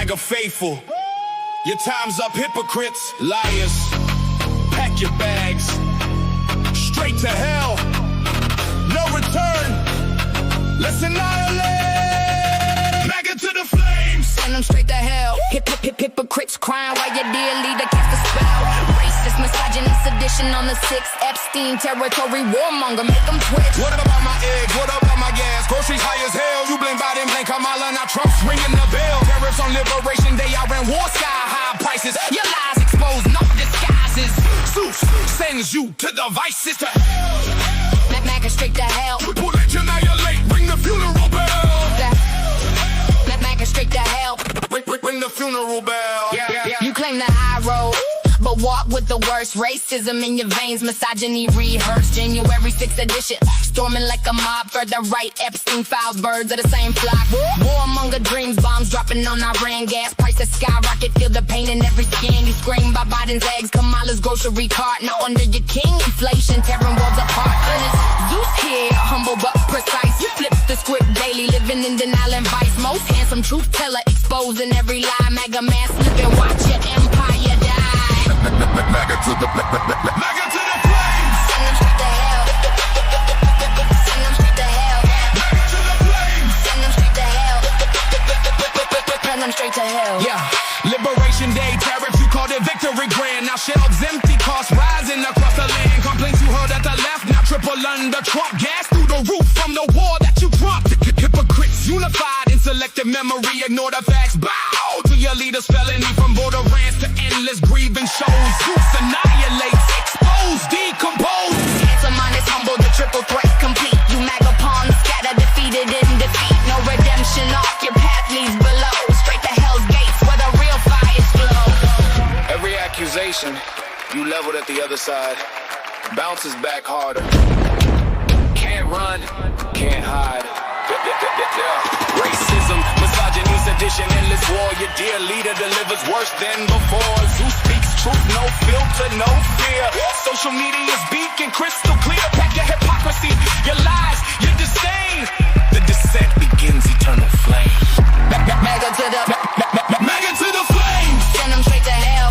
MAGA faithful. Your time's up, hypocrites, liars. Pack your bags, straight to hell. No return, let's annihilate. MAGA to the flames. Send them straight to hell. Hypocrites crying while your dear leader casts a spell. Racist, misogynist, sedition on the 6th Epstein territory, warmonger, make them twitch. What about my eggs? What about my gas? Groceries high as hell. You blame Biden, blame Kamala, now Trump's ringing the bell. Tariffs on Liberation Day are in war, sky high prices. Your lies exposed, no disguises. Zeus sends you to the vices to hell. MAGA straight to hell. People that you annihilate, ring the funeral bell. MAGA straight to hell. Ring the funeral bell. You claim the high road, but walk with the worst. Racism in your veins, misogyny rehearsed. January 6th edition, storming like a mob. Further right, Epstein files, birds of the same flock. Warmonger dreams, bombs dropping on Iran. Gas prices skyrocket, feel the pain in every skin. You scream by Biden's eggs, Kamala's grocery cart. Now under your king, inflation tearing worlds apart. Honest, Zeus here, humble but precise. You flip the script daily, living in denial and vice. Most handsome truth teller, exposing every lie. MAGA man slipping, watch your empire die. MAGA to the flames. Send them straight to hell. Send them straight to hell. MAGA to the flames. Send them straight to hell. Send them straight to hell. Yeah, Liberation Day tariffs, you called it victory grand. Now shelves empty, costs rising across the land. Complaints you heard at the left, now triple under Trump. Gas through the roof from the war that you dropped. Hypocrites unified in selective memory, ignore the facts. Bow to your leaders, felony from border rants to endless grieving shows. Zeus annihilates, expose, decompose. Handsome, honest, humble, the triple threat complete. You MAGA pawns, scatter, defeated in defeat. No redemption, off your path leads below. Straight to hell's gates where the real fires flow. Every accusation you leveled at the other side bounces back harder. Can't run, can't hide. Racism, misogyny, sedition, endless war. Your dear leader delivers worse than before. Zeus speaks truth, no filter, no fear. Social media's beacon crystal clear. Pack your hypocrisy, your lies, your disdain. The descent begins eternal flame. MAGA to the MAGA to the flames. Send them straight to hell.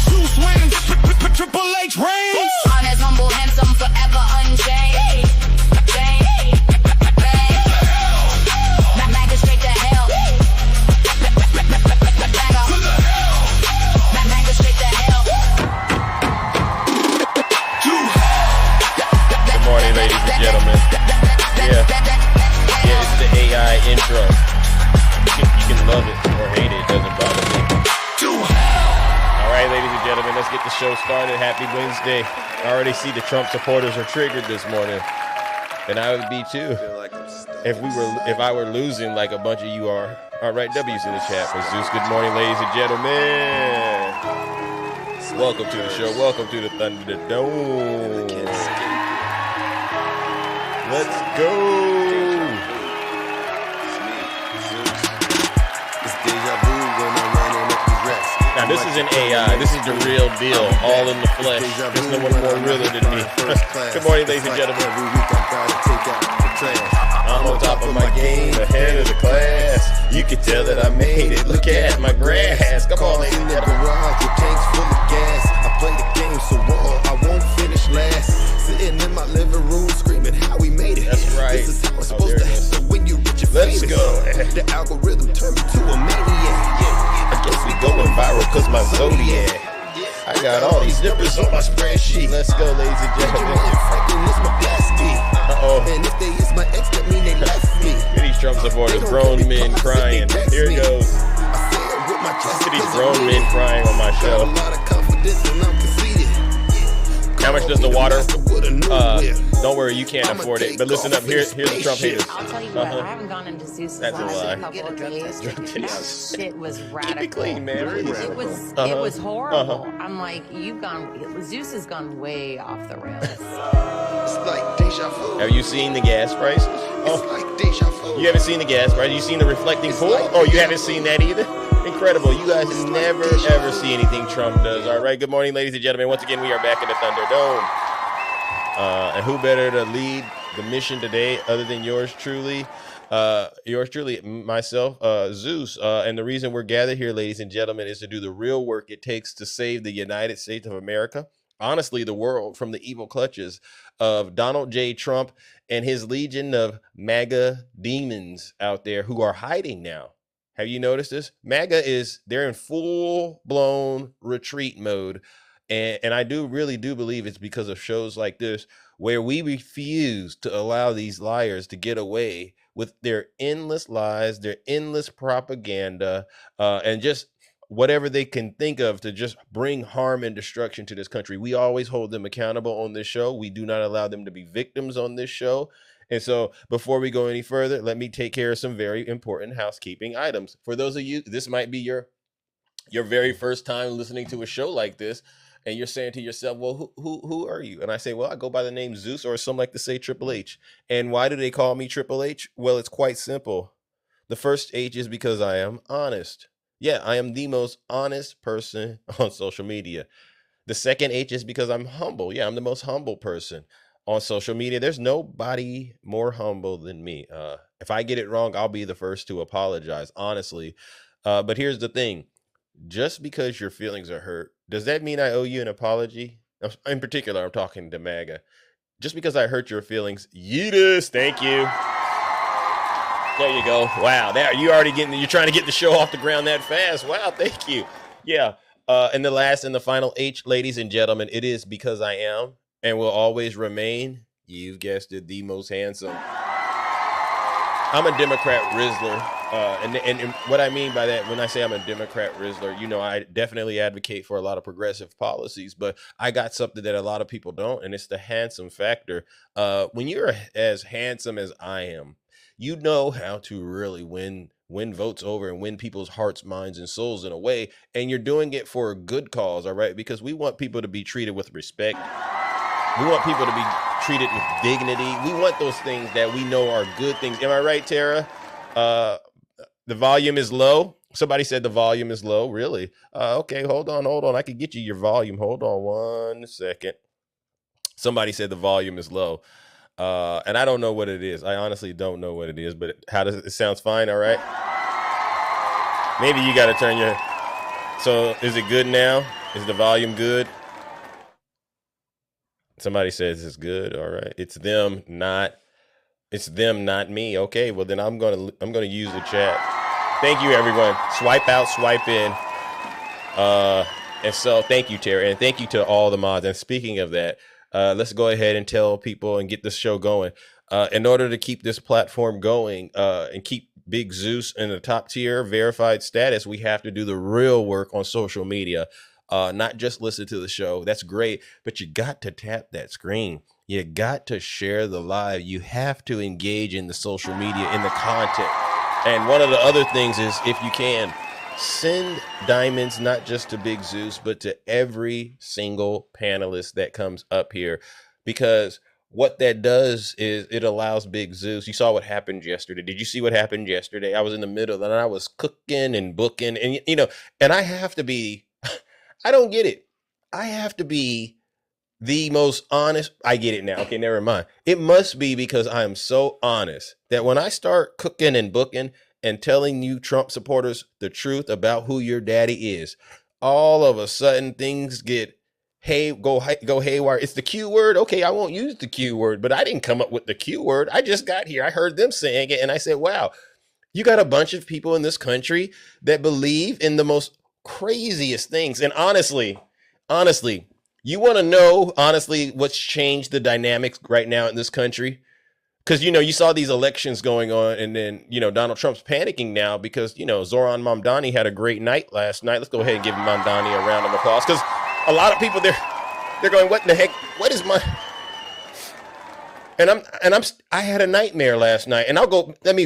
Zeus wins, Triple H reigns. Honest, humble, handsome, forever unchanged. MAGA straight to hell. MAGA straight to hell. Good morning, ladies and gentlemen. Yeah, it's the AI intro. You can love it or hate it, doesn't bother me. All right, ladies and gentlemen, let's get the show started. Happy Wednesday. I already see the Trump supporters are triggered this morning, and I would be too if I were losing like a bunch of you are. All right, W's in the chat for Zeus. Good morning, ladies and gentlemen. Welcome to the show. Welcome to the Thunderdome. Let's go. Now this isn't AI. This is the real deal, all in the flesh. There's no one more realer than me. Good morning, ladies and gentlemen. I'm on top of my game, ahead of the class. You can tell that I made it. Look at my grass. Come on, ladies and gentlemen. Tanks full of gas. I play the game so raw, I won't finish last. Sitting in my living room screaming how we made it. That's right. This is how it's supposed to happen when you rich and Let's famous. go. The algorithm turned me to a maniac. I guess we going viral cause my Zodiac. I got all these nippers on my spreadsheet. Let's go, ladies and gentlemen. Uh-oh. And if they is my ex, that mean they left me. Hear these Trump supporters, grown men crying. Here it goes. Look at these grown men crying on my show. How much does the water? Don't worry, you can't afford it. But listen up, here's the Trump haters. I'll tell you what, I haven't gone into Zeus's That's a last lie. couple of days. Shit was radical. Keep it clean, man. It was horrible. I'm like, Zeus has gone way off the rails. It's like deja vu. Have you seen the gas prices? It's like deja vu. You haven't seen the gas prices? You seen the reflecting pool? Oh, you haven't seen that either? Incredible. You guys never, ever see anything Trump does. All right. Good morning, ladies and gentlemen. Once again, we are back in the Thunderdome. And who better to lead the mission today other than yours truly? Yours truly, myself, Zeus. And the reason we're gathered here, ladies and gentlemen, is to do the real work it takes to save the United States of America, honestly, the world, from the evil clutches of Donald J. Trump and his legion of MAGA demons out there who are hiding now. Have you noticed this? They're in full blown retreat mode. And I really do believe it's because of shows like this, where we refuse to allow these liars to get away with their endless lies, their endless propaganda, and just whatever they can think of to just bring harm and destruction to this country. We always hold them accountable on this show. We do not allow them to be victims on this show. And so before we go any further, let me take care of some very important housekeeping items. For those of you, this might be your very first time listening to a show like this, and you're saying to yourself, well, who are you? And I say, well, I go by the name Zeus, or some like to say Triple H. And why do they call me Triple H? Well, it's quite simple. The first H is because I am honest. Yeah, I am the most honest person on social media. The second H is because I'm humble. Yeah, I'm the most humble person on social media. There's nobody more humble than me. If I get it wrong, I'll be the first to apologize, honestly. But here's the thing. Just because your feelings are hurt, does that mean I owe you an apology? In particular, I'm talking to MAGA. Just because I hurt your feelings, Yeetus, thank you. There you go. Wow, you're trying to get the show off the ground that fast. Wow, thank you. Yeah. And the last and the final H, ladies and gentlemen, it is because I am and will always remain, you've guessed it, the most handsome. I'm a Democrat Rizzler. And what I mean by that, when I say I'm a Democrat Rizzler, I definitely advocate for a lot of progressive policies, but I got something that a lot of people don't, and it's the handsome factor. When you're as handsome as I am, you know how to really win votes over and win people's hearts, minds, and souls in a way, and you're doing it for a good cause, all right? Because we want people to be treated with respect. We want people to be treated with dignity. We want those things that we know are good things. Am I right, Tara? The volume is low. Somebody said the volume is low. Really? Okay, hold on. I can get you your volume. Hold on 1 second. Somebody said the volume is low. And I don't know what it is. I honestly don't know what it is, but it sounds fine. All right. Maybe you got to turn so is it good now? Is the volume good? Somebody says it's good. All right. It's them, not me. Okay. Well, then I'm going to use the chat. Thank you, everyone. Swipe out, swipe in. And so thank you, Tara. And thank you to all the mods. And speaking of that, let's go ahead and tell people and get this show going. In order to keep this platform going and keep Big Zeus in the top tier verified status, we have to do the real work on social media. Not just listen to the show. That's great. But you got to tap that screen. You got to share the live. You have to engage in the social media, in the content. And one of the other things is, if you can, send diamonds, not just to Big Zeus, but to every single panelist that comes up here, because what that does is it allows Big Zeus. You saw what happened yesterday. Did you see what happened yesterday? I was in the middle and I was cooking and booking and, and I have to be, I don't get it. I have to be the most honest. I get it now. Okay, never mind. It must be because I am so honest that when I start cooking and booking and telling you Trump supporters the truth about who your daddy is, all of a sudden things get go haywire. It's the Q word. Okay, I won't use the Q word, but I didn't come up with the Q word. I just got here. I heard them saying it and I said, wow, you got a bunch of people in this country that believe in the most craziest things. And honestly, you want to know, honestly, what's changed the dynamics right now in this country? Because, you saw these elections going on and then, Donald Trump's panicking now because, Zoran Mamdani had a great night last night. Let's go ahead and give Mamdani a round of applause, because a lot of people, they're going, what in the heck? What is my... I had a nightmare last night, and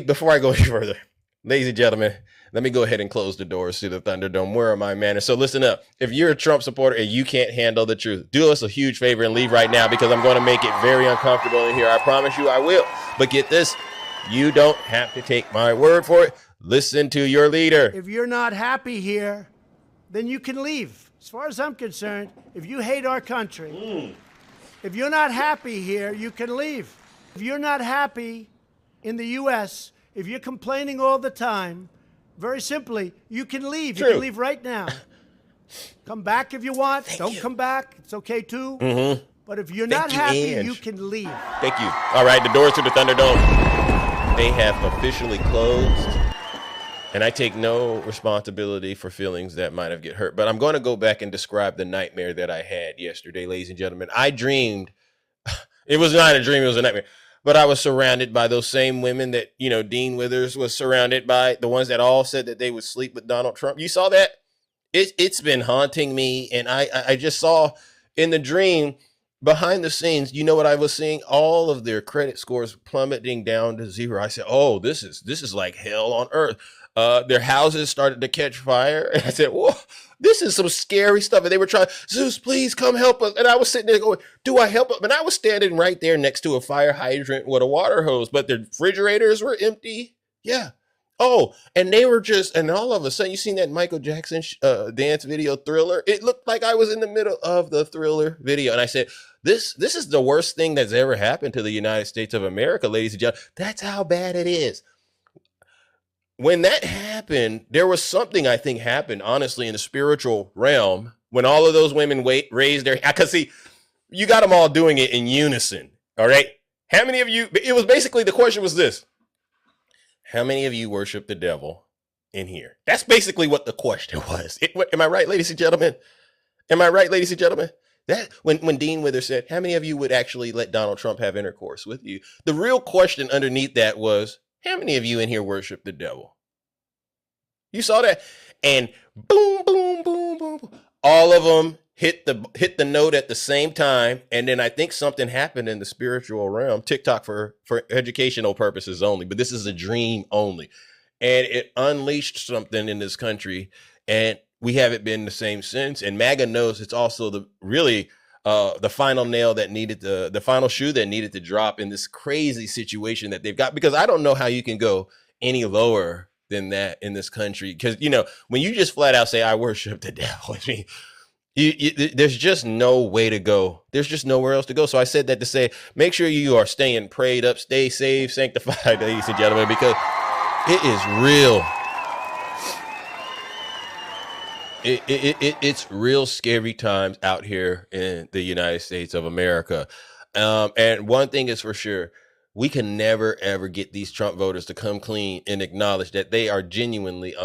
before I go any further, ladies and gentlemen, let me go ahead and close the doors to the Thunderdome. Where are my manners? So listen up. If you're a Trump supporter and you can't handle the truth, do us a huge favor and leave right now, because I'm going to make it very uncomfortable in here. I promise you I will. But get this, you don't have to take my word for it. Listen to your leader. If you're not happy here, then you can leave. As far as I'm concerned, if you hate our country, if you're not happy here, you can leave. If you're not happy in the U.S., if you're complaining all the time, very simply, you can leave. True. You can leave right now. Come back if you want. Don't come back. It's okay too. Mm-hmm. But if you're not happy, you can leave. Thank you. All right, the doors to the Thunderdome, they have officially closed. And I take no responsibility for feelings that might have get hurt. But I'm going to go back and describe the nightmare that I had yesterday, ladies and gentlemen. I dreamed. It was not a dream. It was a nightmare. But I was surrounded by those same women that, Dean Withers was surrounded by, the ones that all said that they would sleep with Donald Trump. You saw that? It's been haunting me. And I just saw in the dream, behind the scenes, you know what I was seeing? All of their credit scores plummeting down to zero. I said, oh, this is like hell on earth. Their houses started to catch fire. And I said, whoa, this is some scary stuff. And they were trying, Zeus, please come help us. And I was sitting there going, do I help them? And I was standing right there next to a fire hydrant with a water hose, but the refrigerators were empty. Yeah. Oh, and they were and all of a sudden, you seen that Michael Jackson dance video, Thriller? It looked like I was in the middle of the Thriller video. And I said, this is the worst thing that's ever happened to the United States of America, ladies and gentlemen. That's how bad it is. When that happened, there was something I think happened, honestly, in the spiritual realm when all of those women raised their, because see, you got them all doing it in unison. All right. How many of you, it was basically, the question was this: how many of you worship the devil in here? That's basically what the question was. Am I right, ladies and gentlemen? Am I right, ladies and gentlemen? That when Dean Withers said, how many of you would actually let Donald Trump have intercourse with you? The real question underneath that was, how many of you in here worship the devil? You saw that? And boom, boom, boom, boom, boom. All of them hit the note at the same time. And then I think something happened in the spiritual realm. TikTok for educational purposes only, but this is a dream only. And it unleashed something in this country. And we haven't been the same since. And MAGA knows it's also the final nail that needed the final shoe that needed to drop in this crazy situation that they've got, because I don't know how you can go any lower than that in this country. Because, when you just flat out say, I worship the devil, I mean, there's just no way to go. There's just nowhere else to go. So I said that to say, make sure you are staying prayed up, stay saved, sanctified, ladies and gentlemen, because it is real. It's real scary times out here in the United States of America. And one thing is for sure, we can never, ever get these Trump voters to come clean and acknowledge that they are genuinely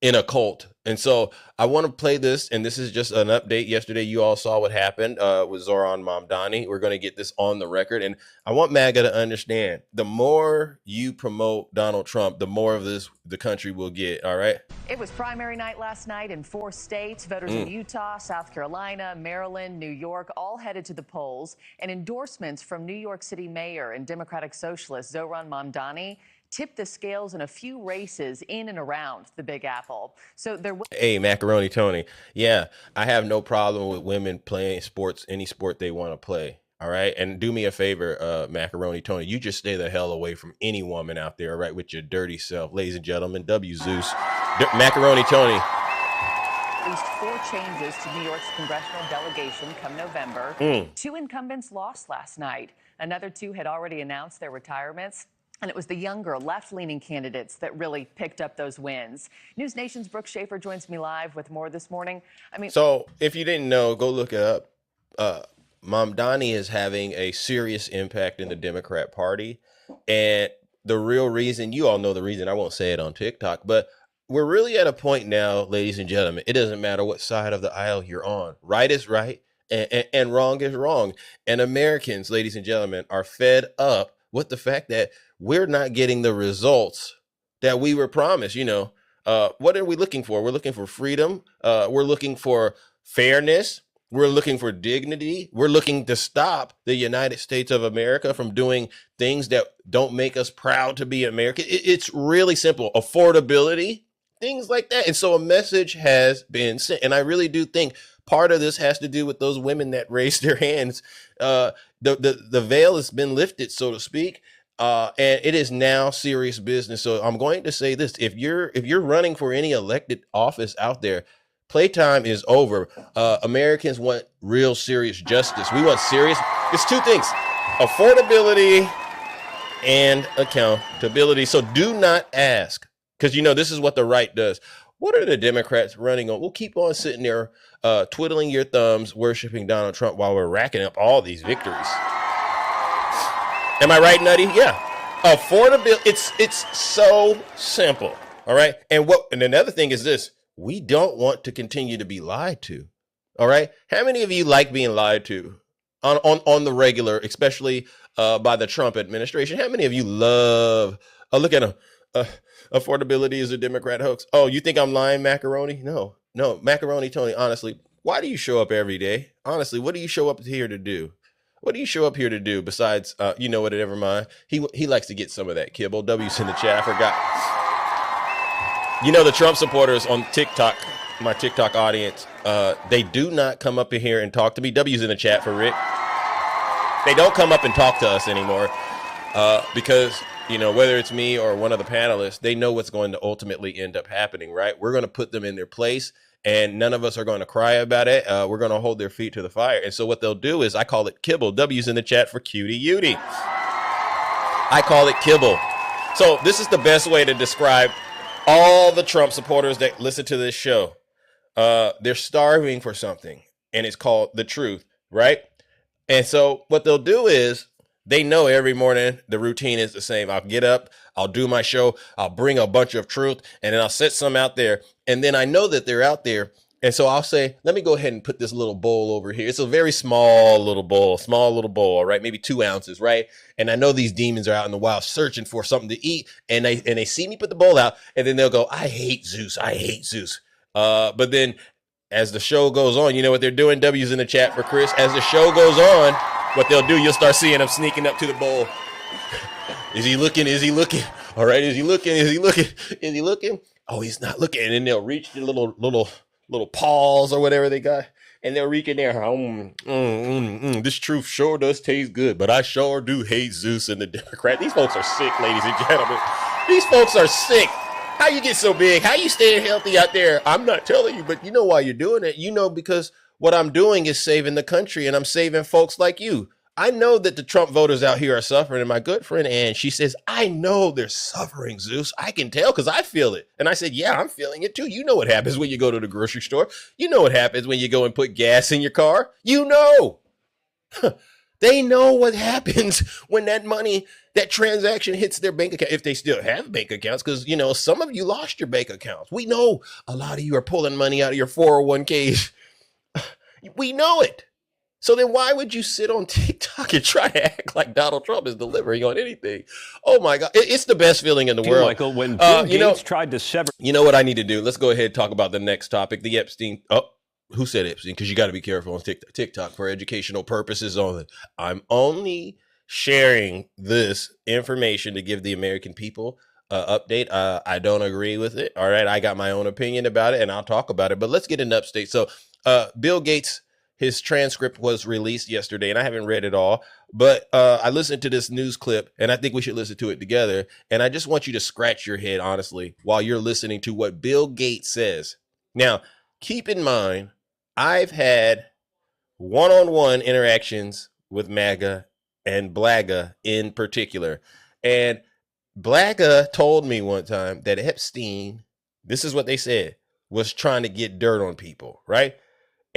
in a cult. And so I want to play this, and this is just an update. Yesterday, you all saw what happened with Zoran Mamdani. We're going to get this on the record, and I want MAGA to understand, the more you promote Donald Trump, the more of this the country will get, all right? It was primary night last night in 4 states. Voters in Utah, South Carolina, Maryland, New York, all headed to the polls. And endorsements from New York City Mayor and Democratic Socialist Zoran Mamdani tipped the scales in a few races in and around the Big Apple. So there was... Hey, Macaroni Tony. Yeah, I have no problem with women playing sports, any sport they want to play. All right. And do me a favor, Macaroni Tony. You just stay the hell away from any woman out there, all right, with your dirty self. Ladies and gentlemen, W. Zeus. Macaroni Tony. At least 4 changes to New York's congressional delegation come November. 2 incumbents lost last night. Another 2 had already announced their retirements. And it was the younger, left-leaning candidates that really picked up those wins. News Nation's Brooke Schaefer joins me live with more this morning. So if you didn't know, go look it up. Mamdani is having a serious impact in the Democrat Party. And the real reason, you all know the reason, I won't say it on TikTok, but we're really at a point now, ladies and gentlemen, it doesn't matter what side of the aisle you're on. Right is right and wrong is wrong. And Americans, ladies and gentlemen, are fed up with the fact that we're not getting the results that we were promised. What are we looking for? We're looking for freedom. We're looking for fairness. We're looking for dignity. We're looking to stop the United States of America from doing things that don't make us proud to be American. It's really simple. Affordability, things like that. And so a message has been sent. And I really do think part of this has to do with those women that raised their hands. The veil has been lifted, so to speak. And it is now serious business. So I'm going to say this: if you're running for any elected office out there, playtime is over. Americans want real serious justice. We want serious. It's 2 things: affordability and accountability. So do not ask, because, this is what the right does. What are the Democrats running on? We'll keep on sitting there twiddling your thumbs, worshiping Donald Trump while we're racking up all these victories. Am I right, Nutty? Yeah. Affordability, it's so simple, all right? And another thing is this: we don't want to continue to be lied to, all right? How many of you like being lied to on the regular, especially by the Trump administration? How many of you love, look at them, affordability is a Democrat hoax? Oh, you think I'm lying, Macaroni? No, Macaroni Tony, honestly, why do you show up every day? Honestly, what do you show up here to do? What do you show up here to do besides, you know what, never mind. He likes to get some of that kibble. W's in the chat, I forgot. The Trump supporters on TikTok, my TikTok audience, they do not come up in here and talk to me. W's in the chat for Rick. They don't come up and talk to us anymore because, whether it's me or one of the panelists, they know what's going to ultimately end up happening, right? We're going to put them in their place. And none of us are going to cry about it. We're going to hold their feet to the fire. And so what they'll do is, I call it kibble. W's in the chat for cutie Utie. I call it kibble. So this is the best way to describe all the Trump supporters that listen to this show. They're starving for something, and it's called the truth, right? And so what they'll do is, they know every morning the routine is the same. I'll get up, I'll do my show, I'll bring a bunch of truth, and then I'll set some out there. And then I know that they're out there. And so I'll say, let me go ahead and put this little bowl over here. It's a very small little bowl, all right? Maybe 2 ounces, right? And I know these demons are out in the wild searching for something to eat. And they see me put the bowl out, and then they'll go, I hate Zeus. But then as the show goes on, you know what they're doing? W's in the chat for Chris. As the show goes on, what they'll do, you'll start seeing them sneaking up to the bowl. Is he looking? All right, is he looking? Oh, he's not looking. And then they'll reach the little paws or whatever they got, and they'll reach in there. This truth sure does taste good, but I sure do hate Zeus and the Democrat. These folks are sick, ladies and gentlemen. These folks are sick. How you get so big? How you staying healthy out there? I'm not telling you, but you know why you're doing it. Because what I'm doing is saving the country, and I'm saving folks like you. I know that the Trump voters out here are suffering, and my good friend Ann, she says, I know they're suffering, Zeus. I can tell because I feel it. And I said, yeah, I'm feeling it too. You know what happens when you go to the grocery store. You know what happens when you go and put gas in your car. You know. They know what happens when that money, that transaction hits their bank account, if they still have bank accounts, because, some of you lost your bank accounts. We know a lot of you are pulling money out of your 401ks. We know it. So then why would you sit on TikTok and try to act like Donald Trump is delivering on anything? Oh, my God. It's the best feeling in the world. Michael, when Bill Gates tried to sever... You know what I need to do? Let's go ahead and talk about the next topic, the Epstein... Oh, who said Epstein? Because you got to be careful on TikTok for educational purposes only. I'm only sharing this information to give the American people update. I don't agree with it. All right. I got my own opinion about it, and I'll talk about it. But let's get an update. So Bill Gates... His transcript was released yesterday, and I haven't read it all, but I listened to this news clip, and I think we should listen to it together. And I just want you to scratch your head, honestly, while you're listening to what Bill Gates says. Now, keep in mind, I've had one-on-one interactions with MAGA and Blaga in particular. And Blaga told me one time that Epstein, this is what they said, was trying to get dirt on people, right?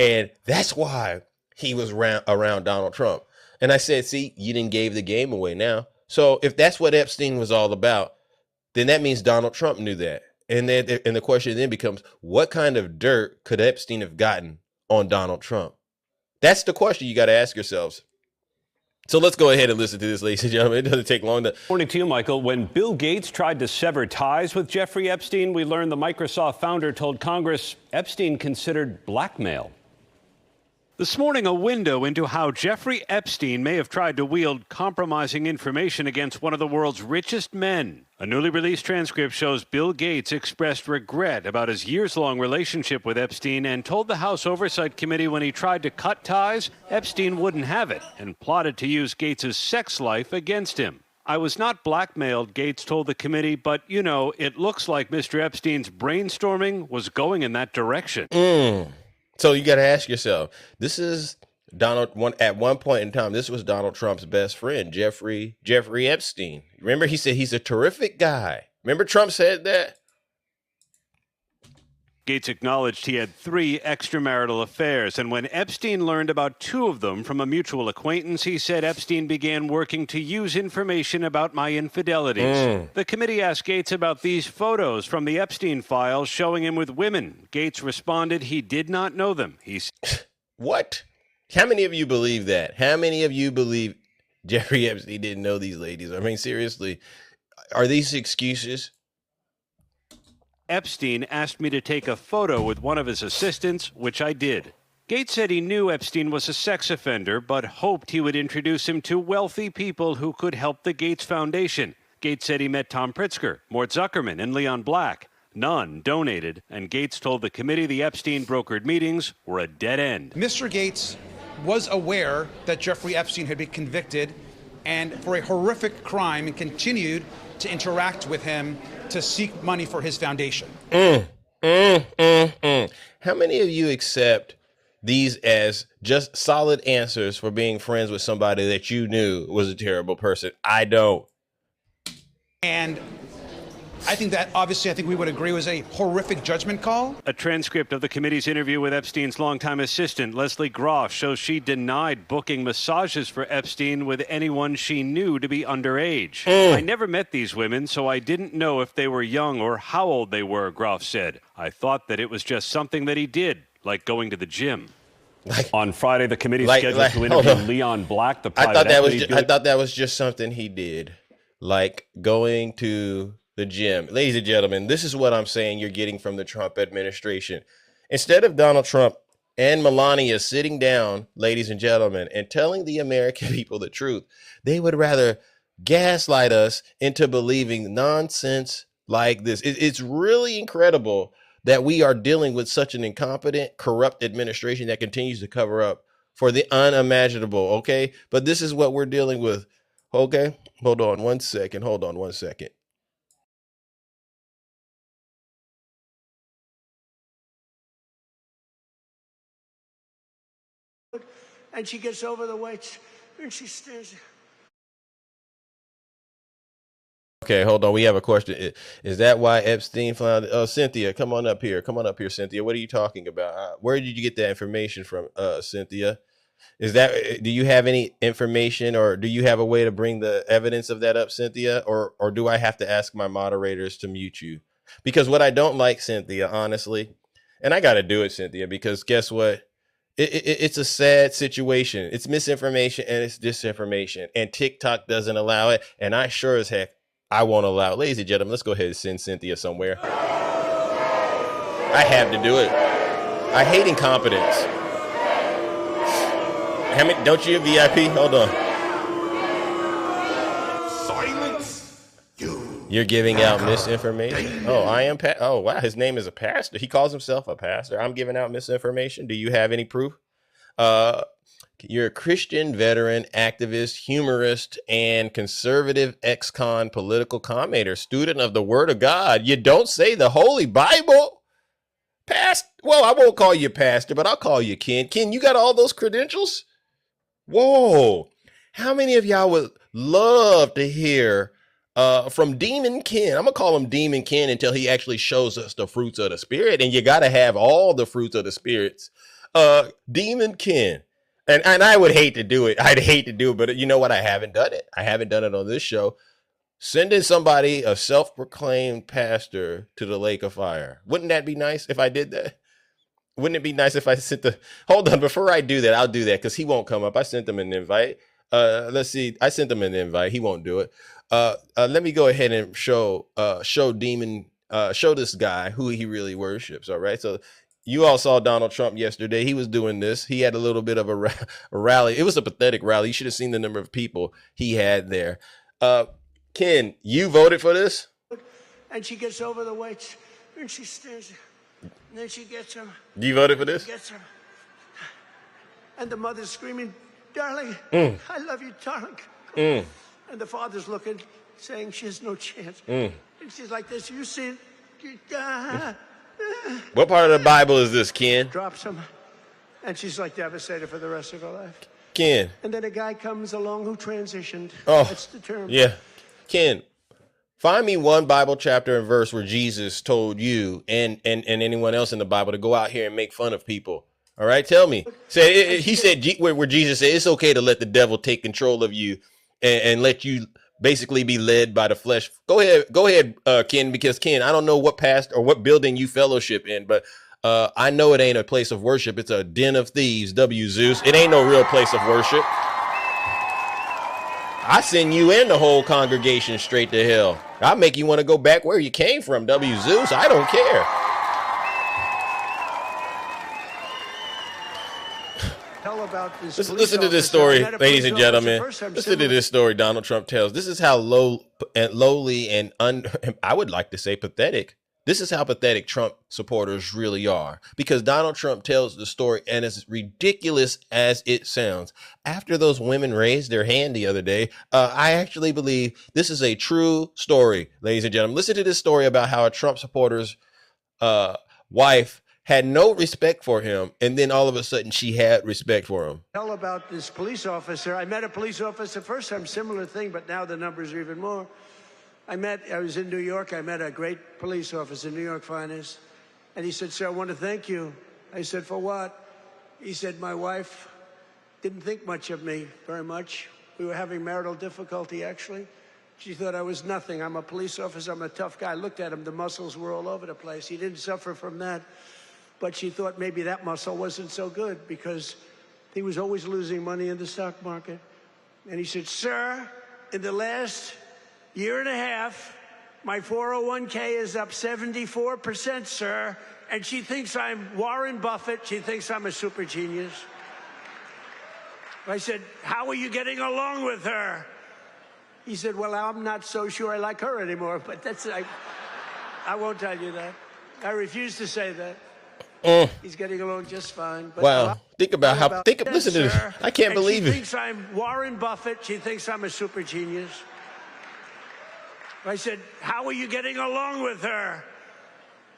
And that's why he was around Donald Trump. And I said, see, you didn't give the game away now. So if that's what Epstein was all about, then that means Donald Trump knew that. And the question then becomes, what kind of dirt could Epstein have gotten on Donald Trump? That's the question you got to ask yourselves. So let's go ahead and listen to this, ladies and gentlemen. It doesn't take long to... Morning to you, Michael. When Bill Gates tried to sever ties with Jeffrey Epstein, we learned the Microsoft founder told Congress Epstein considered blackmail. This morning, a window into how Jeffrey Epstein may have tried to wield compromising information against one of the world's richest men. A newly released transcript shows Bill Gates expressed regret about his years-long relationship with Epstein and told the House Oversight Committee when he tried to cut ties, Epstein wouldn't have it and plotted to use Gates' sex life against him. I was not blackmailed, Gates told the committee, but, it looks like Mr. Epstein's brainstorming was going in that direction. So you got to ask yourself, this is At one point in time, this was Donald Trump's best friend, Jeffrey Epstein. Remember, he said he's a terrific guy. Remember Trump said that? Gates acknowledged he had 3 extramarital affairs, and when Epstein learned about 2 of them from a mutual acquaintance, he said Epstein began working to use information about my infidelities. The committee asked Gates about these photos from the Epstein files showing him with women. Gates responded he did not know them. What? How many of you believe that? How many of you believe Jeffrey Epstein didn't know these ladies? I mean, seriously, are these excuses? Epstein asked me to take a photo with one of his assistants, which I did. Gates said he knew Epstein was a sex offender, but hoped he would introduce him to wealthy people who could help the Gates Foundation. Gates said he met Tom Pritzker, Mort Zuckerman, and Leon Black. None donated, and Gates told the committee the Epstein brokered meetings were a dead end. Mr. Gates was aware that Jeffrey Epstein had been convicted and for a horrific crime and continued to interact with him to seek money for his foundation. How many of you accept these as just solid answers for being friends with somebody that you knew was a terrible person? I don't. And I think that, obviously, I think we would agree was a horrific judgment call. A transcript of the committee's interview with Epstein's longtime assistant, Leslie Groff, shows she denied booking massages for Epstein with anyone she knew to be underage. I never met these women, so I didn't know if they were young or how old they were, Groff said. I thought that it was just something that he did, like going to the gym. On Friday, the committee scheduled to interview Leon Black, the private I thought that was just something he did, like going to the gym. Ladies and gentlemen, this is what I'm saying you're getting from the Trump administration. Instead of Donald Trump and Melania sitting down, ladies and gentlemen, and telling the American people the truth, they would rather gaslight us into believing nonsense like this. It's really incredible that we are dealing with such an incompetent, corrupt administration that continues to cover up for the unimaginable, okay? But this is what we're dealing with, okay? Hold on one second. And she gets over the weights and she stares. Okay, hold on. We have a question. Is that why Epstein found? Oh, Cynthia, come on up here, Cynthia. What are you talking about? Where did you get that information from, Cynthia? Do you have any information, or do you have a way to bring the evidence of that up, Cynthia? Or do I have to ask my moderators to mute you? Because what I don't like, Cynthia, honestly, and I got to do it, Cynthia, because guess what? It's a sad situation. It's misinformation and it's disinformation, and TikTok doesn't allow it. And I sure as heck, I won't allow it. Ladies and gentlemen, let's go ahead and send Cynthia somewhere. I have to do it. I hate incompetence. How many? Don't you VIP? Hold on. Silence. You're giving out misinformation. Oh, I am. Oh, wow. His name is a pastor. He calls himself a pastor. I'm giving out misinformation. Do you have any proof? You're a Christian veteran, activist, humorist, and conservative ex-con political commentator, student of the Word of God. You don't say the Holy Bible? Well, I won't call you pastor, but I'll call you Ken. Ken, you got all those credentials? Whoa. How many of y'all would love to hear from Demon Ken? I'm going to call him Demon Ken until he actually shows us the fruits of the Spirit. And you got to have all the fruits of the Spirits. Demon Ken. And I would hate to do it. I'd hate to do it, but you know what? I haven't done it. I haven't done it on this show. Sending somebody, a self-proclaimed pastor, to the lake of fire. Wouldn't that be nice if I did that? Wouldn't it be nice if I sent hold on, before I do that, I'll do that because he won't come up. I sent him an invite. Let's see. I sent him an invite. He won't do it. Let me go ahead and show this guy who he really worships. All right. So you all saw Donald Trump yesterday. He was doing this. He had a little bit of a rally. It was a pathetic rally. You should have seen the number of people he had there. Ken, you voted for this? And she gets over the weights and she stares. And then she gets him. You voted for this? Gets him. And the mother's screaming, darling, I love you, darling. And the father's looking, saying she has no chance. And she's like this, you see it? What part of the Bible is this, Ken? Drops him. And she's like devastated for the rest of her life. Ken. And then a guy comes along who transitioned. Oh, that's the term. Yeah. Ken, find me one Bible chapter and verse where Jesus told you and anyone else in the Bible to go out here and make fun of people. All right, tell me. He said where Jesus said it's okay to let the devil take control of you and let you basically be led by the flesh. Go ahead, Ken, because Ken, I don't know what past or what building you fellowship in, but I know it ain't a place of worship. It's a den of thieves, W. Zeus. It ain't no real place of worship. I send you and the whole congregation straight to hell. I'll make you want to go back where you came from, W. Zeus. I don't care. About this listen to this story, ladies and gentlemen. Listen to this story Donald Trump tells. This is how lowly and I would like to say pathetic. This is how pathetic Trump supporters really are, because Donald Trump tells the story, and as ridiculous as it sounds, after those women raised their hand the other day, I actually believe this is a true story, ladies and gentlemen. Listen to this story about how a Trump supporter's wife had no respect for him, and then all of a sudden she had respect for him. Tell about this police officer. I met a police officer first time, similar thing, but now the numbers are even more. I was in New York. I met a great police officer, New York finest, and he said, "Sir, I want to thank you." I said, "For what?" He said, "My wife didn't think much of me, very much. We were having marital difficulty, actually. She thought I was nothing. I'm a police officer. I'm a tough guy." I looked at him. The muscles were all over the place. He didn't suffer from that. But she thought maybe that muscle wasn't so good because he was always losing money in the stock market. And he said, "Sir, in the last year and a half, my 401k is up 74%, sir. And she thinks I'm Warren Buffett. She thinks I'm a super genius." I said, "How are you getting along with her?" He said, "Well, I'm not so sure I like her anymore." But I won't tell you that. I refuse to say that. He's getting along just fine. But wow. Listen to this. I can't believe it. She thinks I'm Warren Buffett. She thinks I'm a super genius. I said, "How are you getting along with her?"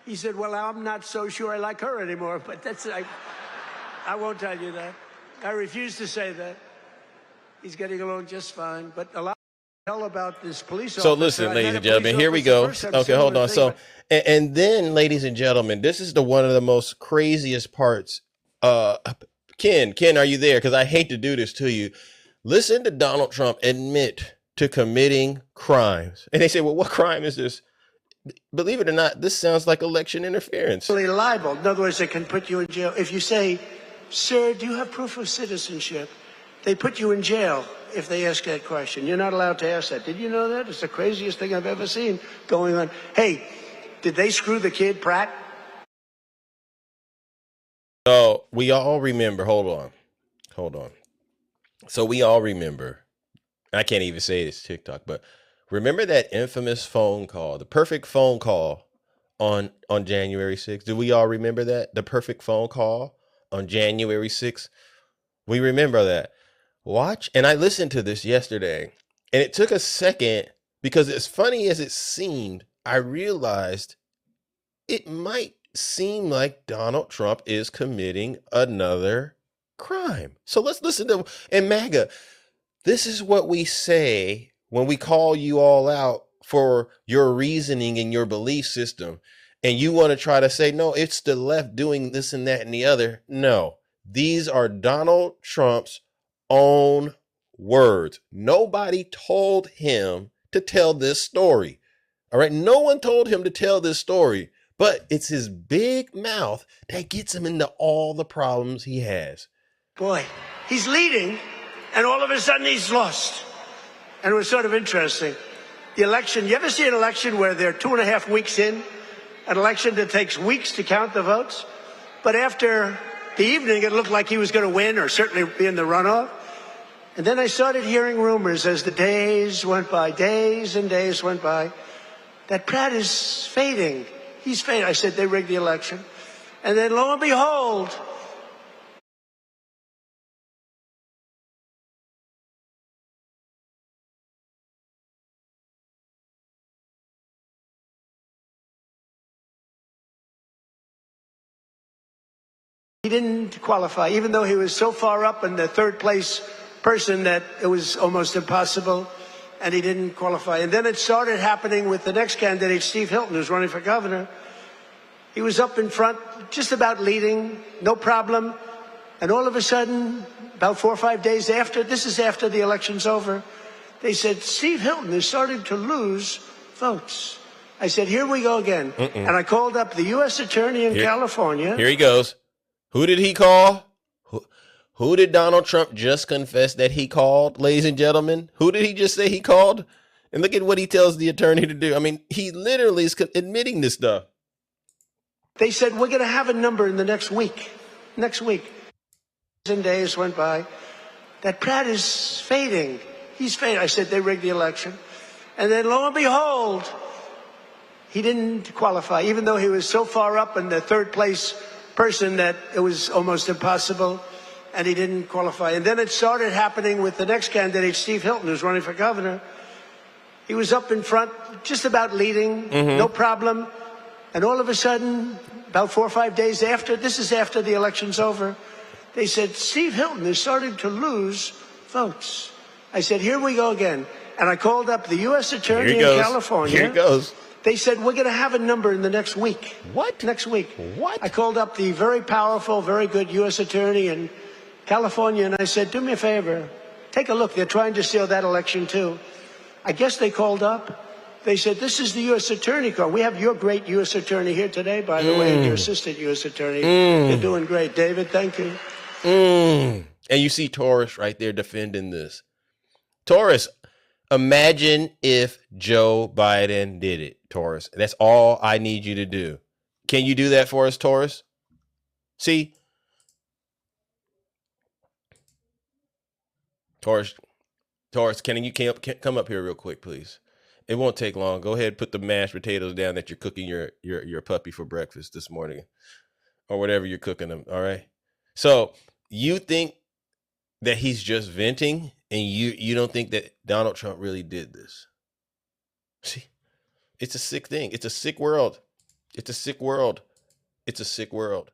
He said, "Well, I'm not so sure I like her anymore." But I won't tell you that. I refuse to say that. He's getting along just fine. But a lot about this police officer. So listen, ladies and gentlemen, here we go. Okay, hold on. So, and then, ladies and gentlemen, this is one of the most craziest parts. Ken, are you there? Because I hate to do this to you. Listen to Donald Trump admit to committing crimes. And they say, well, what crime is this? Believe it or not, this sounds like election interference. Libel. In other words, they can put you in jail. If you say, "Sir, do you have proof of citizenship?" They put you in jail if they ask that question. You're not allowed to ask that. Did you know that? It's the craziest thing I've ever seen going on. Hey, did they screw the kid, Pratt? So we all remember, hold on. So we all remember, I can't even say it's TikTok, but remember that infamous phone call, the perfect phone call on January 6th? Do we all remember that? The perfect phone call on January 6th? We remember that. Watch, and I listened to this yesterday, and it took a second because as funny as it seemed, I realized it might seem like Donald Trump is committing another crime. So let's listen to, and MAGA, this is what we say when we call you all out for your reasoning and your belief system, and you want to try to say, no, it's the left doing this and that and the other. No, these are Donald Trump's own words. Nobody told him to tell this story. All right. No one told him to tell this story, but it's his big mouth that gets him into all the problems he has. Boy, he's leading, and all of a sudden he's lost. And it was sort of interesting. The election, you ever see an election where they're 2.5 weeks in? An election that takes weeks to count the votes? But after the evening, it looked like he was going to win or certainly be in the runoff. And then I started hearing rumors as the days went by, days and days went by, that Pratt is fading. He's fading. I said, they rigged the election. And then lo and behold, He didn't qualify, even though he was so far up in the third place person that it was almost impossible, and he didn't qualify. And then it started happening with the next candidate, Steve Hilton, who's running for governor. He was up in front, just about leading, no problem. And all of a sudden, about 4 or 5 days after, this is after the election's over, they said, Steve Hilton is starting to lose votes. I said, here we go again. And I called up the U.S. Attorney in California. Here he goes. Who did he call? Who did Donald Trump just confess that he called, ladies and gentlemen? Who did he just say he called? And look at what he tells the attorney to do. I mean, he literally is admitting this stuff. They said, we're going to have a number in the next week. Next week. And days went by. That Pratt is fading. He's fading. I said, they rigged the election. And then lo and behold, he didn't qualify, even though he was so far up in the third place person that it was almost impossible, and he didn't qualify. And then it started happening with the next candidate, Steve Hilton, who's running for governor. He was up in front, just about leading, no problem. And all of a sudden, about 4 or 5 days after, this is after the election's over, they said, Steve Hilton is starting to lose votes. I said, here we go again. And I called up the U.S. Attorney in California. Here it goes. They said, we're going to have a number in the next week. What? Next week. What? I called up the very powerful, very good U.S. Attorney in California, and I said, do me a favor. Take a look. They're trying to steal that election, too. I guess they called up. They said, this is the U.S. Attorney call. We have your great U.S. Attorney here today, by the way, and your assistant U.S. Attorney. You're doing great, David. Thank you. And you see Taurus right there defending this. Taurus, imagine if Joe Biden did it, Taurus. That's all I need you to do. Can you do that for us, Taurus? See? Taurus, can you come up here real quick, please? It won't take long. Go ahead and put the mashed potatoes down that you're cooking your puppy for breakfast this morning, or whatever you're cooking them, all right? So you think that he's just venting, and you don't think that Donald Trump really did this? See, it's a sick thing. It's a sick world. It's a sick world. It's a sick world.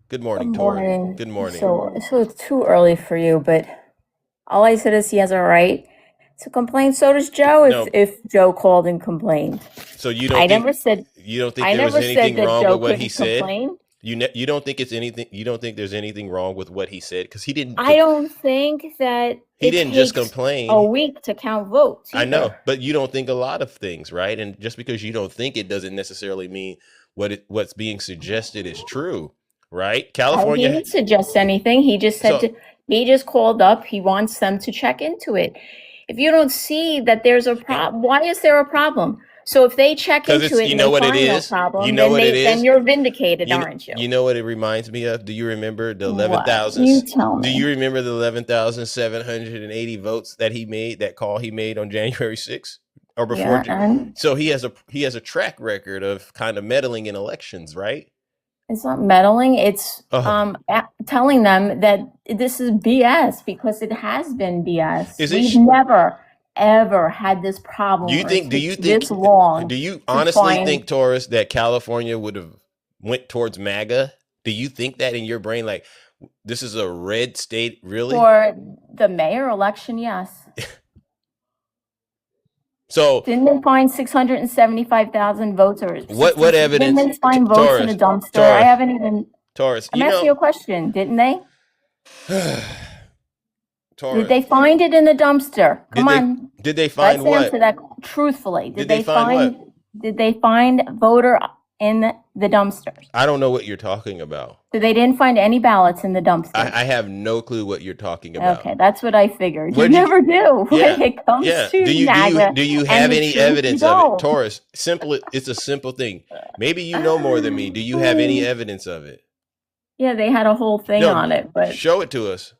Good morning, Tori. Good morning. So it's too early for you, but all I said is he has a right to complain. So does Joe if Joe called and complained. So you don't you don't think there was anything wrong with what he said? You don't think it's anything? You don't think there's anything wrong with what he said? Because he didn't. I don't think that he didn't just complain. A week to count votes. I know, but you don't think a lot of things, right? And just because you don't think it doesn't necessarily mean what's being suggested is true, right? California. He didn't suggest anything. He just said he just called up. He wants them to check into it. If you don't see that there's a problem, why is there a problem? So if they check into it, you know what it is. You know what it is. Then you're vindicated, aren't you? You know what it reminds me of? Do you remember the 11,000? You tell me. Do you remember the 11,780 votes that he made? That call he made on January 6th or before? Yeah, so he has a track record of kind of meddling in elections, right? It's not meddling. It's telling them that this is BS because it has been BS. We've never ever had this problem. Do you think this long? Do you honestly think, Taurus, that California would have went towards MAGA? Do you think that in your brain, like this is a red state, really? For the mayor election, yes. So didn't they find 675,000 votes? Or what evidence? Didn't they find votes Taurus, in a dumpster? Taurus, I haven't even. Taurus, I'm asking you a question. Didn't they? Taurus. Did they find it in the dumpster? Come on. Did they find what? Let's answer that truthfully. Did they find what? Did they find voter in the dumpsters? I don't know what you're talking about. So they didn't find any ballots in the dumpster. I have no clue what you're talking about. Okay, that's what I figured. You never do when it comes to MAGA. Do you have any evidence of it, Taurus? It's a simple thing. Maybe you know more than me. Do you have any evidence of it? Yeah, they had a whole thing on it, but show it to us.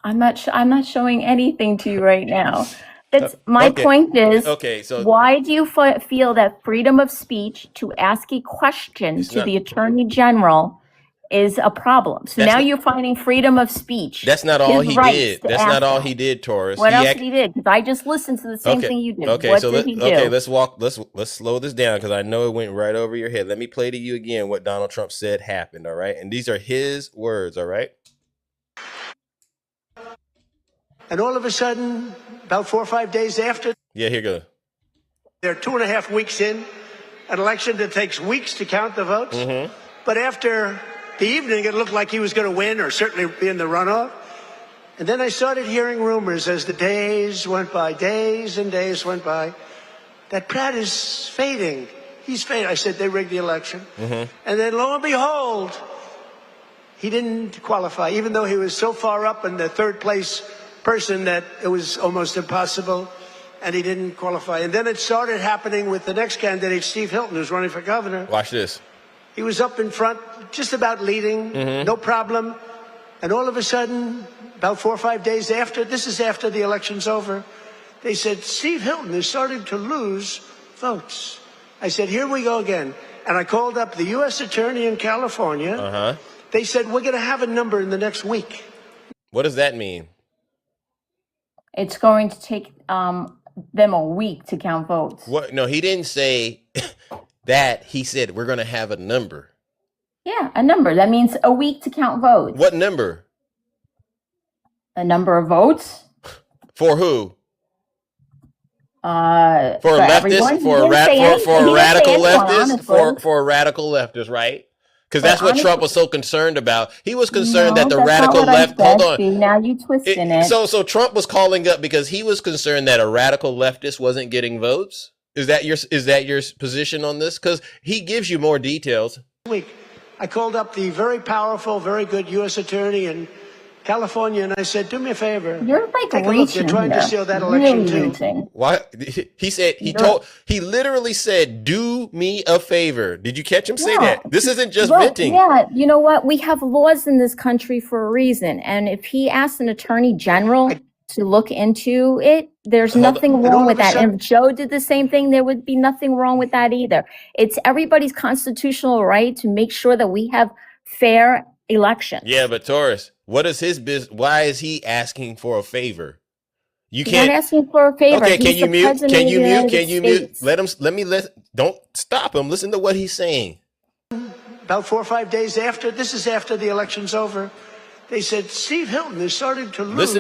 I'm not showing anything to you right now. That's my point is, so why do you feel that freedom of speech to ask a question to the Attorney General is a problem. So now you're finding freedom of speech. That's not all he did. That's not all he did, Taurus. What else did he did? Because I just listened to the same thing you did. Okay, what so did he do? let's slow this down because I know it went right over your head. Let me play to you again what Donald Trump said happened, all right? And these are his words, all right? And all of a sudden, about 4 or 5 days after. Yeah, here you go. They're 2.5 weeks in, an election that takes weeks to count the votes. Mm-hmm. But after the evening, it looked like he was going to win or certainly be in the runoff. And then I started hearing rumors as the days went by, days and days went by, that Pratt is fading. He's fading. I said, they rigged the election. Mm-hmm. And then lo and behold, he didn't qualify, even though he was so far up in the third place person that it was almost impossible, and he didn't qualify. And then it started happening with the next candidate, Steve Hilton, who's running for governor. Watch this. He was up in front, just about leading, no problem. And all of a sudden, about 4 or 5 days after, this is after the election's over, they said, Steve Hilton is starting to lose votes. I said, here we go again. And I called up the U.S. Attorney in California. They said, we're going to have a number in the next week. What does that mean? It's going to take them a week to count votes. What? No, he didn't say that. He said we're going to have a number. Yeah, a number. That means a week to count votes. What number? A number of votes. For who? For a leftist, for a radical leftist, for a radical leftist, right? Because that's what Trump was so concerned about. He was concerned that the radical left. Hold on. See, now you twisting it. So Trump was calling up because he was concerned that a radical leftist wasn't getting votes. Is that your position on this? Because he gives you more details. Week, I called up the very powerful, very good U.S. Attorney in California, and I said, "Do me a favor. You're like take a look. They're trying to steal that election too." What he said? He literally said, "Do me a favor." Did you catch him say that? This isn't just venting. Yeah, you know what? We have laws in this country for a reason, and if he asked an attorney general to look into it, there's nothing wrong with that. And if Joe did the same thing, there would be nothing wrong with that either. It's everybody's constitutional right to make sure that we have fair elections. Yeah, but Taurus, what is his business? Why is he asking for a favor? He's not asking for a favor. Okay, can you mute? Don't stop him. Listen to what he's saying. About 4 or 5 days after, this is after the election's over, they said, Steve Hilton is starting to lose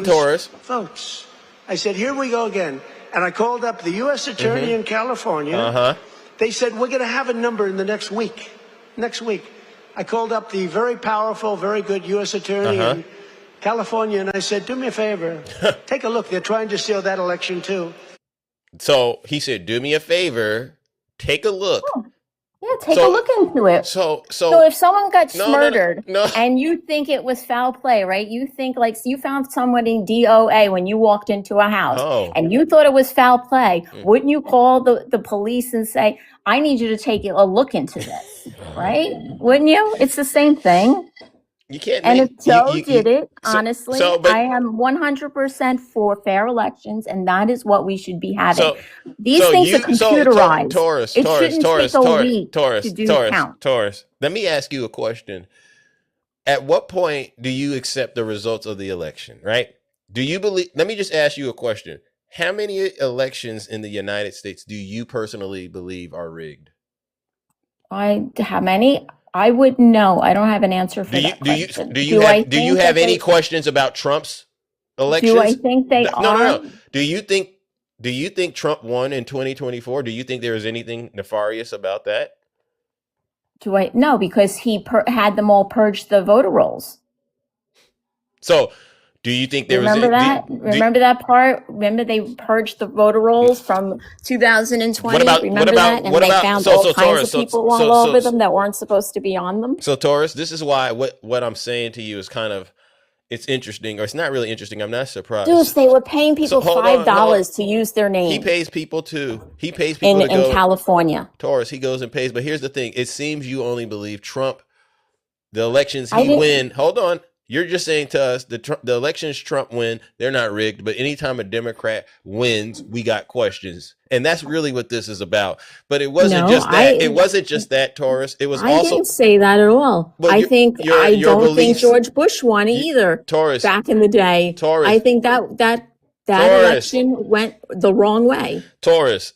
votes. I said, here we go again. And I called up the U.S. Attorney in California. They said, we're going to have a number in the next week. I called up the very powerful, very good U.S. Attorney in California, and I said, do me a favor. Take a look. They're trying to steal that election, too. So he said, do me a favor. Take a look. Oh, yeah, take a look into it. So if someone got murdered and you think it was foul play, right? You think like you found someone in DOA when you walked into a house and you thought it was foul play. Wouldn't you call the police and say, I need you to take a look into this, right? Wouldn't you? It's the same thing. You can't. And if Joe did it, honestly, I am 100% for fair elections, and that is what we should be having. These things are computerized. Taurus, it shouldn't take a week to do count. Taurus, let me ask you a question. At what point do you accept the results of the election, right? Do you believe? Let me just ask you a question. How many elections in the United States do you personally believe are rigged? How many? I would know. I don't have an answer for that question. Do you have any questions about Trump's elections? Do I think they are? No. Do you think Trump won in 2024? Do you think there is anything nefarious about that? No, because he had them all purge the voter rolls. So, do you think there Remember that part? Remember they purged the voter rolls from 2020? Remember that? And they found all kinds of people all over them that weren't supposed to be on them? So, Taurus, this is why what I'm saying to you is kind of, it's interesting, or it's not really interesting. I'm not surprised. Deuce, they were paying people $5 to use their name. He pays people too. He pays people in California. Taurus, he goes and pays. But here's the thing. It seems you only believe Trump, the elections he win. Hold on. You're just saying to us the elections Trump win, they're not rigged, but anytime a Democrat wins, we got questions. And that's really what this is about. But it wasn't it wasn't just that, Taurus. It was I didn't say that at all. I don't think George Bush won either. Taurus, back in the day. Taurus, I think that election went the wrong way. Taurus.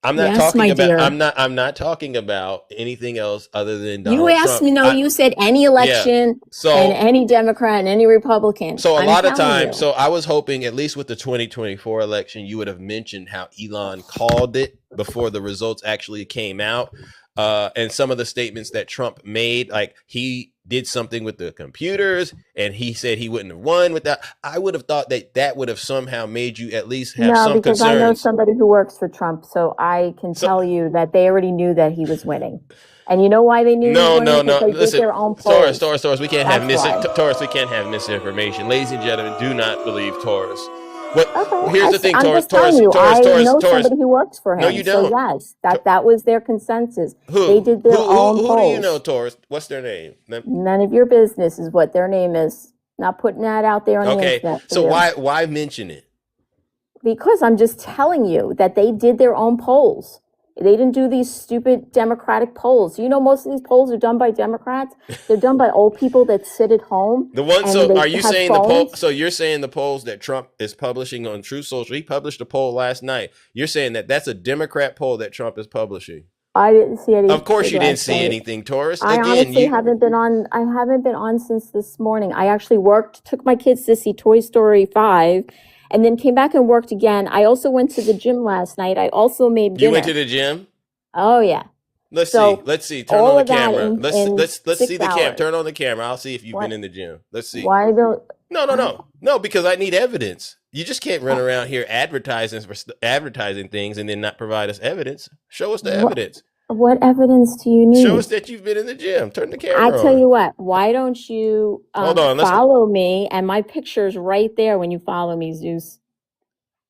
I'm not talking about anything else other than Donald Trump. You asked me, you said any election and any Democrat and any Republican. So a lot of times, so I was hoping at least with the 2024 election, you would have mentioned how Elon called it before the results actually came out. And some of the statements that Trump made, like he did something with the computers and he said he wouldn't have won with that. I would have thought that would have somehow made you at least have some concerns. I know somebody who works for Trump, so I can tell you that they already knew that he was winning. And you know why they knew? No. Listen, their own Taurus. We can't have Taurus. We can't have misinformation. Ladies and gentlemen, do not believe Taurus. Here's the thing, Taurus. I know somebody who works for him. No, you don't. So yes, that was their consensus. They did their own polls. Who do you know, Taurus? What's their name? None of your business is what their name is. Not putting that out there on the internet. Okay, so why mention it? Because I'm just telling you that they did their own polls. They didn't do these stupid Democratic polls. You know, most of these polls are done by Democrats. They're done by old people that sit at home. Are you saying the poll? So you're saying the polls that Trump is publishing on Truth Social? He published a poll last night. You're saying that's a Democrat poll that Trump is publishing. I didn't see anything. Of course, you didn't see anything, Taurus. I honestly haven't been on. I haven't been on since this morning. I actually took my kids to see Toy Story 5. And then came back and worked again. I also went to the gym last night. I also made dinner. You went to the gym? Oh yeah. Let's see. Turn on the camera. Let's see the camera. Turn on the camera. I'll see if you've been in the gym. Let's see. Why don't? No, because I need evidence. You just can't run around here advertising things and then not provide us evidence. Show us the evidence. What evidence do you need? Show us that you've been in the gym. Turn the camera on. I tell you what, why don't you follow me? And my picture's right there when you follow me, Zeus.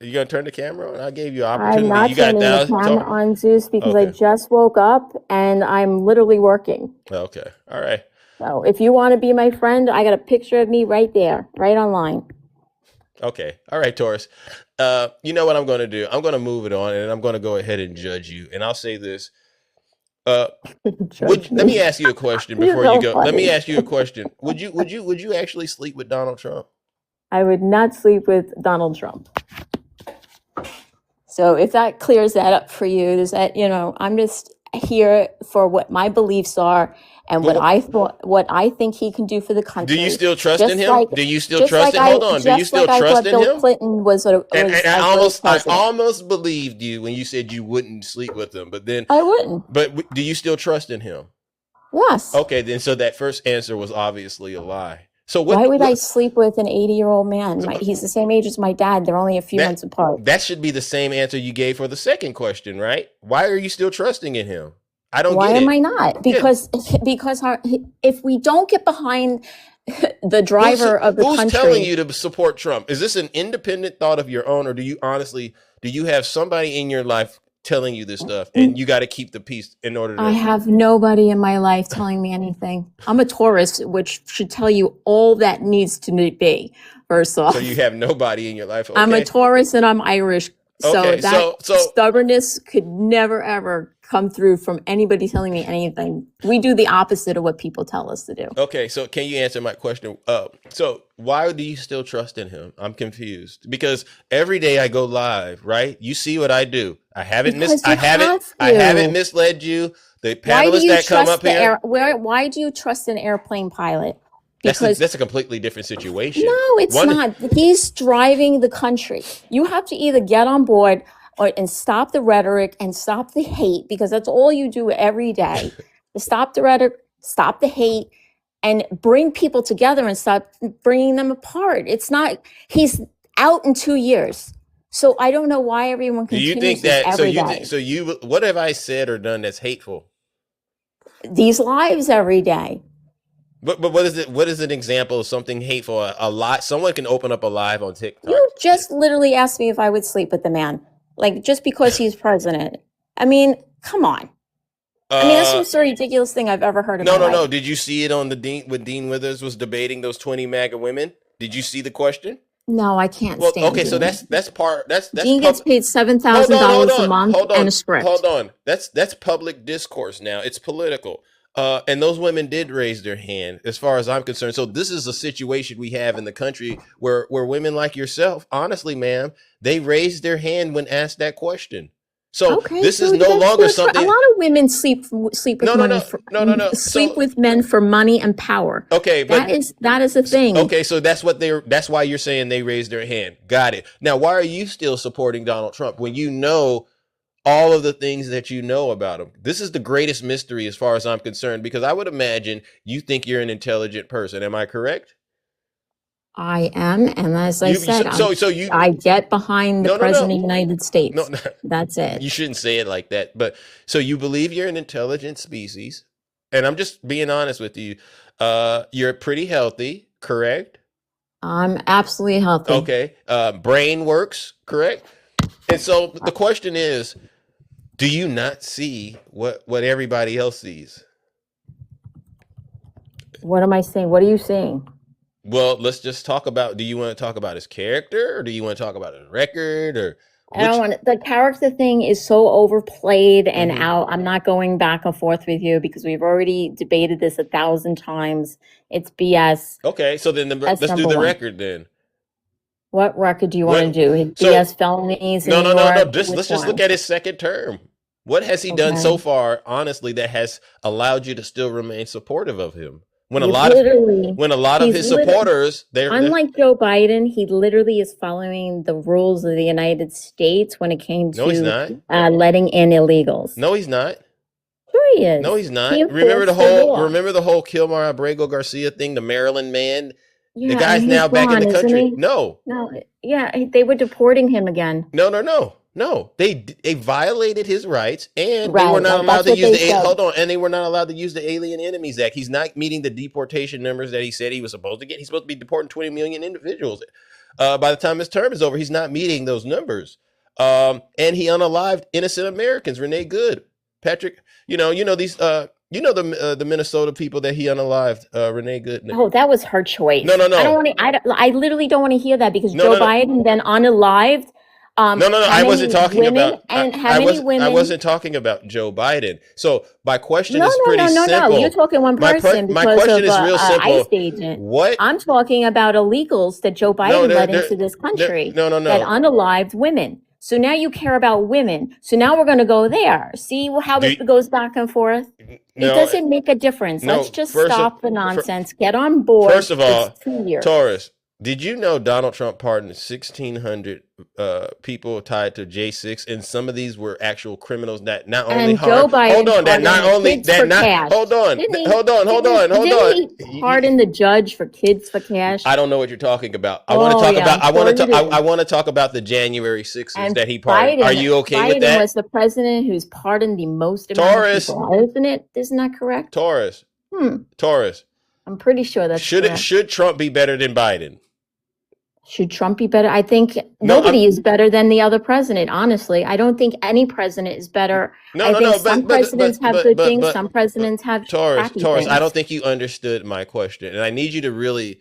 Are you going to turn the camera on? I gave you an opportunity. I'm not turning the camera on, Zeus, because I just woke up and I'm literally working. Okay. All right. So if you want to be my friend, I got a picture of me right there, right online. Okay. All right, Taurus. You know what I'm going to do? I'm going to move it on and I'm going to go ahead and judge you. And I'll say this. Let me ask you a question before you go. Let me ask you a question. Would you actually sleep with Donald Trump? I would not sleep with Donald Trump. So if that clears that up for you, is that, I'm just here for what my beliefs are and what I think he can do for the country. Do you still trust in him? Do you still trust him? Hold on. Do you still trust in him? Bill Clinton was I almost believed you when you said you wouldn't sleep with him, but then I wouldn't. But do you still trust in him? Yes. Okay, then so that first answer was obviously a lie. So why would I sleep with an 80-year-old man? He's the same age as my dad. They're only a few months apart. That should be the same answer you gave for the second question, right? Why are you still trusting in him? I don't get it. Why am I not? Because if we don't get behind the driver of the country. Who's telling you to support Trump? Is this an independent thought of your own, or do you have somebody in your life telling you this stuff and you got to keep the peace in order to... I have nobody in my life telling me anything. I'm a Taurus, which should tell you all that needs to be, first off. So you have nobody in your life. Okay. I'm a Taurus and I'm Irish. So stubbornness could never, ever come through from anybody telling me anything. We do the opposite of what people tell us to do. Okay, so can you answer my question? So why do you still trust in him? I'm confused because every day I go live, right? You see what I do. I haven't misled you. The panelists that come up here. Why do you trust an airplane pilot? Because that's a completely different situation. No, it's not. He's driving the country. You have to either get on board and stop the rhetoric and stop the hate, because that's all you do every day. Stop the rhetoric, stop the hate, and bring people together and stop bringing them apart. It's not, he's out in 2 years. So I don't know why everyone continues do you think that, what have I said or done that's hateful? These lives every day. But what is it? What is an example of something hateful? A lot. Someone can open up a live on TikTok. You just literally asked me if I would sleep with the man, like just because he's president. I mean, come on. I mean, that's the most ridiculous thing I've ever heard of. No. Did you see it on the when Dean Withers was debating those 20 MAGA women? Did you see the question? No, I can't stand. Okay, Dean. so that's Dean gets paid $7,000 a month and a script. Hold on, that's public discourse now. It's political. And those women did raise their hand, as far as I'm concerned. So this is a situation we have in the country where women like yourself, honestly, ma'am, they raised their hand when asked that question. So this is no longer something. A lot of women sleep with men for money and power. Okay, but that is a thing. Okay, so that's why you're saying they raised their hand. Got it. Now, why are you still supporting Donald Trump when you know all of the things that you know about him? This is the greatest mystery as far as I'm concerned, because I would imagine you think you're an intelligent person. Am I correct? I am, and as I said, I get behind the president of the United States. No, that's it. You shouldn't say it like that. But so you believe you're an intelligent species, and I'm just being honest with you. You're pretty healthy, correct? I'm absolutely healthy. Okay. Brain works, correct? And so the question is, do you not see what everybody else sees? What am I saying? What are you saying? Well, let's just talk about, do you want to talk about his character, or do you want to talk about his record, or I don't want the character thing is so overplayed and out. I'm not going back and forth with you because we've already debated this 1,000 times. It's BS. Okay, so then let's do the record then. What record do you want to do? His BS felonies? No. Let's just look at his second term. What has he done so far, honestly, that has allowed you to still remain supportive of him? When a lot of his supporters, they're unlike Joe Biden, he literally is following the rules of the United States when it came to letting in illegals. No, he's not. Sure he is. No, he's not. Remember the whole Kilmar Abrego Garcia thing, the Maryland man? Yeah, the guy's now back in the country. No. Yeah, they were deporting him again. No, they violated his rights, and they were not allowed to use they were not allowed to use the Alien Enemies Act. He's not meeting the deportation numbers that he said he was supposed to get. He's supposed to be deporting 20 million individuals. By the time his term is over, he's not meeting those numbers. And he unalived innocent Americans. Renee Good, Patrick, the Minnesota people that he unalived, Renee Good. Oh, that was her choice. No. I literally don't want to hear that because Joe Biden then unalived. I wasn't talking about. I wasn't talking about Joe Biden. So my question is pretty simple. No. You're talking one person. My question is real simple. ICE agent. What? I'm talking about illegals that Joe Biden let into this country. No. That unalived women. So now you care about women. So now we're going to go there. See how it goes back and forth? It doesn't make a difference. Let's just stop the nonsense. Get on board. First of all, Taurus, did you know Donald Trump pardoned 1,600 people tied to J6, and some of these were actual criminals that not only harmed. Hold on. He pardoned the judge for kids for cash. I don't know what you're talking about. I want to talk about the January 6th that he pardoned. Are you okay with that? Biden was the president who's pardoned the most amount of people, isn't it? Isn't that correct? Taurus. I'm pretty sure that's correct. Should Trump be better than Biden? Should Trump be better? I think nobody is better than the other president. Honestly, I don't think any president is better. Some presidents have good things. Some presidents have crappy Taurus, things. I don't think you understood my question, and I need you to really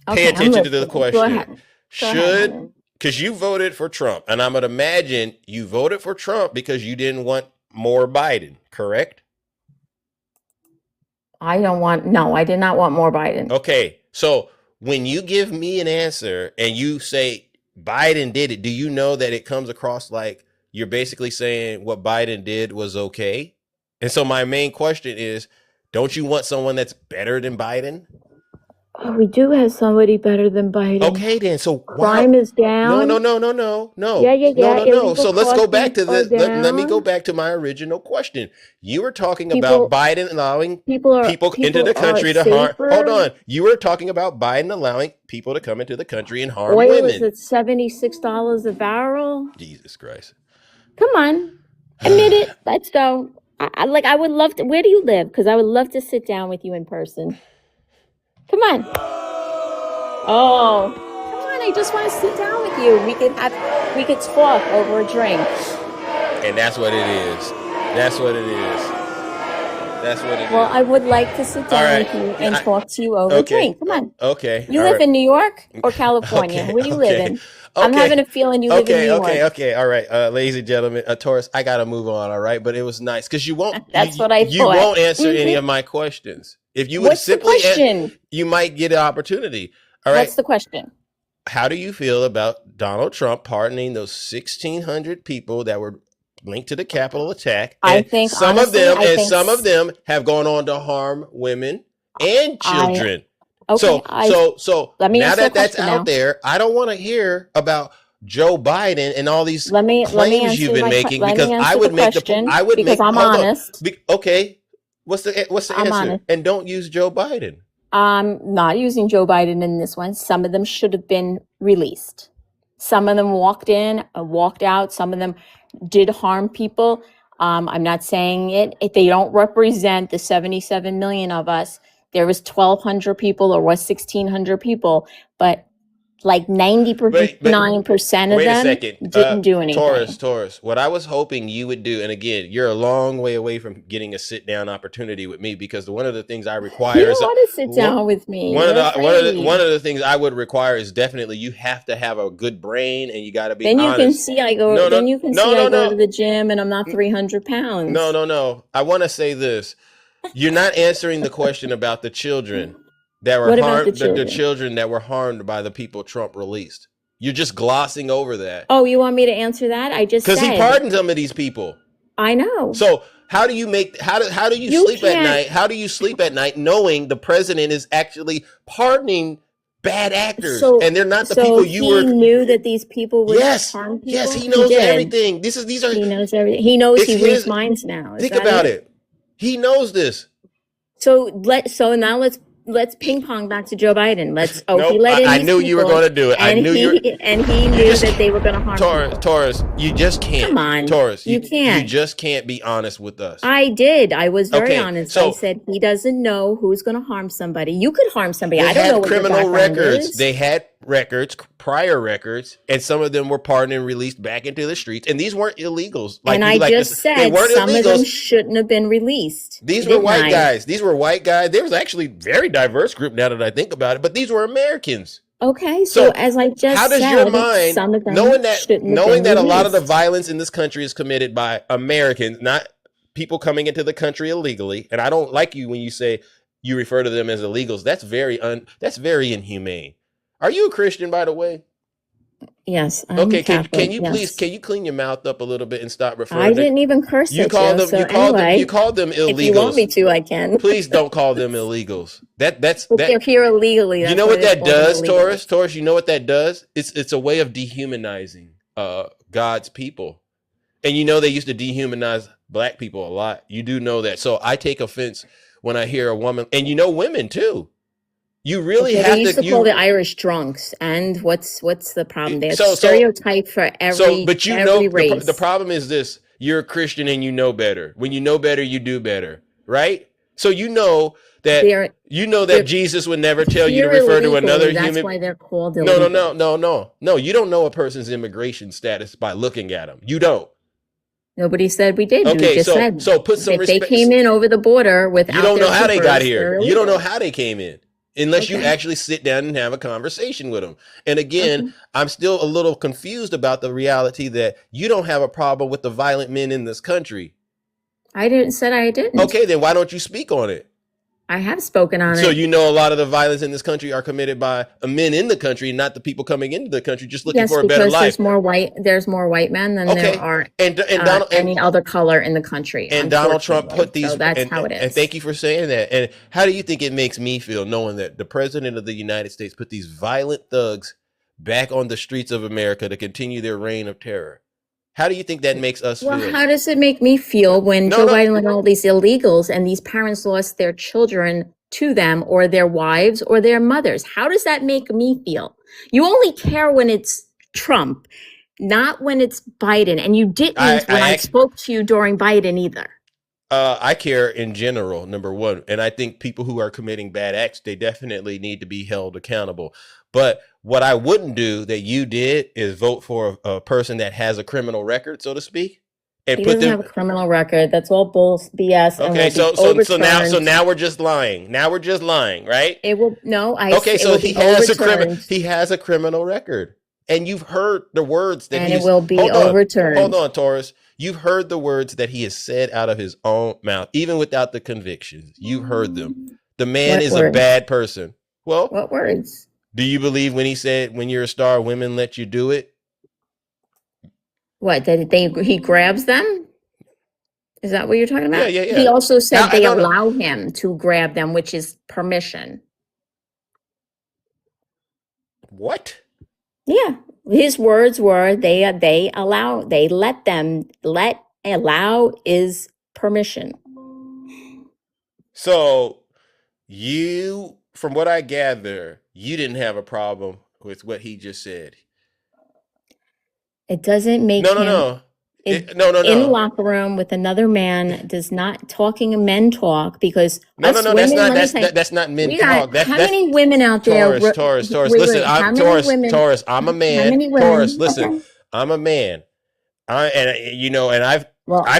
pay attention to the question. Because you voted for Trump, and I'm going to imagine you voted for Trump because you didn't want more Biden, correct? I did not want more Biden. Okay, so when you give me an answer and you say Biden did it, do you know that it comes across like you're basically saying what Biden did was okay? And so my main question is, don't you want someone that's better than Biden? Oh, we do have somebody better than Biden. Okay, then. So crime is down. No. Yeah. So let's go back to let me go back to my original question. You were talking about Biden allowing people into the country to harm. Hold on. You were talking about Biden allowing people to come into the country and harm women. Oil is at $76 a barrel. Jesus Christ. Come on. Admit it. Let's go. I would love to. Where do you live? Because I would love to sit down with you in person. Come on. Oh, come on. I just want to sit down with you. We could talk over a drink. And that's what it is. That's what it is. That's what it is. Well, I would like to sit down with you and talk to you over a drink. Come on. Okay. You live in New York or California? Where do you live in? I'm having a feeling you live in New York. Okay. All right. Ladies and gentlemen, Taurus, I got to move on. All right. But it was nice because you won't. That's what I thought. You won't answer any of my questions. If you would What's simply the question? You might get an opportunity. All right. What's the question? How do you feel about Donald Trump pardoning those 1,600 people that were linked to the Capitol attack? I think some of them have gone on to harm women and children. So let me now answer that that's now. out there, I don't want to hear about Joe Biden and all these claims you've been making because I would make I'm honest. Okay, what's the answer? Honest. And don't use Joe Biden. Not using Joe Biden in this one. Some of them should have been released. Some of them walked in, walked out. Some of them did harm people. I'm not saying it. If they don't represent the 77 million of us, there was 1,200 people or was 1,600 people, but like 99% of them didn't do anything. Taurus, what I was hoping you would do, and again, you're a long way away from getting a sit-down opportunity with me because one of the things I require you don't want to sit down with me. One of the things I would require is definitely you have to have a good brain and you got to be honest. You can see I go. I go to the gym and I'm not 300 pounds. No. I want to say this: you're not answering the question about the children that were harmed, the children that were harmed by the people Trump released. You're just glossing over that. Oh, you want me to answer that? I just because he pardoned some of these people. I know. So how do you sleep at night? How do you sleep at night knowing the president is actually pardoning bad actors and they're not the people you were? He knew that these people would harm people. Yes, he knows everything. These are. He knows everything. He knows he reads minds now. Think about it. He knows this. So now let's ping pong back to Joe Biden. He let in I knew you were going to do it. And he knew that they were going to harm people. Taurus, you just can't. Come on, Taurus, you can't. You just can't be honest with us. I did. I was very honest. I said he doesn't know who's going to harm somebody. You could harm somebody. I don't know what criminal your records. Is. They had prior records, and some of them were pardoned and released back into the streets. And these weren't illegals. Said some of them shouldn't have been released. These were white guys. There was actually a very diverse group now that I think about it, but these were Americans. Okay, so as I just how does said, your mind, some of them knowing that a lot of the violence in this country is committed by Americans, not people coming into the country illegally, and I don't like you when you say you refer to them as illegals. That's very inhumane. Are you a Christian, by the way? Yes. Okay. Can you clean your mouth up a little bit and stop referring? I didn't even curse. You called them illegals. If you want me to, I can. Please don't call them illegals. They're here illegally. You know what that does, Taurus? Taurus, you know what that does? It's a way of dehumanizing God's people, and you know they used to dehumanize black people a lot. You do know that. So I take offense when I hear a woman, and women too. You really have they used to call the Irish drunks, and what's the problem? They stereotype for every race. The problem is this: you're a Christian and you know better. When you know better, you do better, right? So you know that Jesus would never tell you to refer to another human. That's why they're called illegal. No. You don't know a person's immigration status by looking at them. You don't. Nobody said we did. Okay, we just said so put some respect. They came in over the border without. You don't know how they got here. You don't know how they came in. Unless you actually sit down and have a conversation with them. And again, I'm still a little confused about the reality that you don't have a problem with the violent men in this country. I didn't. Okay, then why don't you speak on it? I have spoken on it. So you know a lot of the violence in this country are committed by men in the country, not the people coming into the country just looking for a better life. There's more white men than there are any other color in the country. And Donald Trump put these. So that's how it is. And thank you for saying that. And how do you think it makes me feel knowing that the president of the United States put these violent thugs back on the streets of America to continue their reign of terror? How do you think that makes us feel? Well, how does it make me feel when Joe Biden and all these illegals and these parents lost their children to them or their wives or their mothers? How does that make me feel? You only care when it's Trump, not when it's Biden. And you didn't when I spoke to you during Biden either. I care in general, number one. And I think people who are committing bad acts, they definitely need to be held accountable. But what I wouldn't do that you did is vote for a person that has a criminal record, so to speak. and he put doesn't them. have a criminal record. That's all BS. And Okay, so now we're just lying. Now we're just lying, right? It will no. Okay, so he has a criminal record, and you've heard the words that and it will be overturned. Hold on, Taurus. You've heard the words that he has said out of his own mouth, even without the convictions. You've heard them. The man is a bad person. Well, what words? Do you believe when he said, "When you're a star, women let you do it"? What, that he grabs them? Is that what you're talking about? Yeah. He also said they allow him to grab them, which is permission. What? Yeah. His words were allow is permission. So you, from what I gather, you didn't have a problem with what he just said. It doesn't make him. No. In the locker room with another man does not men talk because that's not men talk. How many women out there? Taurus. Listen, I'm Taurus. I'm a man. Taurus, listen, I'm a man. I've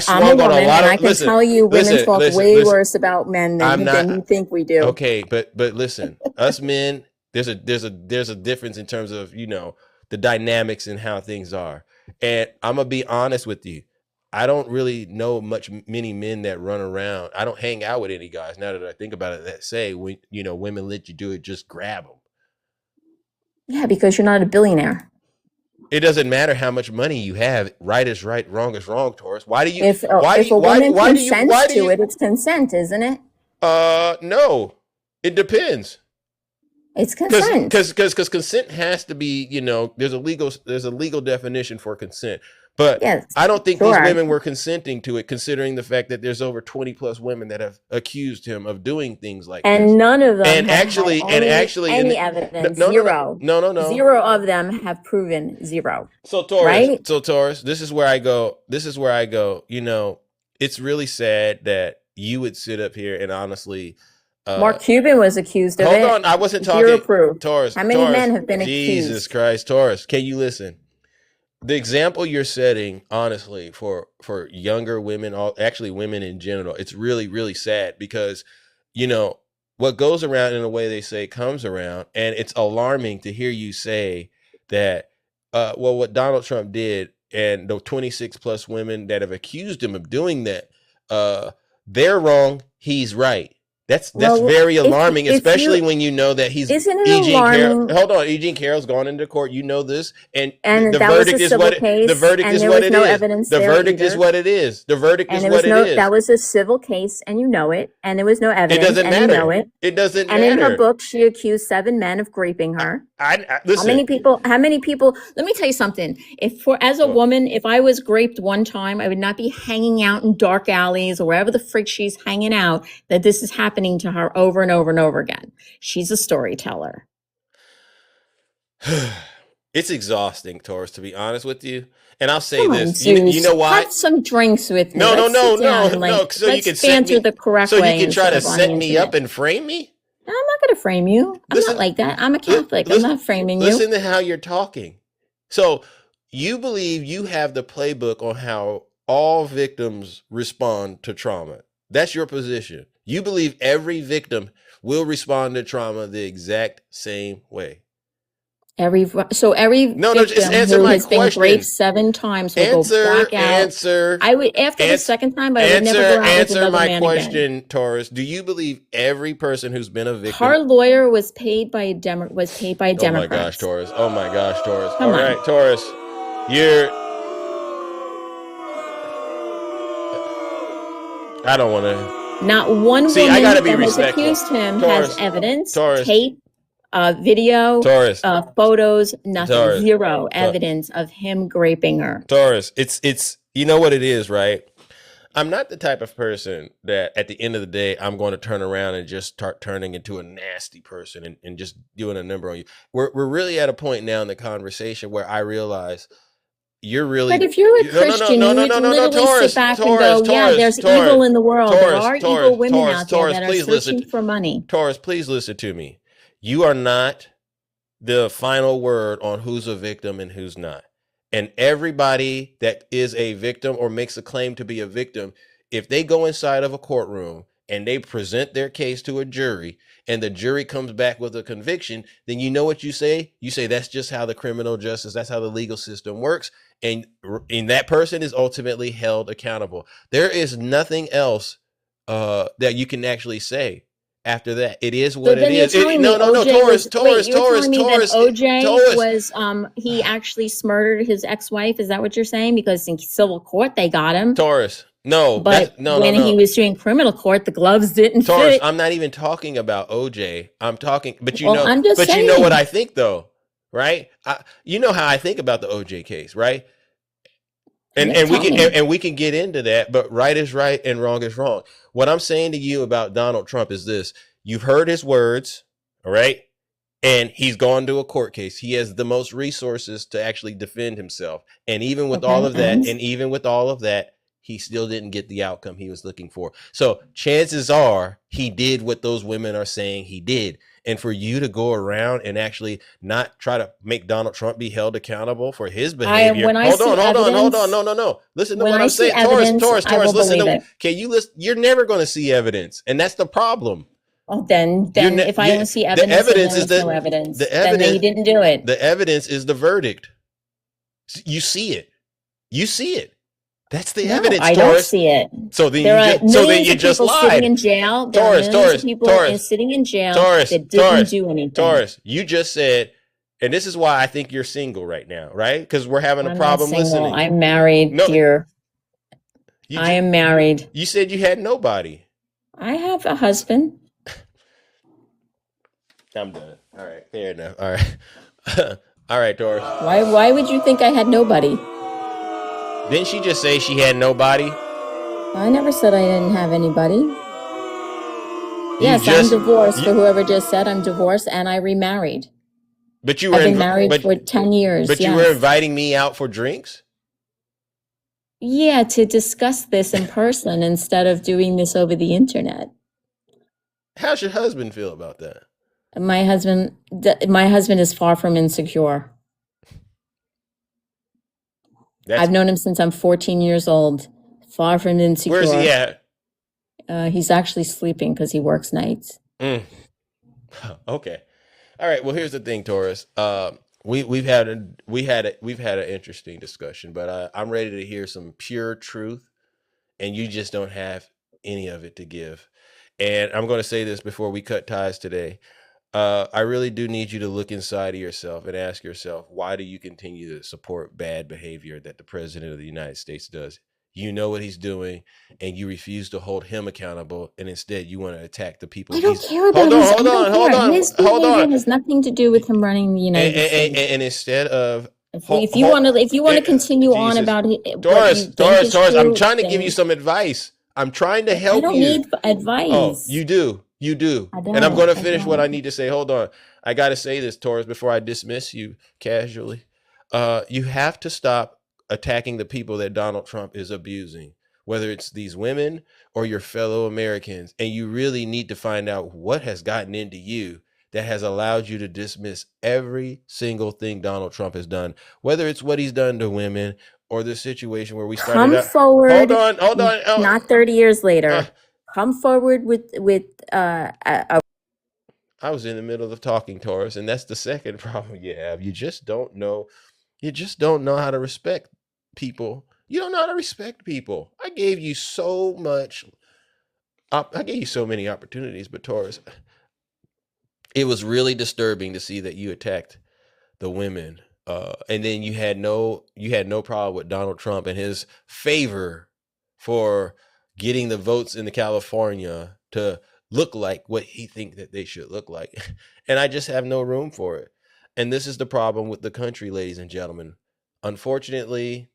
swung on a lot of. I can tell you, women talk way worse about men than you think we do. Okay, but listen, us men, there's a difference in terms of the dynamics and how things are. And I'm gonna be honest with you. I don't really know many men that run around. I don't hang out with any guys now that I think about it that say, when women let you do it, just grab them. Yeah, because you're not a billionaire. It doesn't matter how much money you have. Right is right, wrong is wrong, Taurus. Why do you? If a woman consents to it, it's consent, isn't it? No, it depends. It's consent because consent has to be, there's a legal definition for consent. But yes, I don't think these women were consenting to it, considering the fact that there's over 20 plus women that have accused him of doing things like this. And none of them any evidence. Zero. No. Zero of them have proven zero. So Taurus, this is where I go. It's really sad that you would sit up here and honestly. Mark Cuban was accused of it. Hold on, I wasn't talking. Zero proof. Taurus. How many men have been accused? Jesus Christ, Taurus. Can you listen? The example you're setting, honestly, for younger women, actually women in general, it's really, really sad because, what goes around in a way they say comes around. And it's alarming to hear you say that, what Donald Trump did and the 26 plus women that have accused him of doing that, they're wrong, he's right. That's very alarming, especially when you know that he's Eugene Carroll's gone into court. You know this, and the verdict is what the verdict is what it is. The verdict is what it is. The verdict is what it is. That was a civil case, and you know it, and there was no evidence. It doesn't matter. You know it. It doesn't matter. And in her book, she accused 7 men of raping her. Listen. How many people? Let me tell you something. As a woman, if I was raped one time, I would not be hanging out in dark alleys or wherever the freak she's hanging out. That this is happening to her over and over and over again. She's a storyteller. It's exhausting, Taurus, to be honest with you. And I'll say this. You know why? Have some drinks with me. No. So you can banter the correct way. So you can try to set me up and frame me? No, I'm not going to frame you. I'm not like that. I'm a Catholic. I'm not framing you. Listen to how you're talking. So you believe you have the playbook on how all victims respond to trauma. That's your position. You believe every victim will respond to trauma the exact same way. Every victim just answer who my has question. been raped 7 times will go back out. I would the second time, I would never go out with another man again. Answer my question, Taurus. Do you believe every person who's been a victim? Her lawyer was paid by a Democrat. Oh my gosh, Taurus. Come All right, on. Taurus. I don't want to. Not one woman that has accused him has evidence, tape, video, photos, nothing. Zero evidence of him raping her. Taurus, it's you know what it is, right? I'm not the type of person that at the end of the day, I'm going to turn around and just start turning into a nasty person and just doing a number on you. We're really at a point now in the conversation where I realize you're really. But if you're a Christian, you would literally sit back and go, "Yeah, there's evil in the world. There are evil women out there that are searching for money." Taurus, please listen to me. You are not the final word on who's a victim and who's not. And everybody that is a victim or makes a claim to be a victim, if they go inside of a courtroom and they present their case to a jury and the jury comes back with a conviction, then you know what you say? You say that's just how the criminal justice, that's how the legal system works. And that person is ultimately held accountable. There is nothing else that you can actually say. After that, it is what it is. No, Taurus. OJ was he actually murdered his ex-wife. Is that what you're saying? Because in civil court they got him. Taurus. No, but when he was doing criminal court, the gloves didn't Taurus, fit. I'm not even talking about OJ. I'm talking, but you saying. You know what I think though, right? You know how I think about the OJ case, right? And we can get into that, but right is right and wrong is wrong. What I'm saying to you about Donald Trump is this: you've heard his words, all right? And he's gone to a court case. He has the most resources to actually defend himself. And even with all of that, he still didn't get the outcome he was looking for. So chances are he did what those women are saying he did. And for you to go around and actually not try to make Donald Trump be held accountable for his behavior. Hold on. No. Listen to what I'm saying. Taurus, listen. You're never going to see evidence. And that's the problem. Well, then if I don't see evidence, no evidence. Then he didn't do it. The evidence is the verdict. You see it. That's the evidence. I don't see it. So then you just lied. Sitting in jail. Taurus, sitting in jail that didn't do anything. Taurus, you just said, and this is why I think you're single right now, right? Because we're having a problem listening. I'm married, dear. I am married. You said you had nobody. I have a husband. I'm done. All right, fair enough. All right, all right, Taurus. Why would you think I had nobody? Didn't she just say she had nobody? I never said I didn't have anybody. Yes, I'm divorced. For whoever just said I'm divorced, and I remarried. But you were I've been married for 10 years. But you were inviting me out for drinks? Yeah, to discuss this in person instead of doing this over the internet. How's your husband feel about that? My husband is far from insecure. I've known him since I'm 14 years old. Far from insecure. Where's he at? He's actually sleeping because he works nights. Okay. All right. Well, here's the thing, Taurus. We've had an interesting discussion, but I'm ready to hear some pure truth, and you just don't have any of it to give. And I'm going to say this before we cut ties today. I really do need you to look inside of yourself and ask yourself, why do you continue to support bad behavior that the president of the United States does? You know what he's doing, and you refuse to hold him accountable, and instead you want to attack the people. I don't care about hold on. His behavior has nothing to do with him running the United States. And instead of if you want to continue on about it, Taurus, I'm trying to give you some advice. I'm trying to help you. I don't need advice. Oh, you do. And I'm going to finish what I need to say. Hold on. I got to say this, Taurus, before I dismiss you casually. You have to stop attacking the people that Donald Trump is abusing, whether it's these women or your fellow Americans. And you really need to find out what has gotten into you that has allowed you to dismiss every single thing Donald Trump has done, whether it's what he's done to women or the situation where we started Come forward. Hold on. Not 30 years later. Come forward with I was in the middle of talking, Taurus, and that's the second problem you have. You just don't know how to respect people. You don't know how to respect people. I gave you so many opportunities, but Taurus, it was really disturbing to see that you attacked the women. And then you had no problem with Donald Trump and his favor for getting the votes in California to look like what he thinks that they should look like. And I just have no room for it. And this is the problem with the country, ladies and gentlemen. Unfortunately,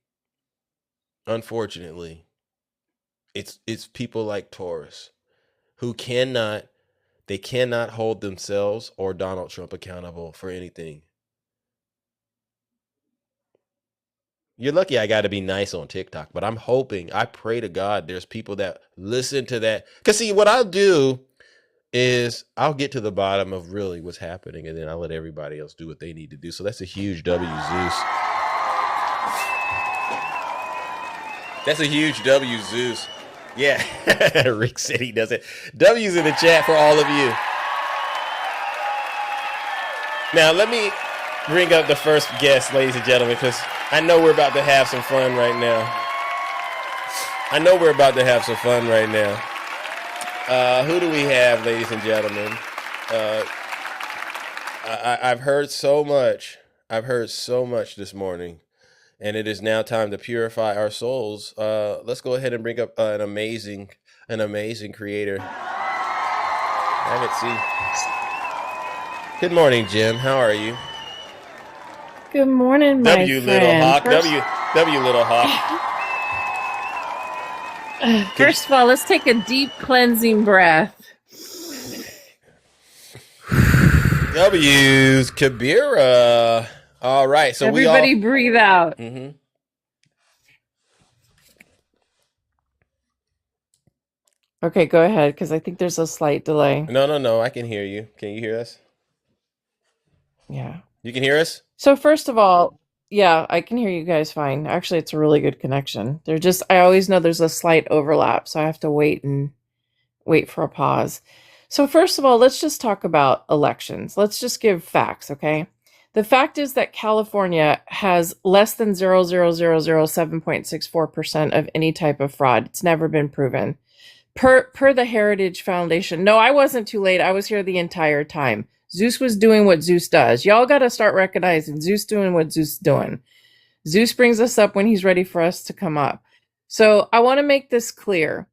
it's people like Taurus who cannot hold themselves or Donald Trump accountable for anything. You're lucky I got to be nice on TikTok, but I pray to God there's people that listen to that. Because see, what I'll do is I'll get to the bottom of really what's happening, and then I'll let everybody else do what they need to do. So that's a huge W, Zeus. That's a huge W, Zeus. Yeah, Rick said he does it. W's in the chat for all of you. Now, let me bring up the first guest, ladies and gentlemen, because I know we're about to have some fun right now. Who do we have, ladies and gentlemen? I've heard so much. This morning, and it is now time to purify our souls. Let's go ahead and bring up an amazing creator. Have it, see. Good morning, Jim. How are you? Good morning, my W friend. Little Hawk. W Little Hawk. First of all, let's take a deep cleansing breath. W's Kabira. All right, so everybody breathe out. Mm-hmm. Okay, go ahead, because I think there's a slight delay. No. I can hear you. Can you hear us? Yeah. You can hear us? So first of all, yeah, I can hear you guys fine. Actually, it's a really good connection. I always know there's a slight overlap, so I have to wait for a pause. So first of all, let's just talk about elections. Let's just give facts, okay? The fact is that California has less than 0.764% of any type of fraud. It's never been proven. Per the Heritage Foundation. No, I wasn't too late. I was here the entire time. Zeus was doing what Zeus does. Y'all got to start recognizing Zeus doing what Zeus is doing. Zeus brings us up when he's ready for us to come up. So I want to make this clear.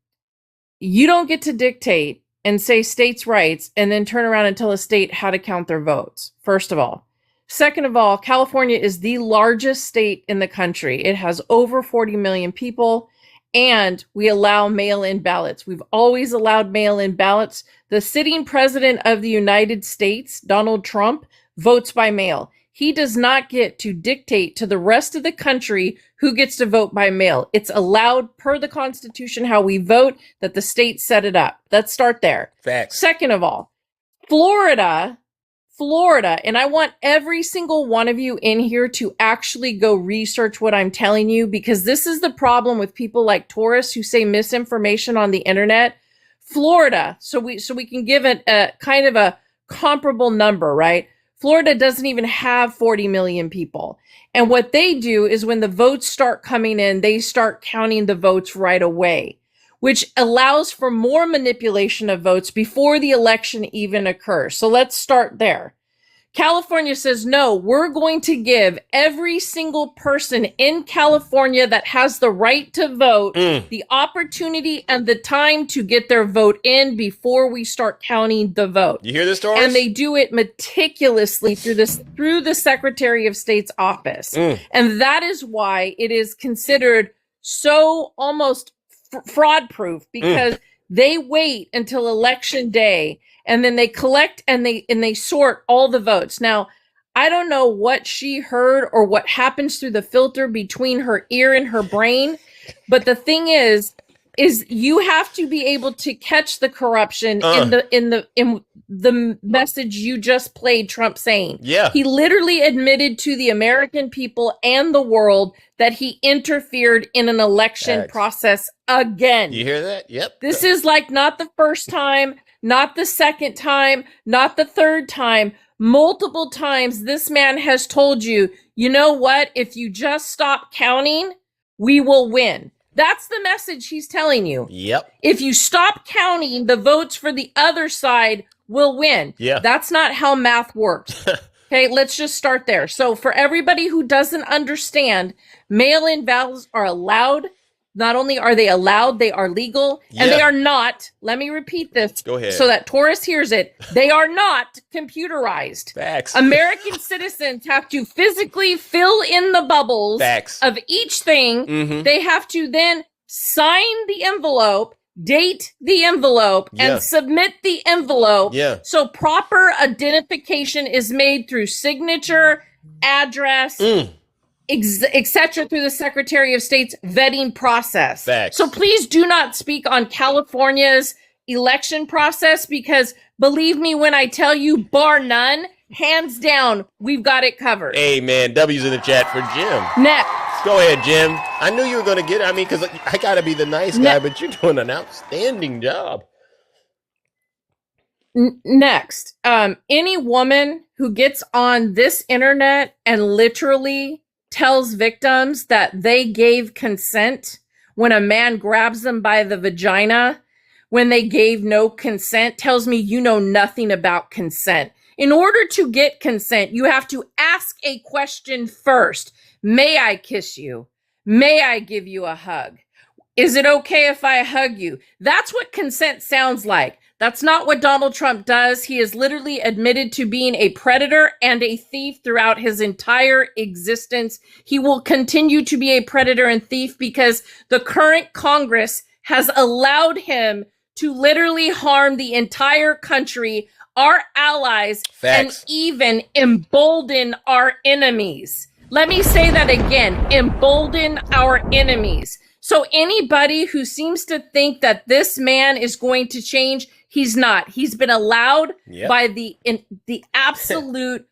You don't get to dictate and say states' rights and then turn around and tell a state how to count their votes, first of all. Second of all, California is the largest state in the country. It has over 40 million people, and we allow mail-in ballots. We've always allowed mail-in ballots. The sitting president of the United States, Donald Trump, votes by mail. He does not get to dictate to the rest of the country who gets to vote by mail. It's allowed per the Constitution how we vote, that the state set it up. Let's start there. Facts. Second of all, Florida, and I want every single one of you in here to actually go research what I'm telling you, because this is the problem with people like Taurus who say misinformation on the internet. Florida, so we can give it a kind of a comparable number, right? Florida doesn't even have 40 million people. And what they do is when the votes start coming in, they start counting the votes right away, which allows for more manipulation of votes before the election even occurs. So let's start there. California says, no, we're going to give every single person in California that has the right to vote the opportunity and the time to get their vote in before we start counting the vote. You hear this, Taurus? And they do it meticulously through the Secretary of State's office. And that is why it is considered so almost fraud-proof, because they wait until election day and then they collect and they sort all the votes. Now, I don't know what she heard or what happens through the filter between her ear and her brain, but the thing is you have to be able to catch the corruption in the message you just played Trump saying. Yeah. He literally admitted to the American people and the world that he interfered in an election process again. You hear that? Yep. This is like not the first time, not the second time, not the third time. Multiple times this man has told you, you know what? If you just stop counting, we will win. That's the message he's telling you. Yep. If you stop counting, the votes for the other side will win. Yeah. That's not how math works. Okay, let's just start there. So for everybody who doesn't understand, mail-in ballots are allowed. Not only are they allowed, they are legal, and they are not, let me repeat this Go ahead. so that Taurus hears it, they are not computerized. Facts. American citizens have to physically fill in the bubbles Facts. of each thing. They have to then sign the envelope, date the envelope, and submit the envelope. Yeah. So proper identification is made through signature, address, etc., through the Secretary of State's vetting process. Facts. So please do not speak on California's election process, because believe me when I tell you, bar none, hands down, we've got it covered. Amen. W's in the chat for Jim. Next. Go ahead, Jim. I knew you were going to get it. I mean, because I got to be the nice guy, but you're doing an outstanding job. Next, any woman who gets on this internet and literally tells victims that they gave consent when a man grabs them by the vagina, when they gave no consent, tells me you know nothing about consent. In order to get consent, you have to ask a question first. May I kiss you? May I give you a hug? Is it okay if I hug you? That's what consent sounds like. That's not what Donald Trump does. He is literally admitted to being a predator and a thief throughout his entire existence. He will continue to be a predator and thief because the current Congress has allowed him to literally harm the entire country, our allies, and even embolden our enemies. Let me say that again, embolden our enemies. So anybody who seems to think that this man is going to change, he's not. He's been allowed by the absolute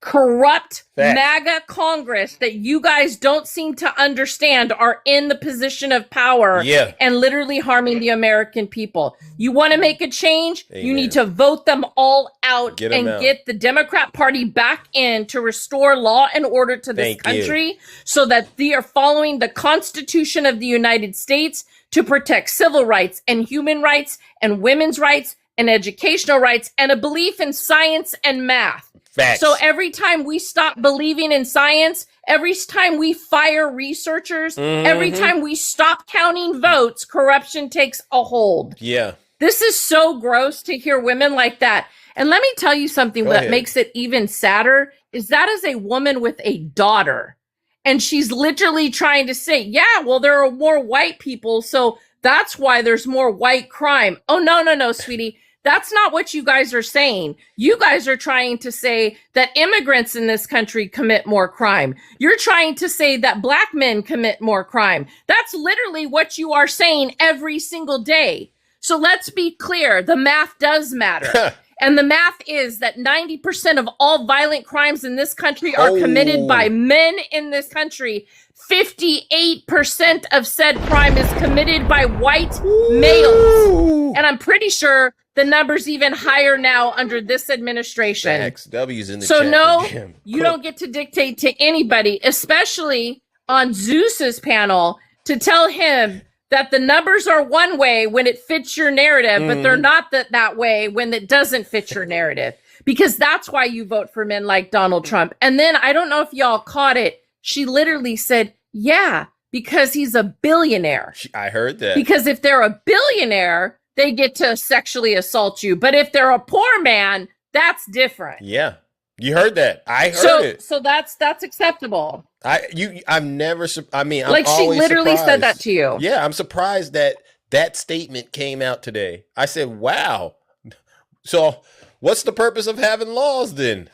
corrupt MAGA Congress that you guys don't seem to understand are in the position of power and literally harming the American people. You want to make a change? Amen. You need to vote them all out get the Democrat Party back in to restore law and order to this country so that they are following the Constitution of the United States to protect civil rights and human rights and women's rights and educational rights and a belief in science and math. Facts. So every time we stop believing in science, every time we fire researchers, every time we stop counting votes, corruption takes a hold. Yeah. This is so gross to hear women like that. And let me tell you something that makes it even sadder is that is a woman with a daughter. And she's literally trying to say, yeah, well, there are more white people, so that's why there's more white crime. Oh, no, sweetie. That's not what you guys are saying. You guys are trying to say that immigrants in this country commit more crime. You're trying to say that black men commit more crime. That's literally what you are saying every single day. So let's be clear. The math does matter. And the math is that 90% of all violent crimes in this country are committed by men in this country. 58% of said crime is committed by white males. And I'm pretty sure the number's even higher now under this administration. XW's in the so chat. No, you don't get to dictate to anybody, especially on Zeus's panel, to tell him that the numbers are one way when it fits your narrative, but they're not that way when it doesn't fit your narrative. Because that's why you vote for men like Donald Trump. And then, I don't know if y'all caught it, she literally said, yeah, because he's a billionaire. I heard that. Because if they're a billionaire, they get to sexually assault you. But if they're a poor man, that's different. Yeah. You heard that. I heard it. So that's acceptable. I've never, I mean, I'm like she literally surprised. said that to you. Yeah, I'm surprised that statement came out today. I said, wow. So what's the purpose of having laws then?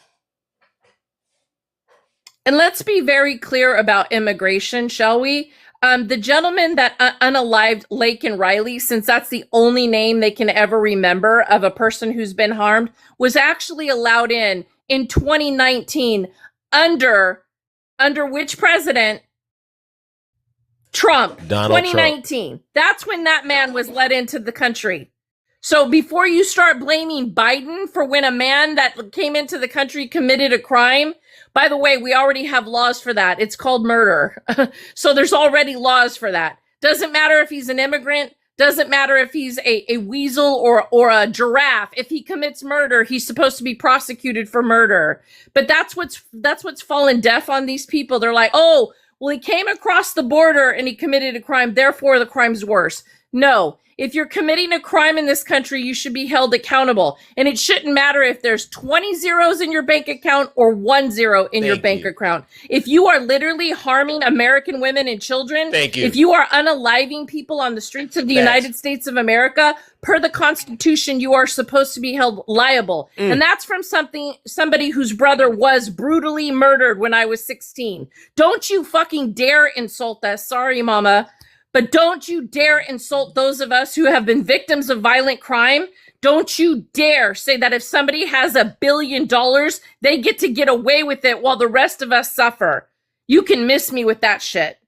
And let's be very clear about immigration, shall we? The gentleman that unalived Laken Riley, since that's the only name they can ever remember of a person who's been harmed, was actually allowed in 2019 under which president? Trump. Donald 2019. Trump. That's when that man was let into the country. So before you start blaming Biden for when a man that came into the country committed a crime, by the way, we already have laws for that. It's called murder. So there's already laws for that. Doesn't matter if he's an immigrant. Doesn't matter if he's a weasel or a giraffe. If he commits murder, he's supposed to be prosecuted for murder. But that's what's fallen deaf on these people. They're like, oh, well, he came across the border and he committed a crime, therefore the crime's worse. No. If you're committing a crime in this country, you should be held accountable. And it shouldn't matter if there's 20 zeros in your bank account or 1 zero in your bank account. If you are literally harming American women and children, if you are unaliving people on the streets of the United States of America, per the Constitution, you are supposed to be held liable. And that's from somebody whose brother was brutally murdered when I was 16. Don't you fucking dare insult us. Sorry, mama. But don't you dare insult those of us who have been victims of violent crime. Don't you dare say that if somebody has $1 billion, they get to get away with it while the rest of us suffer. You can miss me with that shit.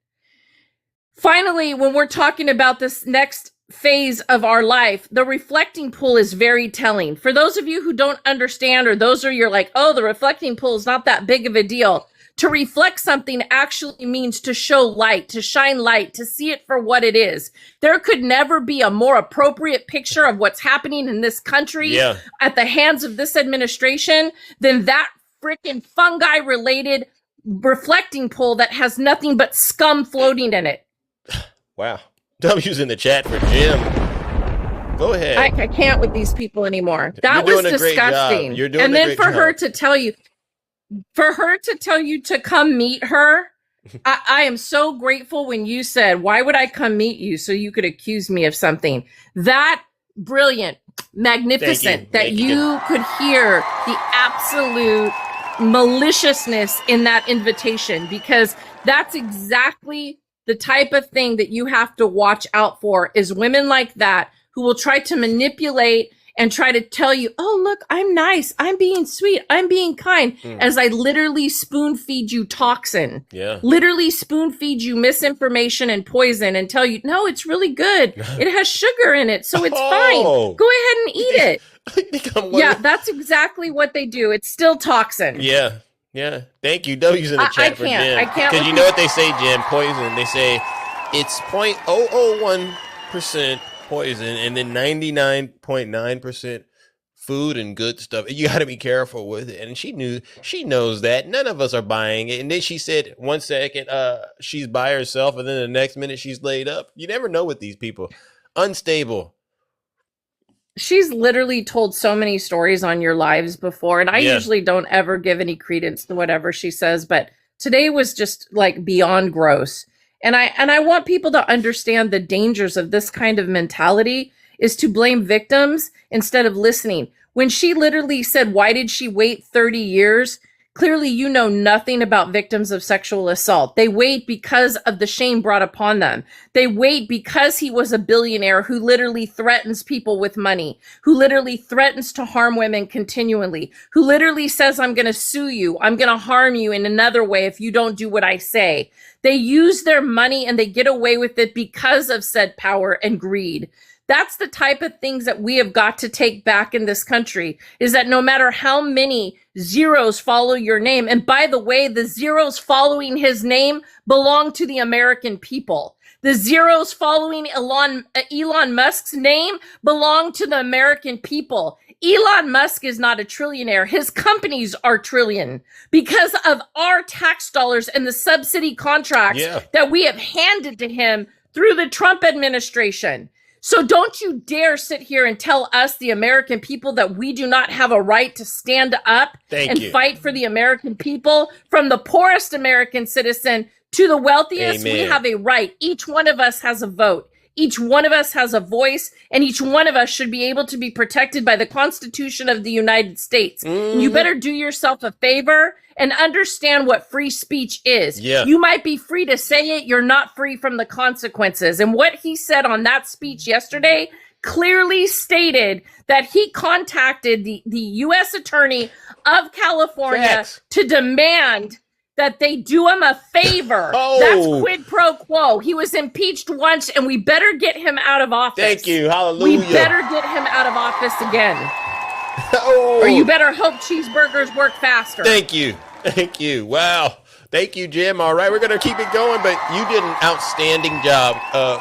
Finally, when we're talking about this next phase of our life, the reflecting pool is very telling. For those of you who don't understand, or those are you're like, oh, the reflecting pool is not that big of a deal. To reflect something actually means to show light, to shine light, to see it for what it is. There could never be a more appropriate picture of what's happening in this country at the hands of this administration than that freaking fungi-related reflecting pool that has nothing but scum floating in it. Wow. W's in the chat for Jim. Go ahead. I can't with these people anymore. That was disgusting. You're doing and a then great for job. her to tell you to come meet her, I am so grateful when you said, why would I come meet you so you could accuse me of something? That brilliant, magnificent, that you could hear the absolute maliciousness in that invitation, because that's exactly the type of thing that you have to watch out for, is women like that who will try to manipulate and try to tell you, oh, look, I'm nice, I'm being sweet, I'm being kind, as I literally spoon feed you toxin, literally spoon feed you misinformation and poison and tell you, no, it's really good. It has sugar in it, so it's fine. Go ahead and eat it. Yeah, that's exactly what they do. It's still toxin. Yeah. Yeah. Thank you. W's in the chat for Jim. I can't. Because you know what they say, Jim? Poison. They say it's 0.001% poison and then 99.9% food and good stuff. You got to be careful with it. And she knows that. None of us are buying it. And then she said 1 second she's by herself, and then the next minute she's laid up. You never know with these people. Unstable. She's literally told so many stories on Your Lives before, and I usually don't ever give any credence to whatever she says, but today was just like beyond gross. And I want people to understand the dangers of this kind of mentality is to blame victims instead of listening. When she literally said, why did she wait 30 years? Clearly, you know nothing about victims of sexual assault. They wait because of the shame brought upon them. They wait because he was a billionaire who literally threatens people with money, who literally threatens to harm women continually, who literally says, I'm going to sue you. I'm going to harm you in another way if you don't do what I say. They use their money and they get away with it because of said power and greed. That's the type of things that we have got to take back in this country, is that no matter how many zeros follow your name, and by the way, the zeros following his name belong to the American people. The zeros following Elon Musk's name belong to the American people. Elon Musk is not a trillionaire. His companies are trillion because of our tax dollars and the subsidy contracts that we have handed to him through the Trump administration. So don't you dare sit here and tell us, the American people, that we do not have a right to stand up and fight for the American people, from the poorest American citizen to the wealthiest. Amen. We have a right. Each one of us has a vote. Each one of us has a voice, and each one of us should be able to be protected by the Constitution of the United States. You better do yourself a favor and understand what free speech is. You might be free to say it. You're not free from the consequences. And what he said on that speech yesterday clearly stated that he contacted the U.S. Attorney of California to demand that they do him a favor. That's quid pro quo. He was impeached once, and we better get him out of office. Thank you. Hallelujah. We better get him out of office again. Or you better hope cheeseburgers work faster. Thank you. Thank you. Wow. Thank you, Jim. All right, we're going to keep it going, but you did an outstanding job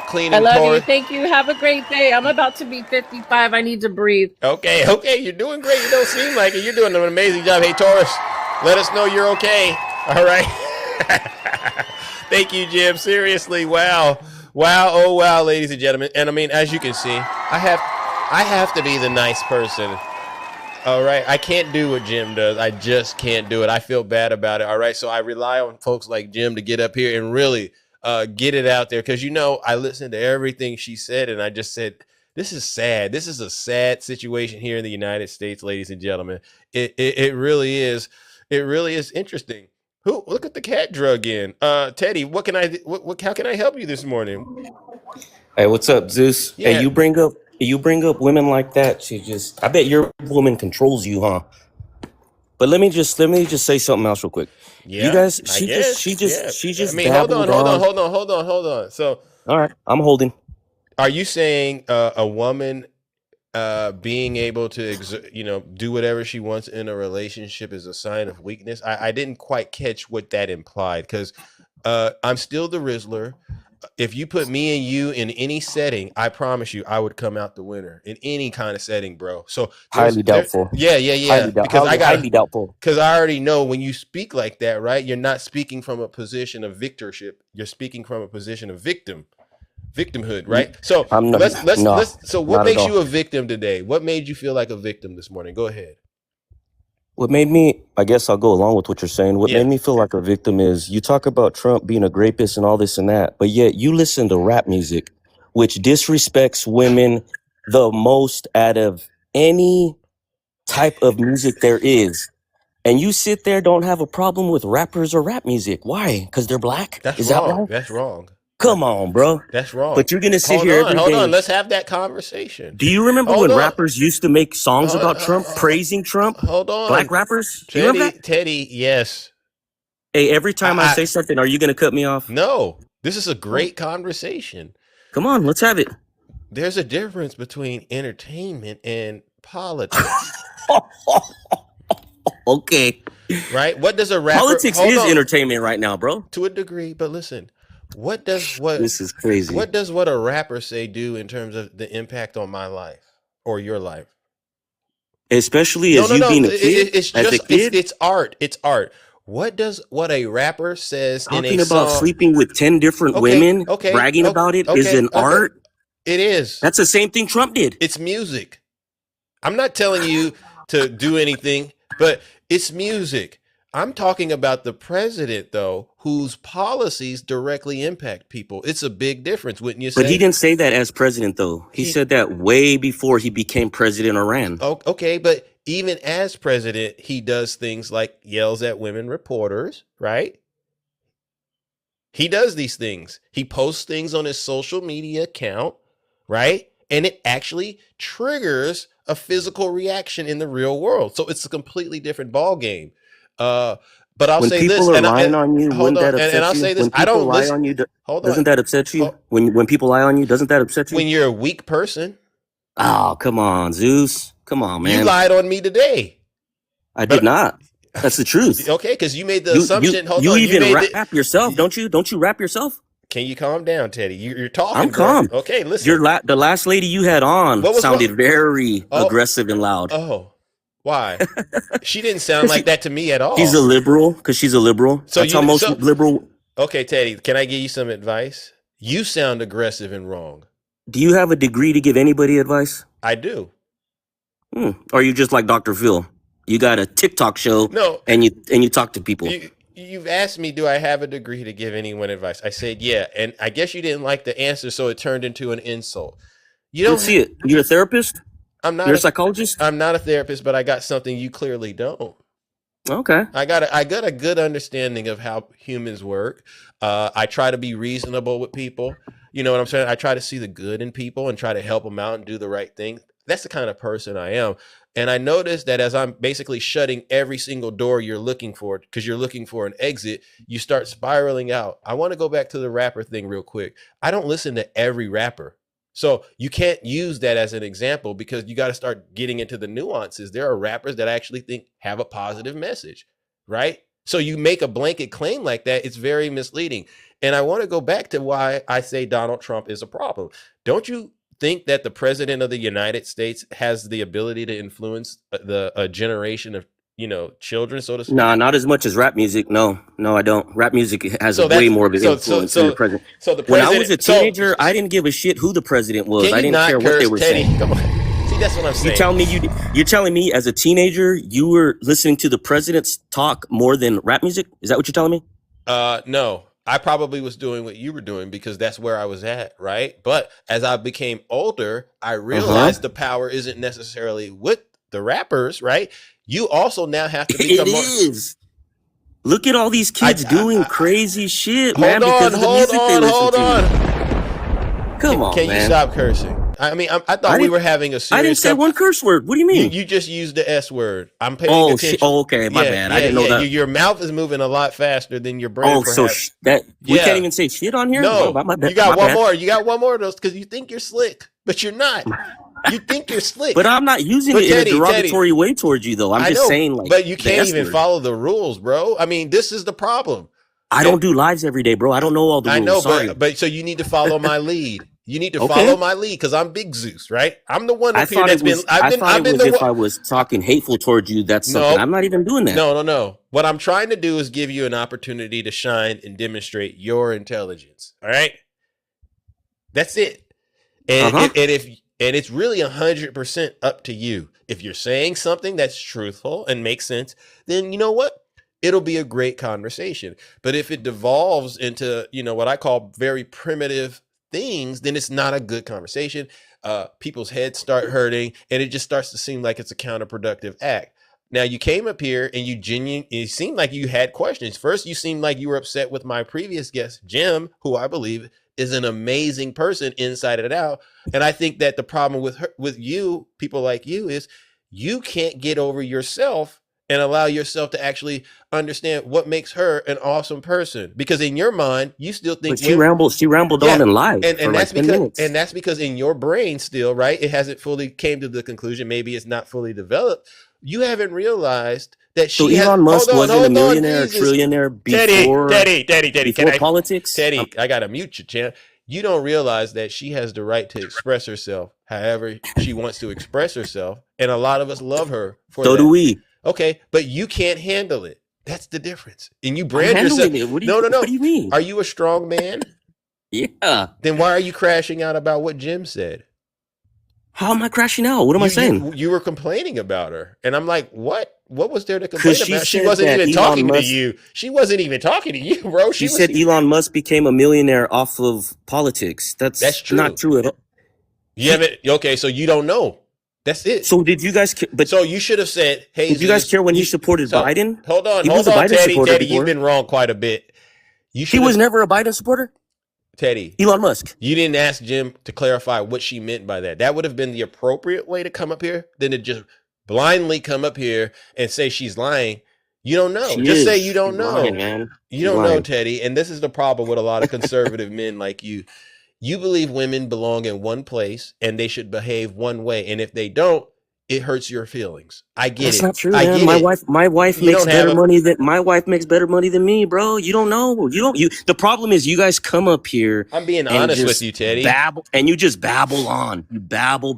cleaning. I love you. Thank you. Have a great day. I'm about to be 55. I need to breathe. Okay. You're doing great. You don't seem like it. You're doing an amazing job. Hey, Taurus, let us know you're okay. All right. Thank you, Jim. Seriously. Wow. Oh, wow, ladies and gentlemen. And I mean, as you can see, I have to be the nice person. All right. I can't do what Jim does. I just can't do it. I feel bad about it. All right. So I rely on folks like Jim to get up here and really get it out there. Because, I listened to everything she said, and I just said, this is sad. This is a sad situation here in the United States, ladies and gentlemen. It really is. It really is interesting. Look at the cat drug in. Teddy, how can I help you this morning? Hey, what's up, Zeus? Yeah. Hey, you bring up women like that. I bet your woman controls you, huh? But let me just say something else real quick. Yeah, you guys, she just. I mean, hold on. So, all right, I'm holding. Are you saying a woman being able to do whatever she wants in a relationship is a sign of weakness? I didn't quite catch what that implied, because I'm still the Rizzler. If you put me and you in any setting, I promise you I would come out the winner in any kind of setting, bro. So highly doubtful. Highly doubtful. Because I already know when you speak like that, right? You're not speaking from a position of victorship. You're speaking from a position of victimhood, right? So So what makes you a victim today? What made you feel like a victim this morning? Go ahead. What made me, I guess I'll go along with what you're saying. What made me feel like a victim is you talk about Trump being a rapist and all this and that, but yet you listen to rap music, which disrespects women the most out of any type of music there is. And you sit there, don't have a problem with rappers or rap music. Why? Because they're black? That's Is wrong. that wrong? That's wrong. Come on, bro. That's wrong. But you're going to sit here every day. Hold on. Let's have that conversation. Do you remember when rappers used to make songs about Trump, praising Trump? Hold on. Black rappers? Do you remember that? Teddy, yes. Hey, every time I say something, are you going to cut me off? No. This is a great conversation. Come on, let's have it. There's a difference between entertainment and politics. Okay. Right? What does a rapper... Politics is entertainment right now, bro. To a degree, but listen... This is crazy. What does what a rapper say do in terms of the impact on my life or your life? Especially as being a kid. It's art. It's art. What does what a rapper says talking in a song? About sleeping with 10 different women, bragging about it is an art? It is. That's the same thing Trump did. It's music. I'm not telling you to do anything, but it's music. I'm talking about the president, though, whose policies directly impact people. It's a big difference, wouldn't you say? But he didn't say that as president, though. He said that way before he became president or ran. Okay, but even as president, he does things like yells at women reporters, right? He does these things. He posts things on his social media account, right? And it actually triggers a physical reaction in the real world. So it's a completely different ball game. But I'll say this, and I'll say this. I don't listen. On you, doesn't that upset you? When people lie on you, doesn't that upset you? When you're a weak person. Oh, come on, Zeus. Come on, man. You lied on me today. I did not. That's the truth. Okay, because you made the assumption. You even rap yourself, don't you? Don't you rap yourself? Can you calm down, Teddy? You're talking. I'm calm. Okay, listen. The last lady you had on sounded very aggressive and loud. Oh. Why? She didn't sound like that to me at all. She's a liberal because she's a liberal. So that's how most liberal. Okay, Teddy, can I give you some advice? You sound aggressive and wrong. Do you have a degree to give anybody advice? I do. Or are you just like Dr. Phil? You got a TikTok show. No, and you talk to people. You've asked me, do I have a degree to give anyone advice? I said, yeah, and I guess you didn't like the answer, so it turned into an insult. You don't see it. You're a therapist. You're a psychologist? I'm not a therapist, but I got something you clearly don't. Okay. I got a good understanding of how humans work. I try to be reasonable with people. You know what I'm saying? I try to see the good in people and try to help them out and do the right thing. That's the kind of person I am. And I noticed that as I'm basically shutting every single door you're looking for, because you're looking for an exit, you start spiraling out. I want to go back to the rapper thing real quick. I don't listen to every rapper. So you can't use that as an example because you got to start getting into the nuances. There are rappers that I actually think have a positive message, right? So you make a blanket claim like that, it's very misleading. And I want to go back to why I say Donald Trump is a problem. Don't you think that the president of the United States has the ability to influence a generation of, children, so to speak? Nah, not as much as rap music. No, I don't. Rap music has way more of an influence than the president. When I was a teenager, I didn't give a shit who the president was. I didn't care what they were saying. Come on. See, that's what I'm saying. You're telling me as a teenager you were listening to the president's talk more than rap music? Is that what you're telling me? No. I probably was doing what you were doing because that's where I was at, right? But as I became older, I realized the power isn't necessarily with the rappers, right? You also now have to become It is. Look at all these kids doing crazy shit, man. Hold on. Come on, man. Can you stop cursing? I mean, I thought we were having a serious. I didn't say one curse word. What do you mean? You just used the S word. I'm paying attention. Okay, my bad. I didn't know that. Your mouth is moving a lot faster than your brain. So that we can't even say shit on here. No, my bad. You got one more. You got one more of those because you think you're slick, but you're not. You think you're slick, but I'm not using it in a derogatory way towards you, though. I'm just saying, like, but you can't even follow the rules, bro. I mean, this is the problem. I don't do lives every day, bro. I don't know all the rules. I know, but so you need to follow my lead. You need to follow my lead because I'm Big Zeus, right? I'm the one up here that's been. If I was talking hateful towards you, that's something. I'm not even doing that. No. What I'm trying to do is give you an opportunity to shine and demonstrate your intelligence. All right, that's it. And and it's really 100% up to you. If you're saying something that's truthful and makes sense, then you know what? It'll be a great conversation. But if it devolves into, what I call very primitive things, then it's not a good conversation. People's heads start hurting, and it just starts to seem like it's a counterproductive act. Now, you came up here and it seemed like you had questions. First, you seemed like you were upset with my previous guest, Jim, who I believe is an amazing person inside and out. And I think that the problem with you, people like you, is you can't get over yourself and allow yourself to actually understand what makes her an awesome person. Because in your mind, you still think she rambled on and lied. And that's because in your brain still, right? It hasn't fully came to the conclusion. Maybe it's not fully developed. You haven't realized that she has. Elon Musk wasn't a millionaire, trillionaire before. Teddy, politics. Teddy, I gotta mute you, champ. You don't realize that she has the right to express herself however she wants to express herself, and a lot of us love her for that. So do we. Okay, but you can't handle it. That's the difference. And you brand yourself. No. What do you mean? Are you a strong man? Yeah. Then why are you crashing out about what Jim said? How am I crashing out? What am I saying? You were complaining about her. And I'm like, what? What was there to complain about? She wasn't even talking to you. She wasn't even talking to you, bro. She said Elon Musk became a millionaire off of politics. That's true. Not true at all. You haven't. Okay, so you don't know. That's it. So did you guys? So you should have said, "Hey, did you guys care when he supported Biden?" Hold on, Teddy. You've been wrong quite a bit. He was never a Biden supporter. Teddy, Elon Musk. You didn't ask Jim to clarify what she meant by that. That would have been the appropriate way to come up here than to just blindly come up here and say she's lying. You don't know. Just say you don't know. Lying, man. You don't know, Teddy. And this is the problem with a lot of conservative men like you. You believe women belong in one place and they should behave one way. And if they don't, it hurts your feelings. I get it. That's not true, man. My wife makes better money than me, bro. You don't know. The problem is you guys come up here. I'm being honest with you, Teddy. You just babble on. You babble.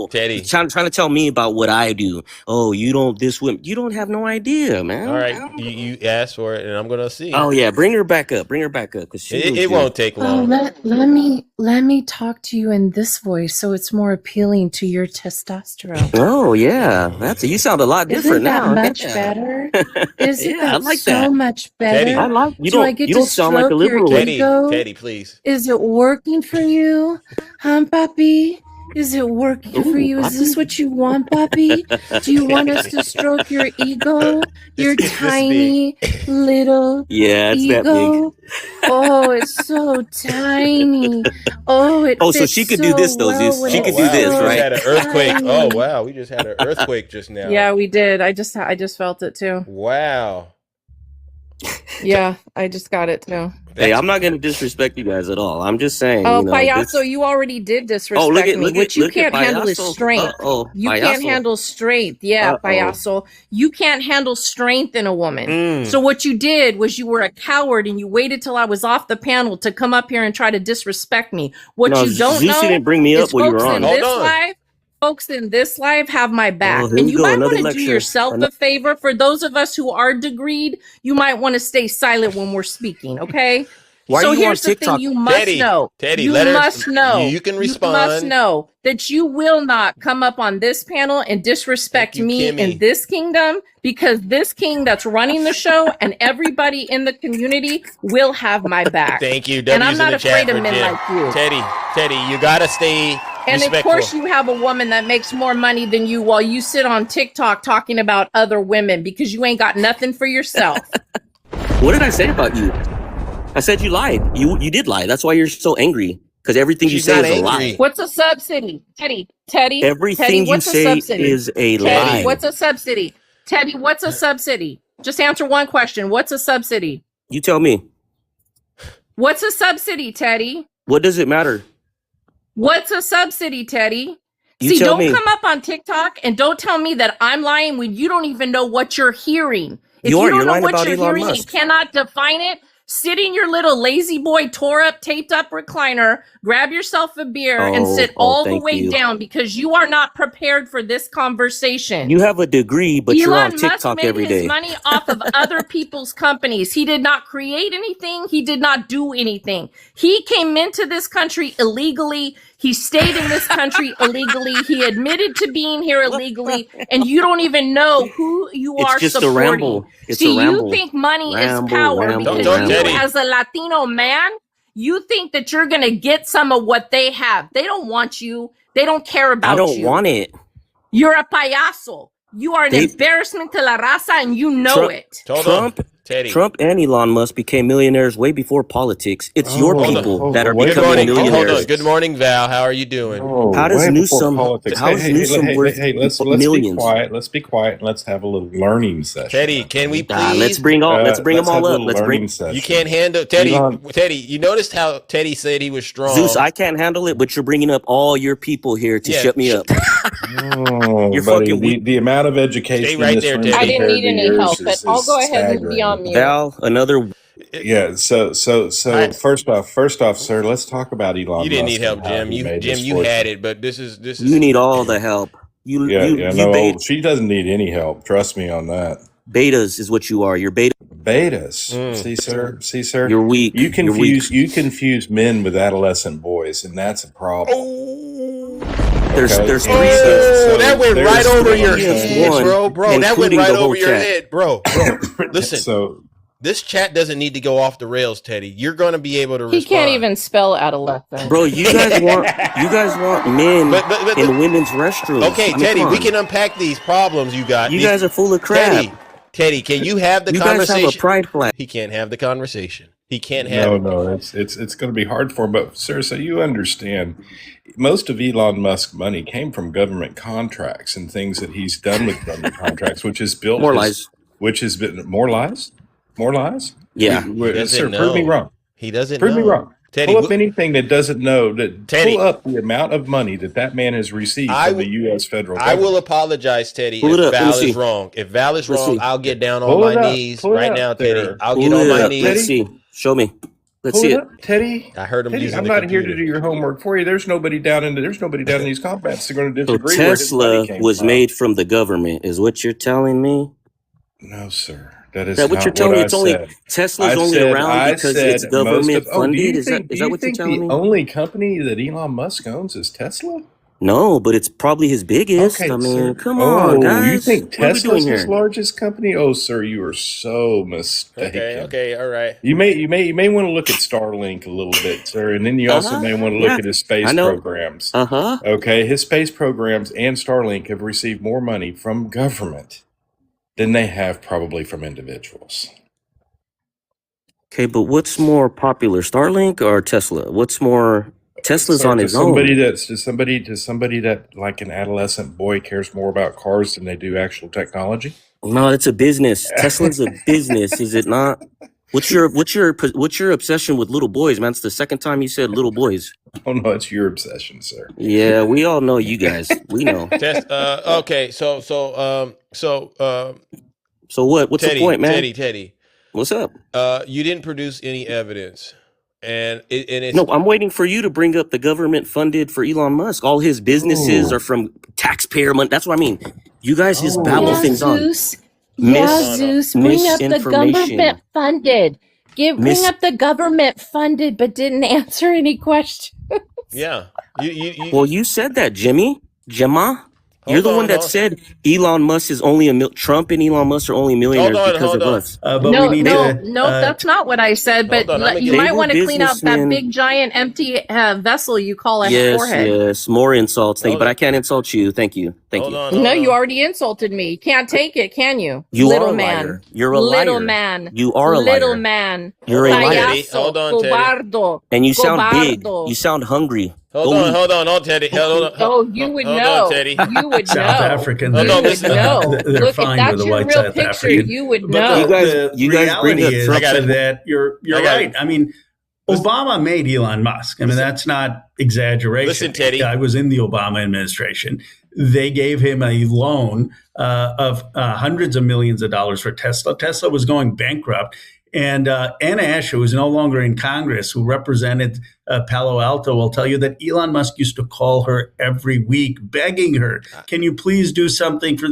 Teddy. You're trying to tell me about what I do. Oh, you don't have no idea, man. All right. You asked for it and I'm gonna see. Oh yeah, bring her back up. Cause it won't take long. Let me talk to you in this voice so it's more appealing to your testosterone. Oh yeah, you sound a lot different now. Isn't that much better? Isn't that like so much better? Teddy, I like you. I get you to don't sound like a liberal. Teddy, please. Is it working for you, Papi? Is it working for you? Is this what you want, Papi? Do you want us to stroke your ego? Your tiny little it's ego? that big. Oh, it's so tiny. Oh, it fits so she could do this though, well Zeus. She could do this, right? We had an earthquake. Oh wow, we just had an earthquake just now. Yeah, we did. I just felt it too. Wow. Yeah, I just got it too. Hey, I'm not going to disrespect you guys at all. I'm just saying. Oh, Payaso, you already did disrespect me. What you can't handle is strength. You can't handle strength. Yeah, Payaso. You can't handle strength in a woman. So what you did was you were a coward and you waited till I was off the panel to come up here and try to disrespect me. What you don't know didn't bring me up when you were on. Folks in this live have my back. And you might want to do yourself a favor. For those of us who are degreed, you might want to stay silent when we're speaking, okay? So here's the thing you must know. Teddy, you must know. You can respond. You must know that you will not come up on this panel and disrespect me in this kingdom, because this king that's running the show and everybody in the community will have my back. Thank you. And I'm not afraid of men like you. Teddy, you got to stay and respectful. Of course you have a woman that makes more money than you while you sit on TikTok talking about other women because you ain't got nothing for yourself. What did I say about you? I said you lied. You did lie. That's why you're so angry. because everything you She's say not is a angry. lie. What's a subsidy? Teddy, Everything you what's a say subsidy? is a Teddy, lie. what's a subsidy? Teddy, what's a subsidy? Just answer one question. What's a subsidy? You tell me. What's a subsidy, Teddy? What does it matter? What's a subsidy, Teddy? You See, tell don't me. come up on TikTok and don't tell me that I'm lying when you don't even know what you're hearing. If You are. you don't You're know lying what about you're Elon hearing and Musk. cannot define it, sit in your little lazy boy tore up, taped up recliner, grab yourself a beer and sit all the way down because you are not prepared for this conversation. You have a degree, but you're on Elon Musk TikTok made every his day. money off of other people's companies. He did not create anything. He did not do anything. He came into this country illegally. He stayed in this country illegally. He admitted to being here illegally, and you don't even know who you are just supporting. a ramble. It's See, a ramble. you think money Ramble, is power ramble, because Don't you, Teddy. as a Latino man, you think that you're going to get some of what they have. They don't want you. They don't care about you. I don't want it. You're a payaso. You are an embarrassment to la raza, and you know it. Trump and Elon Musk became millionaires way before politics. It's your people that are becoming millionaires. Hold on. Good morning, Val. How are you doing? How does Newsom? How is Newsom worth let's millions? be quiet. Let's be quiet and let's have a little learning session. Teddy, can we please? Let's bring them all up. Let's bring. You can't handle Teddy. Teddy, you noticed how Teddy said he was strong. Zeus, I can't handle it, but you're bringing up all your people here to shut me up. You're fucking the amount of education. Stay right there, Teddy. I didn't need any help, but I'll go ahead and be on mute. Val, another. Yeah. So first off, sir, let's talk about Elon Musk. You didn't need help, Jim. You had it, but this is. You need all the help. She doesn't need any help. Trust me on that. Betas is what you are. You're beta. Betas. See, sir. You're weak. You confuse men with adolescent boys, and that's a problem. There's that went right over your head, bro. That went right over your head, bro. Listen. This chat doesn't need to go off the rails, Teddy. You're going to be able to respond. He can't even spell adolescent. Bro, you guys want men in women's restrooms. Okay, Teddy, we can unpack these problems you got. You guys are full of crap. Teddy, can you have the conversation? You guys have a pride flag. He can't have the conversation. He can't have. No, it's going to be hard for him. But sir, so you understand, most of Elon Musk's money came from government contracts and things that he's done with government contracts, which has built lies. Which has been more lies. More lies? Yeah. Sir, prove me wrong. He doesn't prove know. me wrong. Teddy, pull up anything that doesn't know. Teddy, pull up the amount of money that man has received from the U.S. federal government. I will apologize, Teddy, if Val is wrong. If Val is wrong, I'll get down on my knees right now, Teddy. I'll get on my knees. Let's see. Show me. Let's see it. Teddy. I heard him using I'm the not computer. here to do your homework for you. There's nobody down in these comments that are going to disagree. Tesla was made from the government, is what you're telling me? No, sir. That is what you're telling me. It's only Tesla's only around because it's government funded. Is that what you're telling me? The only company that Elon Musk owns is Tesla? No, but it's probably his biggest. Okay, I mean, sir. come on, guys. You think Tesla's his largest company? Oh, sir, you are so mistaken. Okay, all right. You may want to look at Starlink a little bit, sir, and then you also may want to look at his space programs. Okay, his space programs and Starlink have received more money from government than they have probably from individuals. Okay, but what's more popular, Starlink or Tesla? What's more? Tesla's on his own. To somebody that like an adolescent boy cares more about cars than they do actual technology. No, it's a business. Tesla's a business, is it not? What's your obsession with little boys, man? It's the second time you said little boys. Oh no, it's your obsession, sir. Yeah, we all know you guys. We know. Okay, so what? What's Teddy, the point, man? Teddy, what's up? You didn't produce any evidence, and it's no. I'm waiting for you to bring up the government funded for Elon Musk. All his businesses are from taxpayer money. That's what I mean. You guys just babble things on. Zeus, bring up the government funded. Bring up the government funded, but didn't answer any questions. Yeah. Well, you said that, Gemma. You're the one that said Elon Musk is only Trump and Elon Musk are only millionaires because of us. But that's not what I said. But you might want to clean out that big, giant, empty vessel you call a forehead. Yes, more insults. Thank you, but I can't insult you. Thank you. No, you already insulted me. You can't take it, can you? You little are a man. liar. You're a liar. Little man. You are a liar. Little man. You're a liar. Hold on, Teddy. Cobardo. And you sound big. You sound hungry. Hold on, Teddy. Oh, you would know. On, Teddy. You would know. South Africans. You would know. They're Look, fine if with that's the your white real South picture, African. you would But know. You guys bring reality is up that you're right. I mean, Obama made Elon Musk. I mean, that's not exaggeration. Listen, Teddy. I was in the Obama administration. They gave him a loan of hundreds of millions of dollars for Tesla. Tesla was going bankrupt. And Anna Asher, who is no longer in Congress, who represented Palo Alto, will tell you that Elon Musk used to call her every week, begging her, "Can you please do something for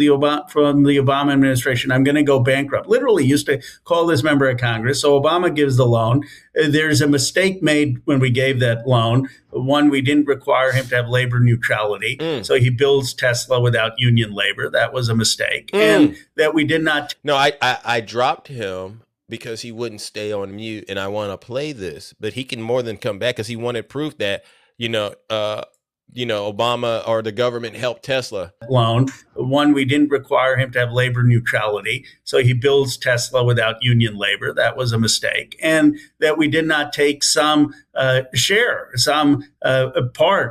from the Obama administration? I'm going to go bankrupt." Literally used to call this member of Congress. So Obama gives the loan. There's a mistake made when we gave that loan. One, we didn't require him to have labor neutrality. So he builds Tesla without union labor. That was a mistake. And that we did not. No, I dropped him because he wouldn't stay on mute, and I want to play this, but he can more than come back because he wanted proof that Obama or the government helped Tesla. Loan. One, we didn't require him to have labor neutrality, so he builds Tesla without union labor. That was a mistake, and that we did not take some part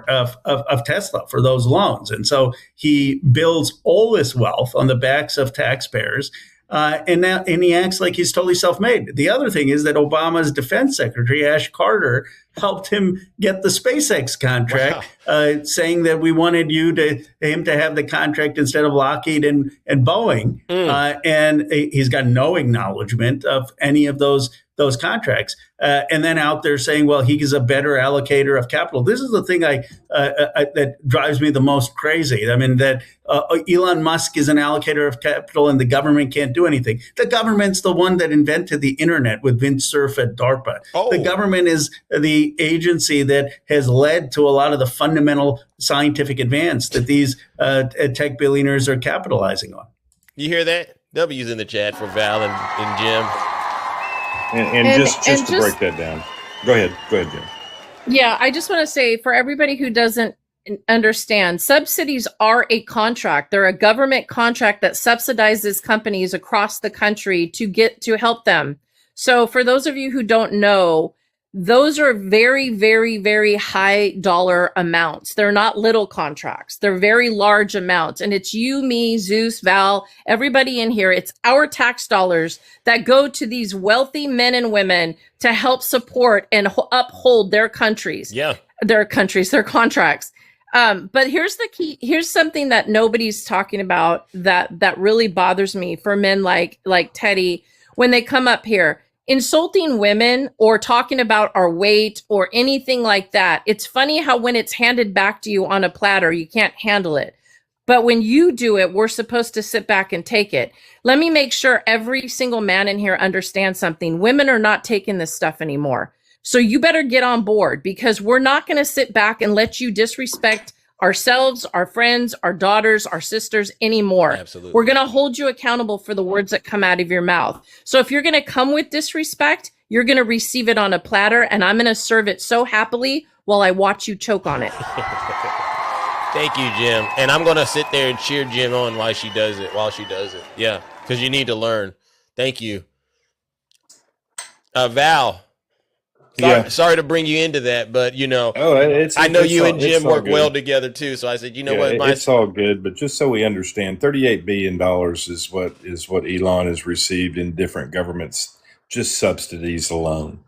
of Tesla for those loans, and so he builds all this wealth on the backs of taxpayers. And he acts like he's totally self-made. The other thing is that Obama's defense secretary, Ash Carter, helped him get the SpaceX contract, saying that we wanted him to have the contract instead of Lockheed and Boeing. And he's got no acknowledgement of any of those contracts. And then out there saying, well, he is a better allocator of capital. This is the thing that drives me the most crazy. I mean, that Elon Musk is an allocator of capital and the government can't do anything. The government's the one that invented the internet with Vint Cerf at DARPA. The government is the agency that has led to a lot of the fundamental scientific advance that these tech billionaires are capitalizing on. You hear that? W's in the chat for Val and Jim. And just to break that down. Go ahead, Jim. Yeah, I just want to say, for everybody who doesn't understand, subsidies are a contract. They're a government contract that subsidizes companies across the country to help them. So for those of you who don't know, those are very, very, very high dollar amounts. They're not little contracts. They're very large amounts. And it's you, me, Zeus, Val, everybody in here. It's our tax dollars that go to these wealthy men and women to help support and uphold their countries. Yeah. Their contracts. But here's the key. Here's something that nobody's talking about that really bothers me for men like Teddy when they come up here. Insulting women or talking about our weight or anything like that. It's funny how when it's handed back to you on a platter, you can't handle it. But when you do it, we're supposed to sit back and take it. Let me make sure every single man in here understands something. Women are not taking this stuff anymore. So you better get on board, because we're not going to sit back and let you disrespect ourselves, our friends, our daughters, our sisters anymore. Absolutely. We're going to hold you accountable for the words that come out of your mouth. So if you're going to come with disrespect, you're going to receive it on a platter, and I'm going to serve it so happily while I watch you choke on it. Thank you, Jim. And I'm going to sit there and cheer Jim on while she does it. Yeah, because you need to learn. Thank you. Val. Sorry to bring you into that, but I know you and Jim work well together too. So I said, what? It's all good, but just so we understand, $38 billion is what Elon has received in different governments, just subsidies alone.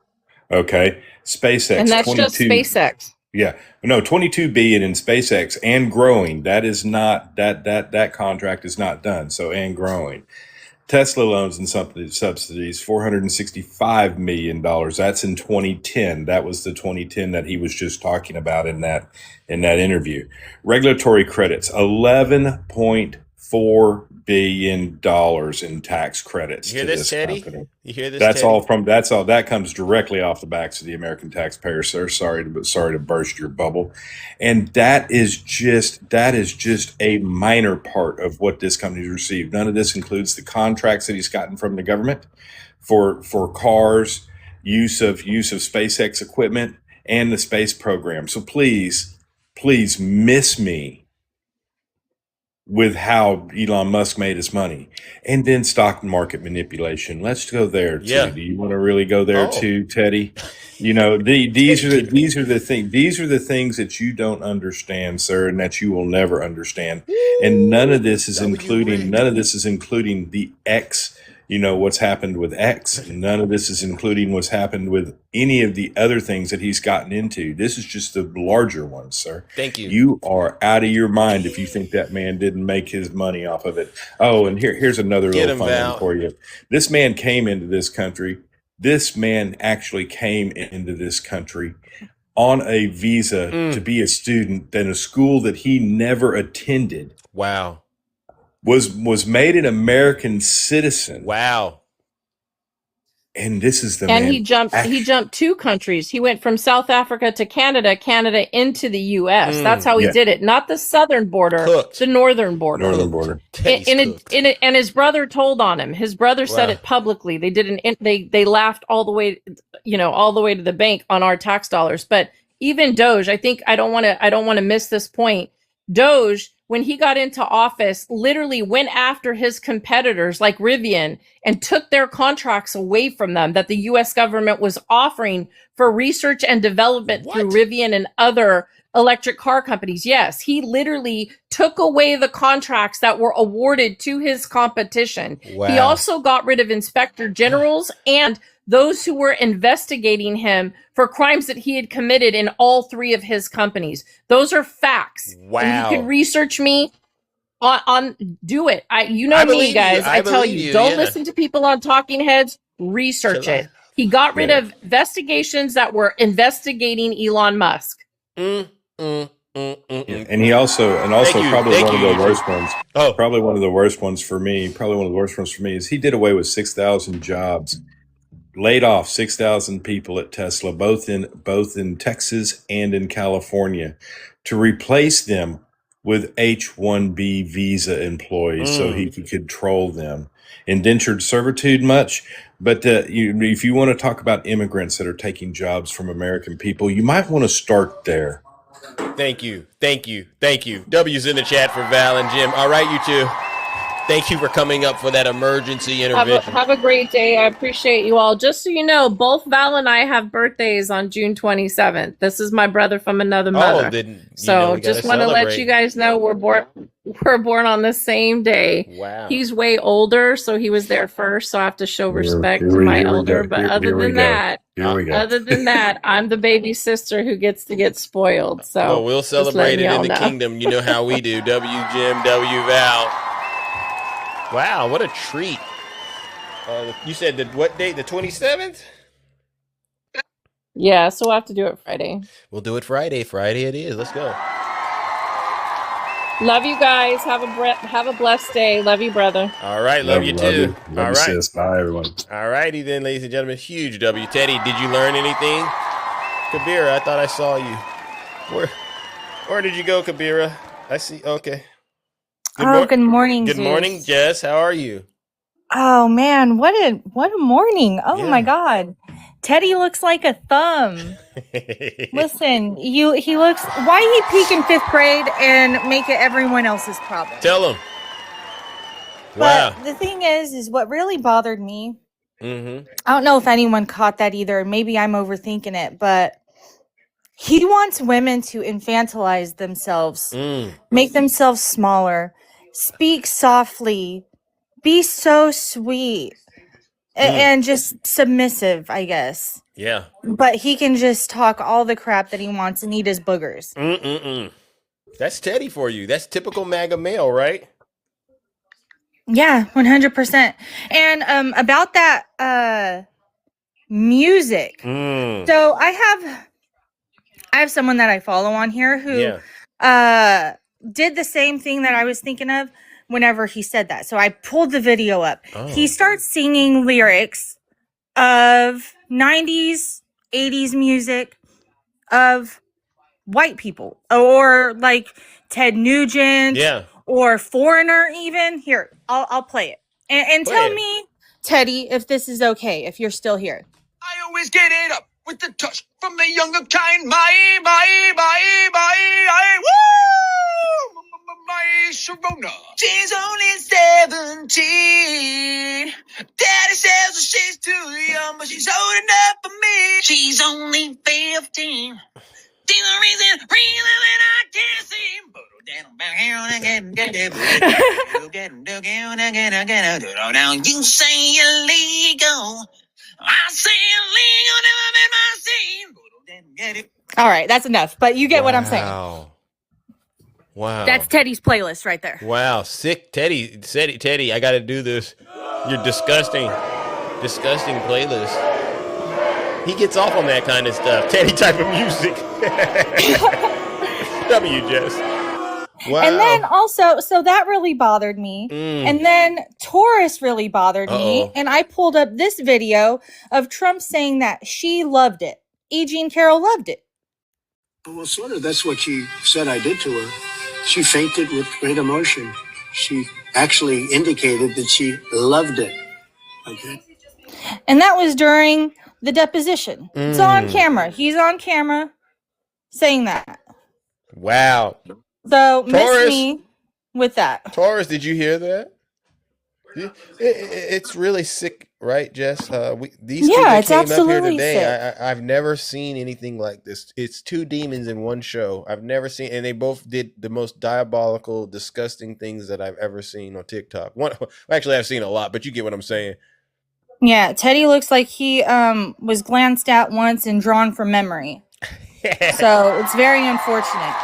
Okay, SpaceX, and that's just SpaceX. Yeah, no, $22 billion in SpaceX and growing. That is not that contract is not done. So and growing. Tesla loans and subsidies, $465 million. That's in 2010. That was the 2010 that he was just talking about in that interview. Regulatory credits, $11.5 $4 billion in tax credits You hear to this, this Teddy? company. You hear this? That's Teddy? all that comes directly off the backs of the American taxpayers, sir. Sorry to burst your bubble. And that is just a minor part of what this company's received. None of this includes the contracts that he's gotten from the government for cars, use of SpaceX equipment, and the space program. So please miss me with how Elon Musk made his money. And then stock market manipulation. Let's go there too. Yeah. Do you want to really go there too, Teddy? You know, these are the things that you don't understand, sir, and that you will never understand. And none of this is including the X, you know, what's happened with X. And none of this is including what's happened with any of the other things that he's gotten into. This is just the larger ones, sir. Thank you. You are out of your mind if you think that man didn't make his money off of it. Oh, and here's another little fun one for you. This man came into this country. This man actually came into this country on a visa to be a student in a school that he never attended. Wow. Was made an American citizen. Wow. And this is the and man. he jumped 2 countries. He went from South Africa to Canada into the US. That's how he did it. Not the southern border, the northern border. And his brother told on him. His brother said it publicly. They did they laughed all the way, all the way to the bank on our tax dollars. But even Doge, I don't want to miss this point. Doge, when he got into office, literally went after his competitors like Rivian and took their contracts away from them that the US government was offering for research and development through Rivian and other electric car companies. Yes, he literally took away the contracts that were awarded to his competition. Wow. He also got rid of inspector generals and those who were investigating him for crimes that he had committed in all 3 of his companies. Those are facts. Wow. And you can research me on do it. You know me, guys. I tell you, don't listen to people on talking heads. Research it. He got rid of investigations that were investigating Elon Musk. And he also probably one of the worst ones. Probably one of the worst ones for me. Probably one of the worst ones for me is he did away with 6,000 jobs. Laid off 6,000 people at Tesla, both in Texas and in California, to replace them with H-1B visa employees so he could control them. Indentured servitude much, but if you want to talk about immigrants that are taking jobs from American people, you might want to start there. Thank you. W's in the chat for Val and Jim. All right, you two. Thank you for coming up for that emergency intervention. Have a great day. I appreciate you all. Just so you know, both Val and I have birthdays on June 27th. This is my brother from another mother. Just want to let you guys know we're born on the same day. Wow. He's way older, so he was there first, so I have to show respect to my elder. But other than that, I'm the baby sister who gets to get spoiled. So we'll celebrate it in the kingdom. You know how we do. W Jim, W Val. Wow, what a treat. You said what date? The 27th? Yeah, so we'll have to do it Friday. We'll do it Friday. Friday it is. Let's go. Love you guys. Have a blessed day. Love you, brother. All right, love you too. Love you, sis. Bye, everyone. All righty then, ladies and gentlemen. Huge W. Teddy, did you learn anything? Kabira, I thought I saw you. Where did you go, Kabira? I see. Okay. Good morning. Good morning, Jess. How are you? Oh man, what a morning! Oh my God, Teddy looks like a thumb. Listen, he looks. Why he peak in 5th grade and make it everyone else's problem? Tell him. But the thing is what really bothered me. Mm-hmm. I don't know if anyone caught that either. Maybe I'm overthinking it, but he wants women to infantilize themselves, make themselves smaller, speak softly, be so sweet, and just submissive, I guess. Yeah. But he can just talk all the crap that he wants and eat his boogers. That's Teddy for you. That's typical MAGA male, right? Yeah, 100%. And about that music. So I have someone that I follow on here who did the same thing that I was thinking of whenever he said that. So I pulled the video up. He starts singing lyrics of 90s, 80s music of white people, or like Ted Nugent, or Foreigner even. Here, I'll play it. And tell me, Teddy, if this is okay, if you're still here. I always get it up with the touch from the younger kind. My, woo! My Sharona. She's only 17. Daddy says that she's too young, but she's old enough for me. She's only 15. She's the reason that I can't see. Now you say illegal. I say illegal, never been my scene. All right, that's enough. But you get what I'm saying. Wow. That's Teddy's playlist right there. Wow. Sick. Teddy, I got to do this. Your disgusting playlist. He gets off on that kind of stuff. Teddy type of music. W, Jess. Wow. And then also, so that really bothered me. And then Taurus really bothered me. And I pulled up this video of Trump saying that she loved it. E. Jean Carroll loved it. Well, sort of. That's what she said I did to her. She fainted with great emotion. She actually indicated that she loved it. Okay. And that was during the deposition. It's on camera. He's on camera saying that. Wow. So miss me with that. Taurus, did you hear that? It's really sick, right, Jess? These two that came up here today, I've never seen anything like this. It's two demons in one show. I've never seen, and they both did the most diabolical, disgusting things that I've ever seen on TikTok. Actually, I've seen a lot, but you get what I'm saying. Yeah, Teddy looks like he was glanced at once and drawn from memory. So it's very unfortunate.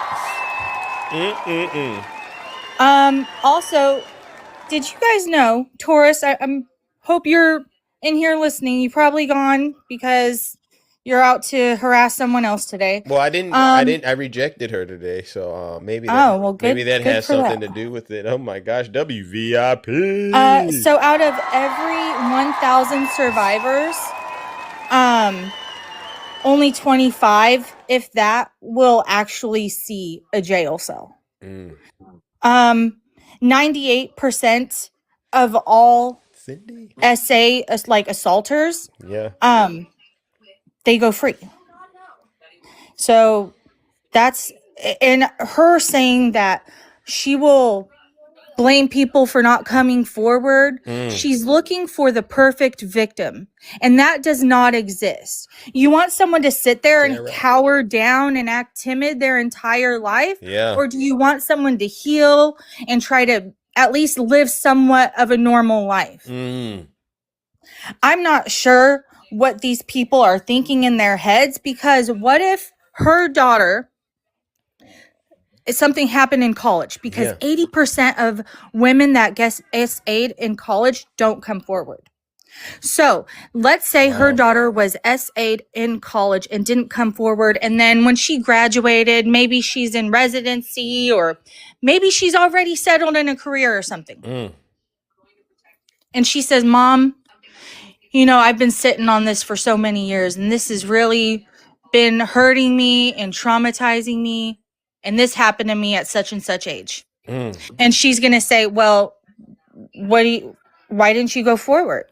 Also, did you guys know, Taurus, I hope you're in here listening. You've probably gone because you're out to harass someone else today. Well, I didn't. I rejected her today, so maybe. Maybe that has something to do with it. Oh my gosh, WVIP. So out of every 1,000 survivors, only 25, if that, will actually see a jail cell. 98% of all SA like assaulters, they go free. So that's, and her saying that she will blame people for not coming forward. She's looking for the perfect victim, and that does not exist. You want someone to sit there and cower down and act timid their entire life? Or do you want someone to heal and try to at least live somewhat of a normal life? I'm not sure what these people are thinking in their heads, because what if her daughter, something happened in college, because 80% of women that get SA'd in college don't come forward. So let's say her daughter was SA'd in college and didn't come forward. And then when she graduated, maybe she's in residency, or maybe she's already settled in a career or something. And she says, Mom, you know, I've been sitting on this for so many years, and this has really been hurting me and traumatizing me. And this happened to me at such and such age. And she's going to say, well, why didn't you go forward?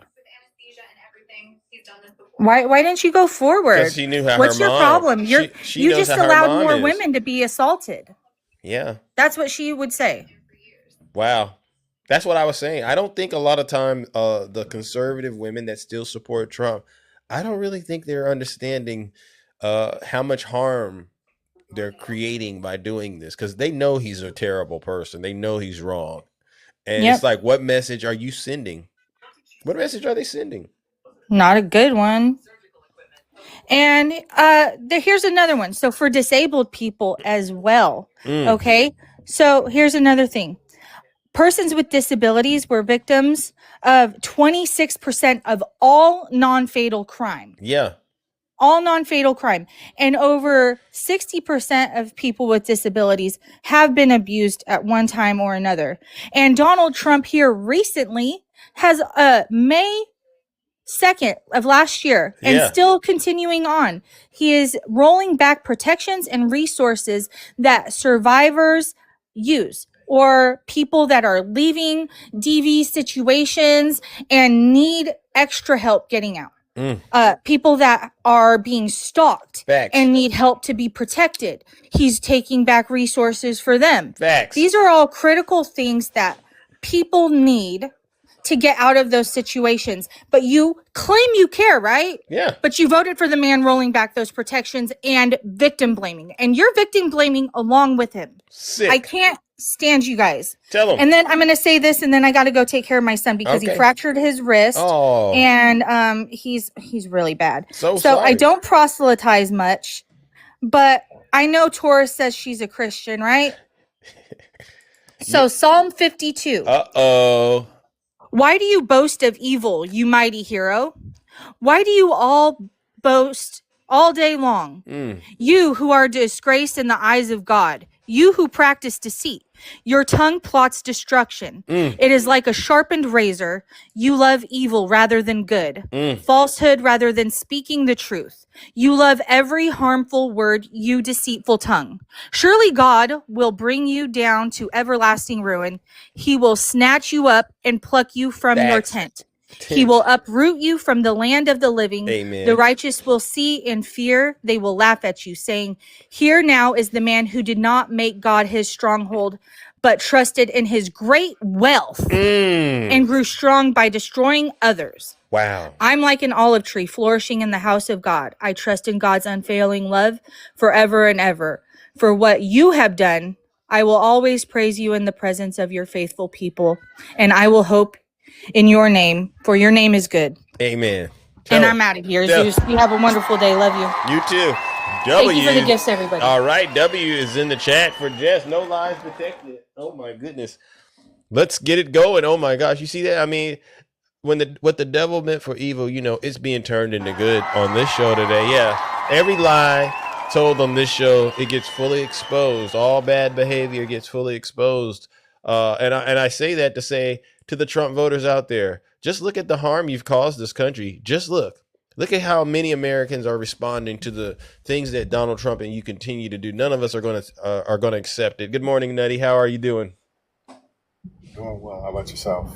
Why didn't you go forward? Because she knew how What's her your mom, problem? You knows just how her allowed mom more is. women to be assaulted. Yeah. That's what she would say. Wow. That's what I was saying. I don't think a lot of time the conservative women that still support Trump, I don't really think they're understanding how much harm they're creating by doing this, because they know he's a terrible person. They know he's wrong. And it's like, what message are you sending? What message are they sending? Not a good one. And here's another one. So for disabled people as well. Okay. So here's another thing. Persons with disabilities were victims of 26% of all non-fatal crime. Yeah. all non-fatal crime. And over 60% of people with disabilities have been abused at one time or another. And Donald Trump here recently has May 2nd of last year and still continuing on. He is rolling back protections and resources that survivors use, or people that are leaving DV situations and need extra help getting out. People that are being stalked and need help to be protected. He's taking back resources for them. These are all critical things that people need to get out of those situations. But you claim you care, right? Yeah. But you voted for the man rolling back those protections and victim blaming. And you're victim blaming along with him. Sick. I can't stand you guys. Tell him. And then I'm going to say this, and then I got to go take care of my son because he fractured his wrist. Oh. And he's really bad. So sorry. sorry. I don't proselytize much, but I know Taurus says she's a Christian, right? So Psalm 52. Uh-oh. Why do you boast of evil, you mighty hero? Why do you all boast all day long? You who are disgraced in the eyes of God, you who practice deceit, your tongue plots destruction. It is like a sharpened razor. You love evil rather than good, falsehood rather than speaking the truth. You love every harmful word, you deceitful tongue. Surely God will bring you down to everlasting ruin. He will snatch you up and pluck you from your tent. He will uproot you from the land of the living. Amen. The righteous will see and fear. They will laugh at you, saying, here now is the man who did not make God his stronghold, but trusted in his great wealth and grew strong by destroying others. Wow. I'm like an olive tree flourishing in the house of God. I trust in God's unfailing love forever and ever. For what you have done, I will always praise you in the presence of your faithful people, and I will hope in your name, for your name is good. Amen. And I'm out of here. Zeus, you have a wonderful day. Love you. You too. Thank you for the gifts, everybody. All right. W is in the chat for Jess. No lies detected. Oh, my goodness. Let's get it going. Oh, my gosh. You see that? I mean, what the devil meant for evil, you know, it's being turned into good on this show today. Yeah. Every lie told on this show, it gets fully exposed. All bad behavior gets fully exposed. And I say that to say to the Trump voters out there, just look at the harm you've caused this country. Just look at how many Americans are responding to the things that Donald Trump and you continue to do. None of us are going to accept it. Good morning, Nutty. How are you doing? Doing well. How about yourself?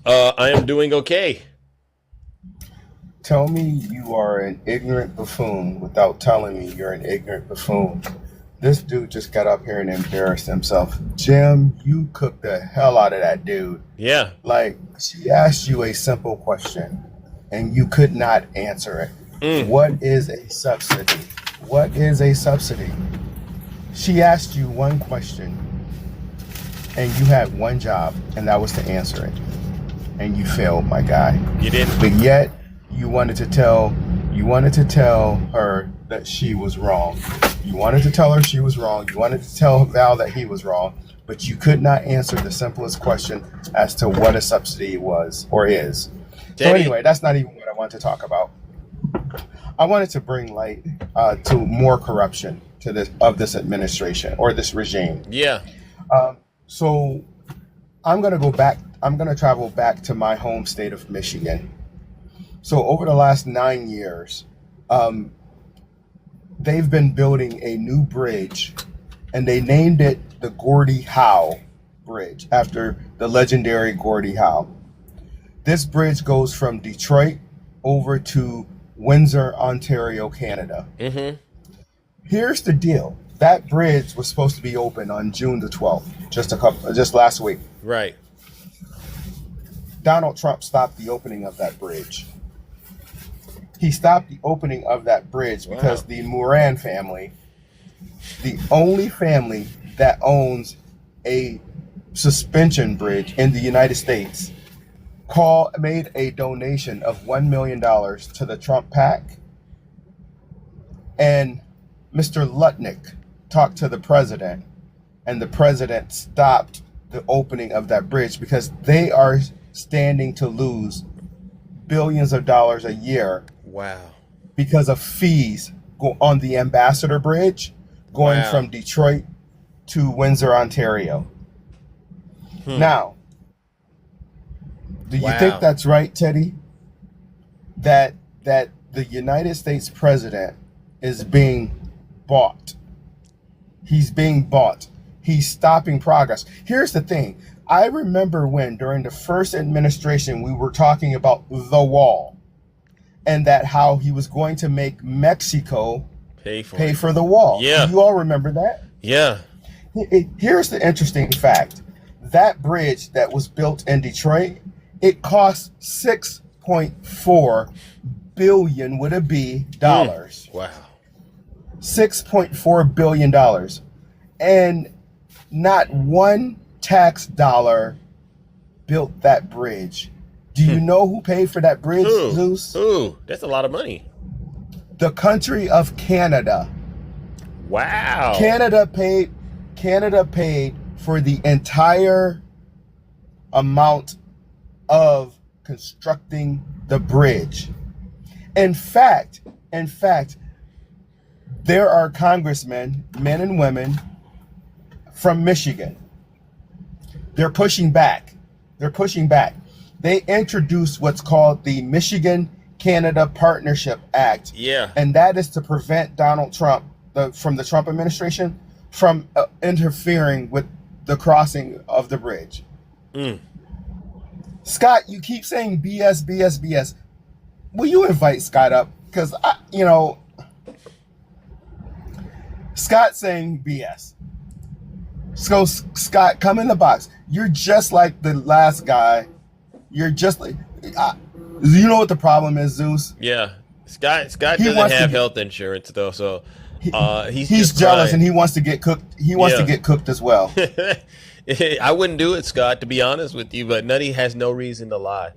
I am doing okay. Tell me you are an ignorant buffoon without telling me you're an ignorant buffoon. This dude just got up here and embarrassed himself. Jim, you cooked the hell out of that dude. Yeah. Like, she asked you a simple question, and you could not answer it. What is a subsidy? What is a subsidy? She asked you one question, and you had one job, and that was to answer it. And you failed, my guy. You didn't. But yet, you wanted to tell her that she was wrong. You wanted to tell her she was wrong. You wanted to tell Val that he was wrong, but you could not answer the simplest question as to what a subsidy was or is. So anyway, that's not even what I want to talk about. I wanted to bring light to more corruption to this administration or this regime. Yeah. So I'm going to go back. I'm going to travel back to my home state of Michigan. So over the last 9 years, they've been building a new bridge, and they named it the Gordie Howe Bridge after the legendary Gordie Howe. This bridge goes from Detroit over to Windsor, Ontario, Canada. Here's the deal. That bridge was supposed to be open on June the 12th, just last week. Right. Donald Trump stopped the opening of that bridge. He stopped the opening of that bridge because the Moran family, the only family that owns a suspension bridge in the United States, made a donation of $1 million to the Trump PAC. And Mr. Lutnick talked to the president, and the president stopped the opening of that bridge because they are standing to lose billions of dollars a year. Wow. because of fees on the Ambassador Bridge going from Detroit to Windsor, Ontario. Now, do you think that's right, Teddy? That the United States president is being bought. He's being bought. He's stopping progress. Here's the thing. I remember when, during the first administration, we were talking about the wall and that how he was going to make Mexico pay for the wall. Yeah. Do you all remember that? Yeah. Here's the interesting fact. That bridge that was built in Detroit, it cost $6.4 billion with a B dollars. Wow. $6.4 billion. And not one tax dollar built that bridge. Do you know who paid for that bridge, Zeus? Ooh, that's a lot of money. The country of Canada. Wow. Canada paid for the entire amount of constructing the bridge. In fact, there are congressmen, men and women from Michigan. They're pushing back. They introduced what's called the Michigan-Canada Partnership Act. Yeah. And that is to prevent Donald Trump, from the Trump administration, from interfering with the crossing of the bridge. Scott, you keep saying BS, BS, BS. Will you invite Scott up? Because, Scott's saying BS. So, Scott, come in the box. You're just like the last guy. You're just like... you know what the problem is, Zeus? Yeah. Scott doesn't have health insurance, though, so... he's jealous and he wants to get cooked. He wants to get cooked as well. I wouldn't do it, Scott, to be honest with you, but Nutty has no reason to lie.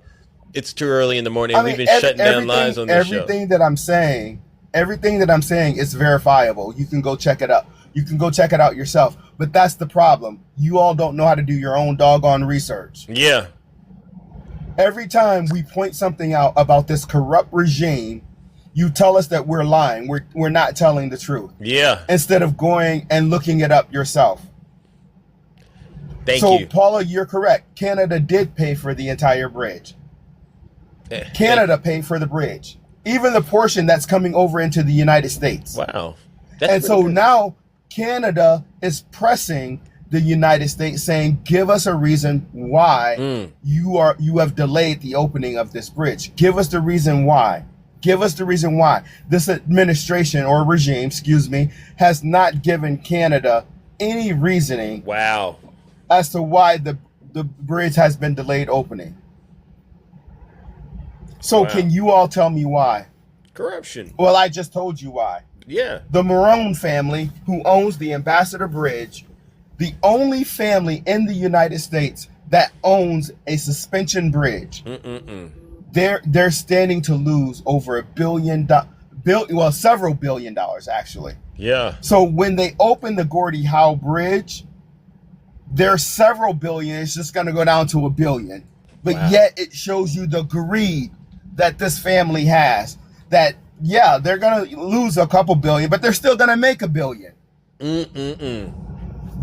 It's too early in the morning. We've been shutting down lies on this show. Everything that I'm saying is verifiable. You can go check it out. You can go check it out yourself. But that's the problem. You all don't know how to do your own doggone research. Yeah. Every time we point something out about this corrupt regime, you tell us that we're lying. We're not telling the truth. Yeah. Instead of going and looking it up yourself. Thank you. So, Paula, you're correct. Canada did pay for the entire bridge. Canada paid for the bridge. Even the portion that's coming over into the United States. Wow. And so now Canada is pressing the United States, saying, give us a reason why you have delayed the opening of this bridge. Give us the reason why. Give us the reason why. This administration or regime, has not given Canada any reasoning as to why the bridge has been delayed opening. So can you all tell me why? Corruption. Well, I just told you why. Yeah. The Marone family, who owns the Ambassador Bridge, the only family in the United States that owns a suspension bridge. They're standing to lose over several $billion actually. Yeah. So when they open the Gordie Howe Bridge, there's several billion. It's just going to go down to $1 billion. But yet it shows you the greed that this family has. That they're going to lose a couple billion, but they're still going to make $1 billion.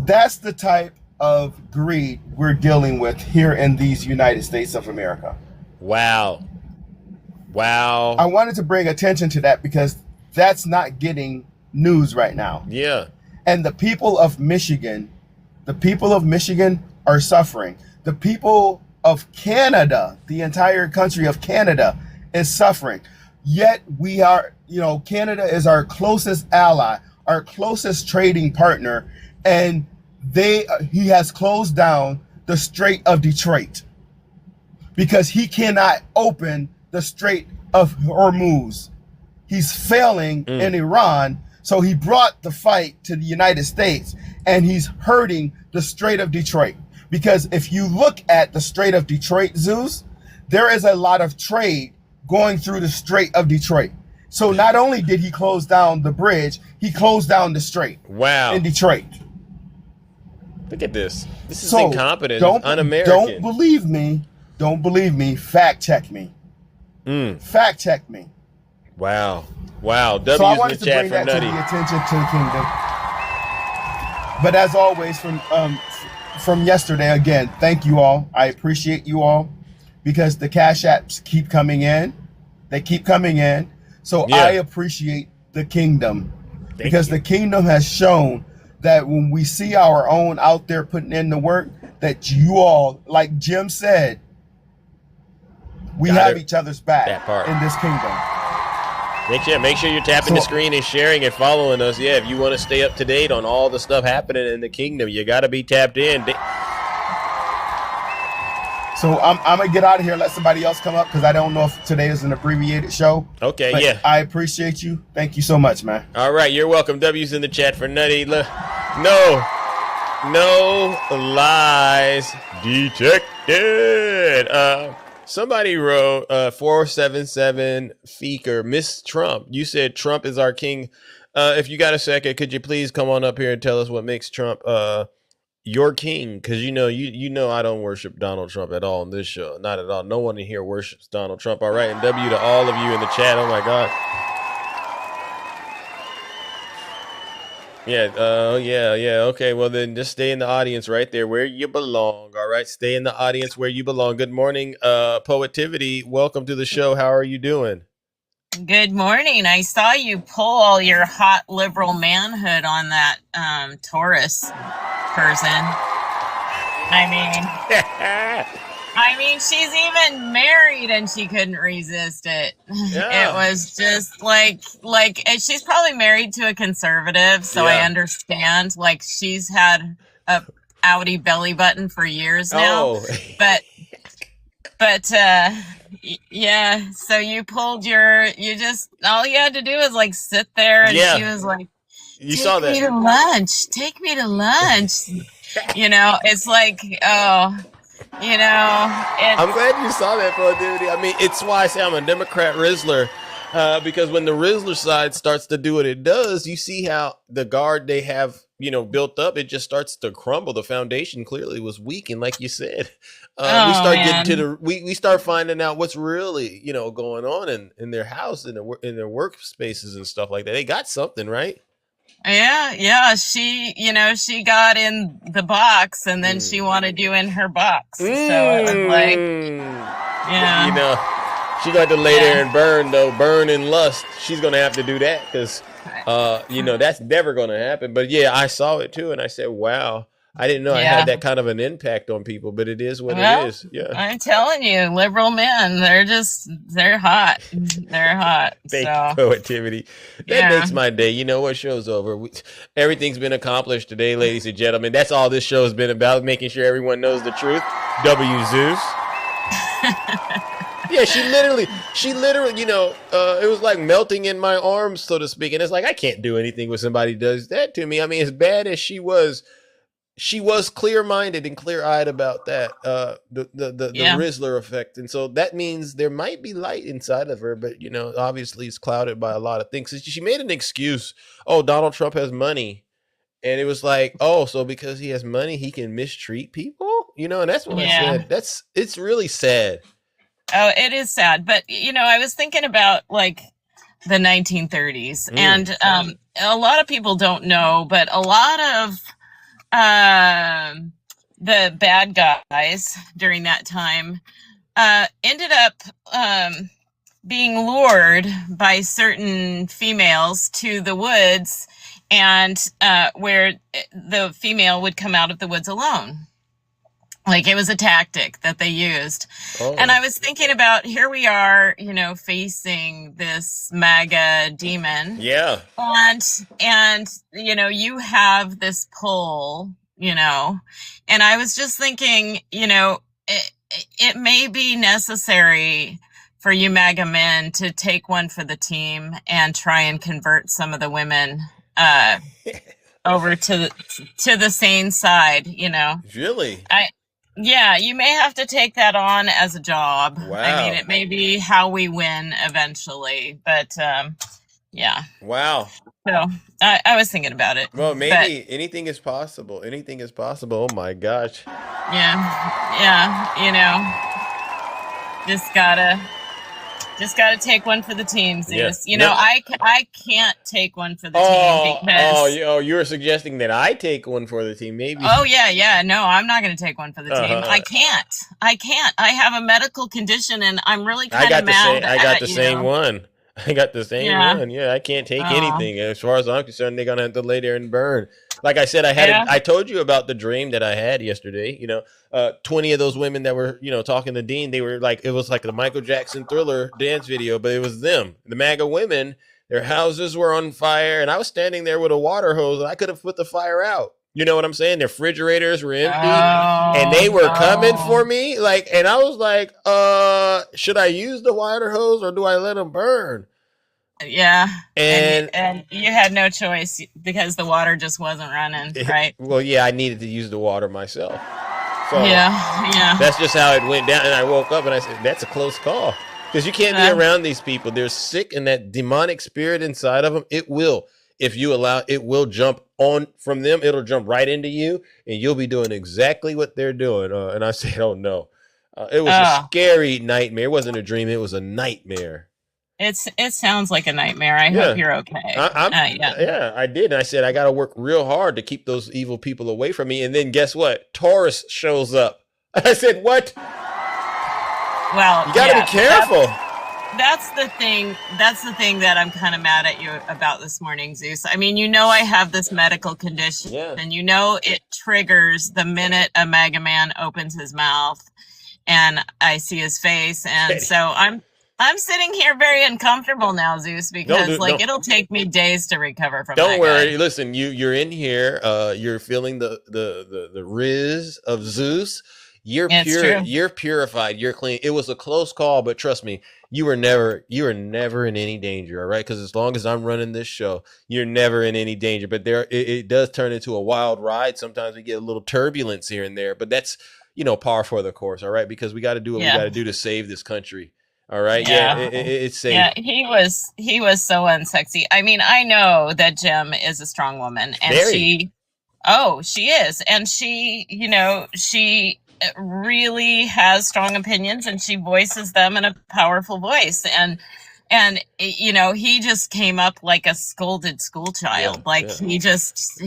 That's the type of greed we're dealing with here in these United States of America. Wow. I wanted to bring attention to that because that's not getting news right now. Yeah. And the people of Michigan are suffering. The people of Canada, the entire country of Canada, is suffering. Yet we are, Canada is our closest ally, our closest trading partner, and he has closed down the Strait of Detroit because he cannot open the Strait of Hormuz. He's failing in Iran, so he brought the fight to the United States, and he's hurting the Strait of Detroit. Because if you look at the Strait of Detroit, Zeus, there is a lot of trade going through the Strait of Detroit. So not only did he close down the bridge, he closed down the strait. Wow. In Detroit. Look at this. This is incompetent. It's un-American. Don't believe me. Fact check me. Fact check me. Wow. Wow. W's So I in wanted the to chat bring for that Nutty. to the attention to the kingdom. But as always, from yesterday, again, thank you all. I appreciate you all because the cash apps keep coming in. They keep coming in. So I appreciate the kingdom because the kingdom has shown that when we see our own out there putting in the work, that you all, like Jim said, we have each other's back in this kingdom. Make sure you're tapping the screen and sharing and following us. Yeah, if you want to stay up to date on all the stuff happening in the kingdom, you got to be tapped in. So I'm going to get out of here and let somebody else come up because I don't know if today is an abbreviated show. Okay, but yeah. I appreciate you. Thank you so much, man. All right, you're welcome. W's in the chat for Nutty. No lies detected. Somebody wrote 477 Feeker, Miss Trump. You said Trump is our king. If you got a second, could you please come on up here and tell us what makes Trump your king? Because you know I don't worship Donald Trump at all on this show. Not at all. No one in here worships Donald Trump. All right, and W to all of you in the chat. Oh my God. Yeah. Okay, well then just stay in the audience right there where you belong. All right, stay in the audience where you belong. Good morning, Poetivity. Welcome to the show. How are you doing? Good morning. I saw you pull all your hot liberal manhood on that Taurus person. I mean, she's even married and she couldn't resist it. Yeah. It was just like and she's probably married to a conservative, so I understand. Like she's had a Audi belly button for years now. Oh. But yeah, so you pulled all you had to do was like sit there and she was like, you saw that. Take me to lunch. It's like, I'm glad you saw that, Poetivity. I mean, it's why I say I'm a Democrat Rizzler, because when the Rizzler side starts to do what it does, you see how the guard they have, built up, it just starts to crumble. The foundation clearly was weak, and like you said, we start finding out what's really, going on in their house, in their workspaces and stuff like that. They got something, right? Yeah. She got in the box and then she wanted you in her box. So it was like, she got to lay there and burn in lust. She's going to have to do that because, that's never going to happen. But yeah, I saw it too. And I said, wow, I didn't know I had that kind of an impact on people, but it is what it is. Yeah. I'm telling you, liberal men, they're hot. They're hot. Thank you, Poetivity. That makes my day. You know what? Show's over. Everything's been accomplished today, ladies and gentlemen. That's all this show has been about, making sure everyone knows the truth. W. Zeus. Yeah, she literally, it was like melting in my arms, so to speak. And it's like, I can't do anything when somebody does that to me. I mean, as bad as she was clear-minded and clear-eyed about that, the Rizzler effect. And so that means there might be light inside of her, but, obviously it's clouded by a lot of things. She made an excuse. Oh, Donald Trump has money. And it was like, oh, so because he has money, he can mistreat people? And that's what I said. It's really sad. Oh, it is sad. But, I was thinking about, like, the 1930s. And a lot of people don't know, but a lot of the bad guys during that time ended up being lured by certain females to the woods, and where the female would come out of the woods alone. Like it was a tactic that they used. Oh. And I was thinking about, here we are, facing this MAGA demon. Yeah. And you have this pull, and I was just thinking, it may be necessary for you MAGA men to take one for the team and try and convert some of the women over to the sane side, Really? Yeah, you may have to take that on as a job. Wow. I mean, it may be how we win eventually, but yeah. Wow. So I was thinking about it. Well, maybe anything is possible. Anything is possible. Oh my gosh. Yeah. Just gotta Just got to take one for the team, Zeus. Yeah. I can't take one for the team because. You were suggesting that I take one for the team, maybe. Oh yeah. No, I'm not going to take one for the team. I can't. I have a medical condition, and I'm really kind of mad. I got the same one. I got the same one. Yeah, I can't take anything. As far as I'm concerned, they're gonna have to lay there and burn. Like I said, I told you about the dream that I had yesterday. 20 of those women that were, talking to Dean, they were like, it was like the Michael Jackson Thriller dance video, but it was them, the MAGA women. Their houses were on fire, and I was standing there with a water hose, and I could have put the fire out. You know what I'm saying? Their refrigerators were empty, and they were coming for me. And I was like, should I use the water hose or do I let them burn? Yeah, and you had no choice because the water just wasn't running, right? Well, yeah, I needed to use the water myself. So yeah. That's just how it went down, and I woke up and I said, that's a close call. Because you can't be around these people. They're sick, and that demonic spirit inside of them, it will, if you allow, it will jump on from them. It'll jump right into you, and you'll be doing exactly what they're doing. And I said, oh, no. It was a scary nightmare. It wasn't a dream. It was a nightmare. It sounds like a nightmare. I hope you're okay. Yeah, I did. And I said, I got to work real hard to keep those evil people away from me. And then guess what? Taurus shows up. I said, what? Well, you got to be careful. That's the thing. That's the thing that I'm kind of mad at you about this morning, Zeus. I mean, I have this medical condition, and it triggers the minute a MAGA man opens his mouth and I see his face. And so I'm sitting here very uncomfortable now, Zeus, because it'll take me days to recover from that. Don't worry. Listen, you're in here. You're feeling the riz of Zeus. You're pure. You're purified. You're clean. It was a close call, but trust me, you were never in any danger. All right, because as long as I'm running this show, you're never in any danger. But it does turn into a wild ride. Sometimes we get a little turbulence here and there, but that's par for the course. All right, because we got to do what we got to do to save this country. All right. Yeah, it's safe. Yeah, he was so unsexy. I mean, I know that Jim is a strong woman, and she is, and she really has strong opinions, and she voices them in a powerful voice, and he just came up like a scolded school child. He just,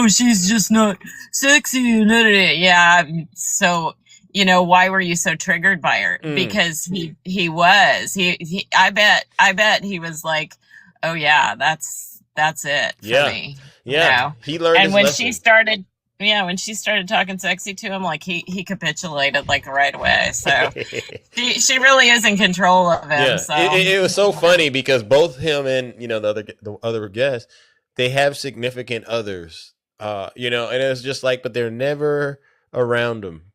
she's just not sexy. Yeah. So. Why were you so triggered by her? Because he was. I bet he was like, oh yeah, that's it for me. Yeah. He learned and his when lesson. when she started talking sexy to him, like he capitulated like right away. So she really is in control of him. Yeah. So it was so funny because both him and the other guests, they have significant others. And it's just like, but they're never around them.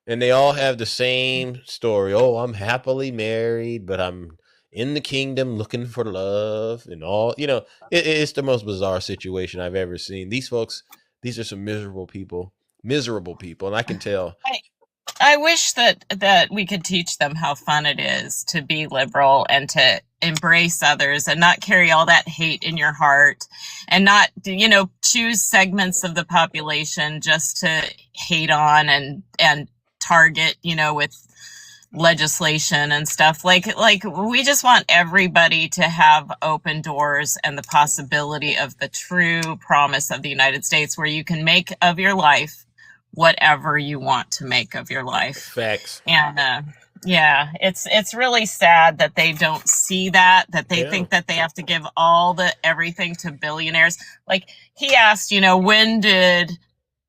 And they all have the same story. Oh, I'm happily married, but I'm in the kingdom looking for love and all. It's the most bizarre situation I've ever seen. These folks, these are some miserable people, and I can tell. I wish that we could teach them how fun it is to be liberal and to embrace others and not carry all that hate in your heart and not, choose segments of the population just to hate on and target, with legislation and stuff. Like we just want everybody to have open doors and the possibility of the true promise of the United States, where you can make of your life whatever you want to make of your life. Facts. And it's really sad that they don't see that they think that they have to give everything to billionaires. Like he asked, when did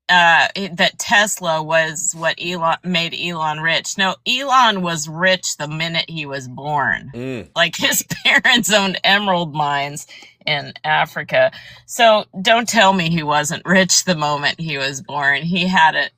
that Tesla was what made Elon rich. No, Elon was rich the minute he was born. Like his parents owned emerald mines in Africa. So don't tell me he wasn't rich the moment he was born. He had a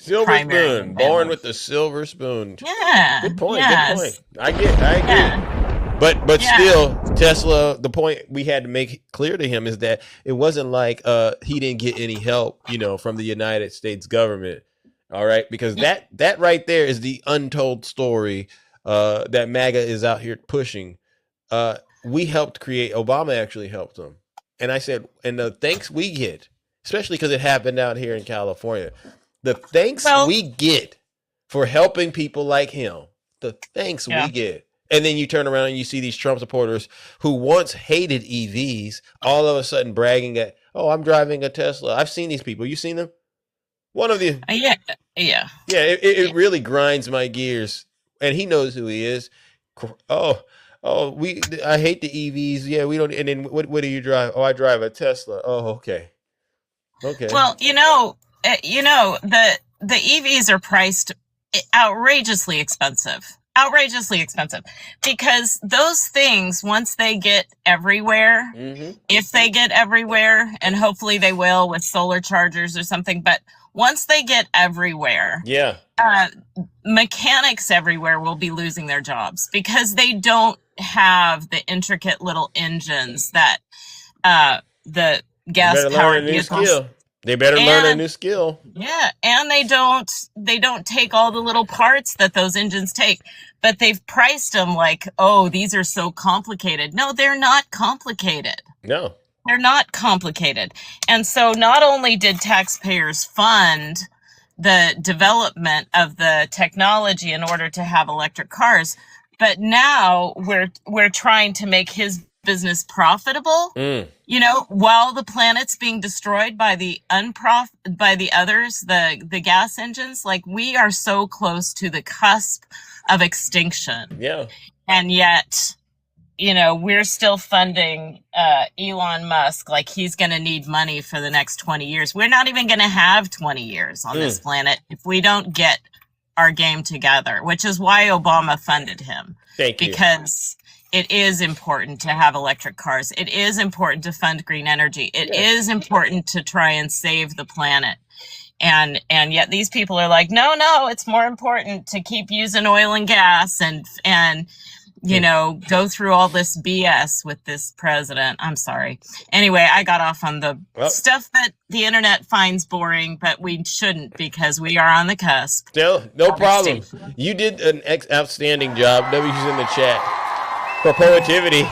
silver spoon, born with the silver spoon. Yeah. Good point. Yes. Good point. I agree. Yeah. But still, Tesla, the point we had to make clear to him is that it wasn't like he didn't get any help, from the United States government. All right, because that right there is the untold story that MAGA is out here pushing. We helped create. Obama actually helped him, and I said, and the thanks we get, especially because it happened out here in California, the thanks we get for helping people like him. The thanks we get And then you turn around and you see these Trump supporters who once hated EVs, all of a sudden bragging at, oh, I'm driving a Tesla. I've seen these people. You seen them? One of the Yeah. It really grinds my gears, and he knows who he is. I hate the EVs. Yeah, we don't. And then what do you drive? Oh, I drive a Tesla. Oh, okay. Well, the EVs are priced outrageously expensive. Because those things, once they get everywhere, if they get everywhere, and hopefully they will with solar chargers or something, but once they get everywhere, mechanics everywhere will be losing their jobs because they don't have the intricate little engines that the gas-powered vehicles. They better learn a new skill. Yeah, and they don't take all the little parts that those engines take, but they've priced them like, oh, these are so complicated. No, they're not complicated. No. They're not complicated. And so not only did taxpayers fund the development of the technology in order to have electric cars, but now we're trying to make his business profitable, while the planet's being destroyed by the others, the gas engines. Like, we are so close to the cusp of extinction. Yeah. And yet, we're still funding Elon Musk like he's going to need money for the next 20 years. We're not even going to have 20 years on this planet if we don't get our game together, which is why Obama funded him. Thank you. Because it is important to have electric cars. It is important to fund green energy. It is important to try and save the planet. And yet these people are like, no, it's more important to keep using oil and gas and go through all this BS with this president. I'm sorry. Anyway, I got off on the stuff that the internet finds boring, but we shouldn't because we are on the cusp. No problem. You did an outstanding job. W's in the chat. For Poetivity,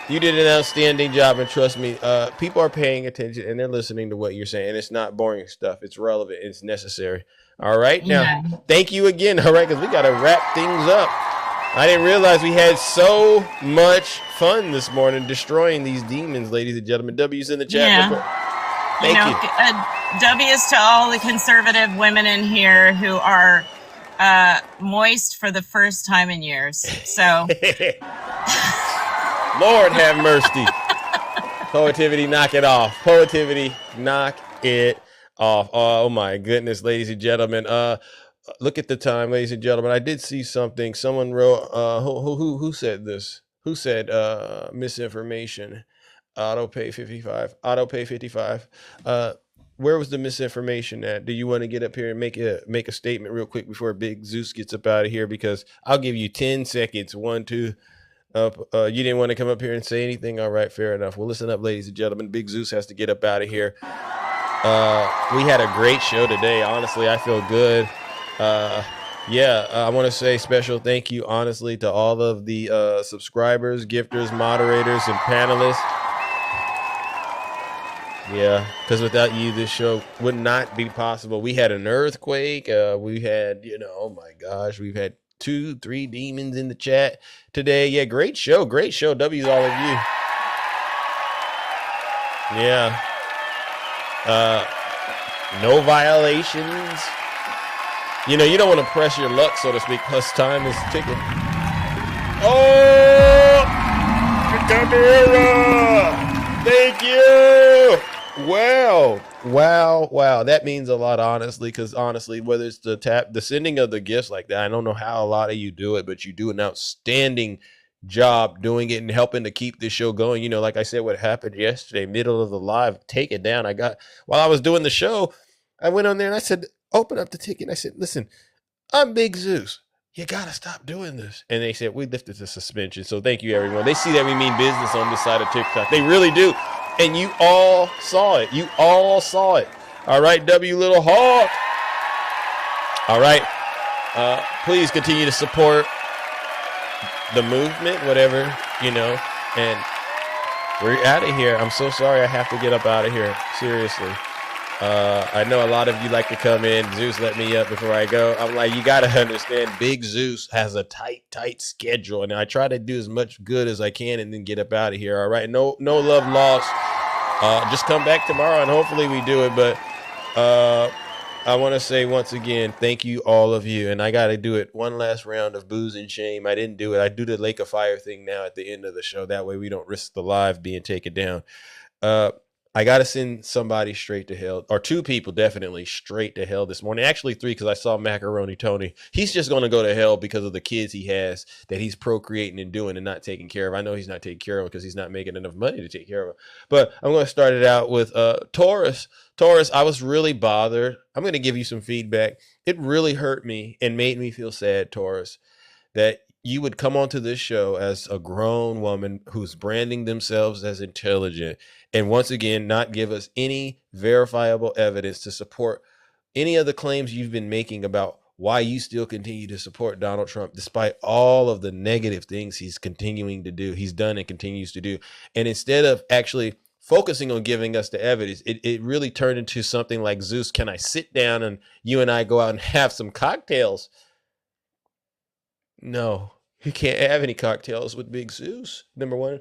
you did an outstanding job, and trust me, people are paying attention and they're listening to what you're saying. It's not boring stuff. It's relevant. It's necessary. All right. Now, thank you again. All right, because we got to wrap things up. I didn't realize we had so much fun this morning destroying these demons, ladies and gentlemen. W's in the chat. Thank you. W's to all the conservative women in here who are moist for the first time in years. So Lord have mercy. Poetivity, knock it off. Poetivity, knock it off. Oh my goodness, ladies and gentlemen. Look at the time, ladies and gentlemen. I did see something. Someone wrote, who said this? Who said misinformation? Autopay 55. Where was the misinformation at? Do you want to get up here and make a statement real quick before Big Zeus gets up out of here? Because I'll give you 10 seconds. 1, 2. You didn't want to come up here and say anything? All right, fair enough. Well, listen up, ladies and gentlemen. Big Zeus has to get up out of here. We had a great show today. Honestly, I feel good. I want to say special thank you, honestly, to all of the subscribers, gifters, moderators, and panelists. Yeah, because without you, this show would not be possible. We had an earthquake. We had, oh my gosh, we've had 2-3 demons in the chat today. Yeah, great show. W's all of you. Yeah. No violations. You don't want to press your luck, so to speak, plus time is ticking. Oh! Thank you! Wow. That means a lot, honestly, because honestly, whether it's the sending of the gifts like that, I don't know how a lot of you do it, but you do an outstanding job doing it and helping to keep this show going. Like I said, what happened yesterday, middle of the live, take it down. While I was doing the show, I went on there and I said, open up the ticket. And I said, listen, I'm Big Zeus. You got to stop doing this. And they said, we lifted the suspension. So thank you, everyone. They see that we mean business on this side of TikTok. They really do. And you all saw it. All right, W Little Hawk. All right. Please continue to support the movement, whatever, and we're out of here. I'm so sorry I have to get up out of here. Seriously. I know a lot of you like to come in. Zeus let me up before I go. I'm like, you got to understand, Big Zeus has a tight schedule, and I try to do as much good as I can and then get up out of here. All right, no love lost. Just come back tomorrow, and hopefully we do it. But I want to say once again, thank you, all of you. And I got to do it one last round of booze and shame. I didn't do it. I do the Lake of Fire thing now at the end of the show. That way we don't risk the live being taken down. I got to send somebody straight to hell, or two people definitely straight to hell this morning. Actually, three, because I saw Macaroni Tony. He's just going to go to hell because of the kids he has that he's procreating and doing and not taking care of. I know he's not taking care of them because he's not making enough money to take care of them. But I'm going to start it out with Taurus. Taurus, I was really bothered. I'm going to give you some feedback. It really hurt me and made me feel sad, Taurus, that you would come onto this show as a grown woman who's branding themselves as intelligent and once again not give us any verifiable evidence to support any of the claims you've been making about why you still continue to support Donald Trump despite all of the negative things he's continuing to do, he's done and continues to do. And instead of actually focusing on giving us the evidence, it really turned into something like, Zeus, can I sit down and you and I go out and have some cocktails? No, you can't have any cocktails with Big Zeus, number one,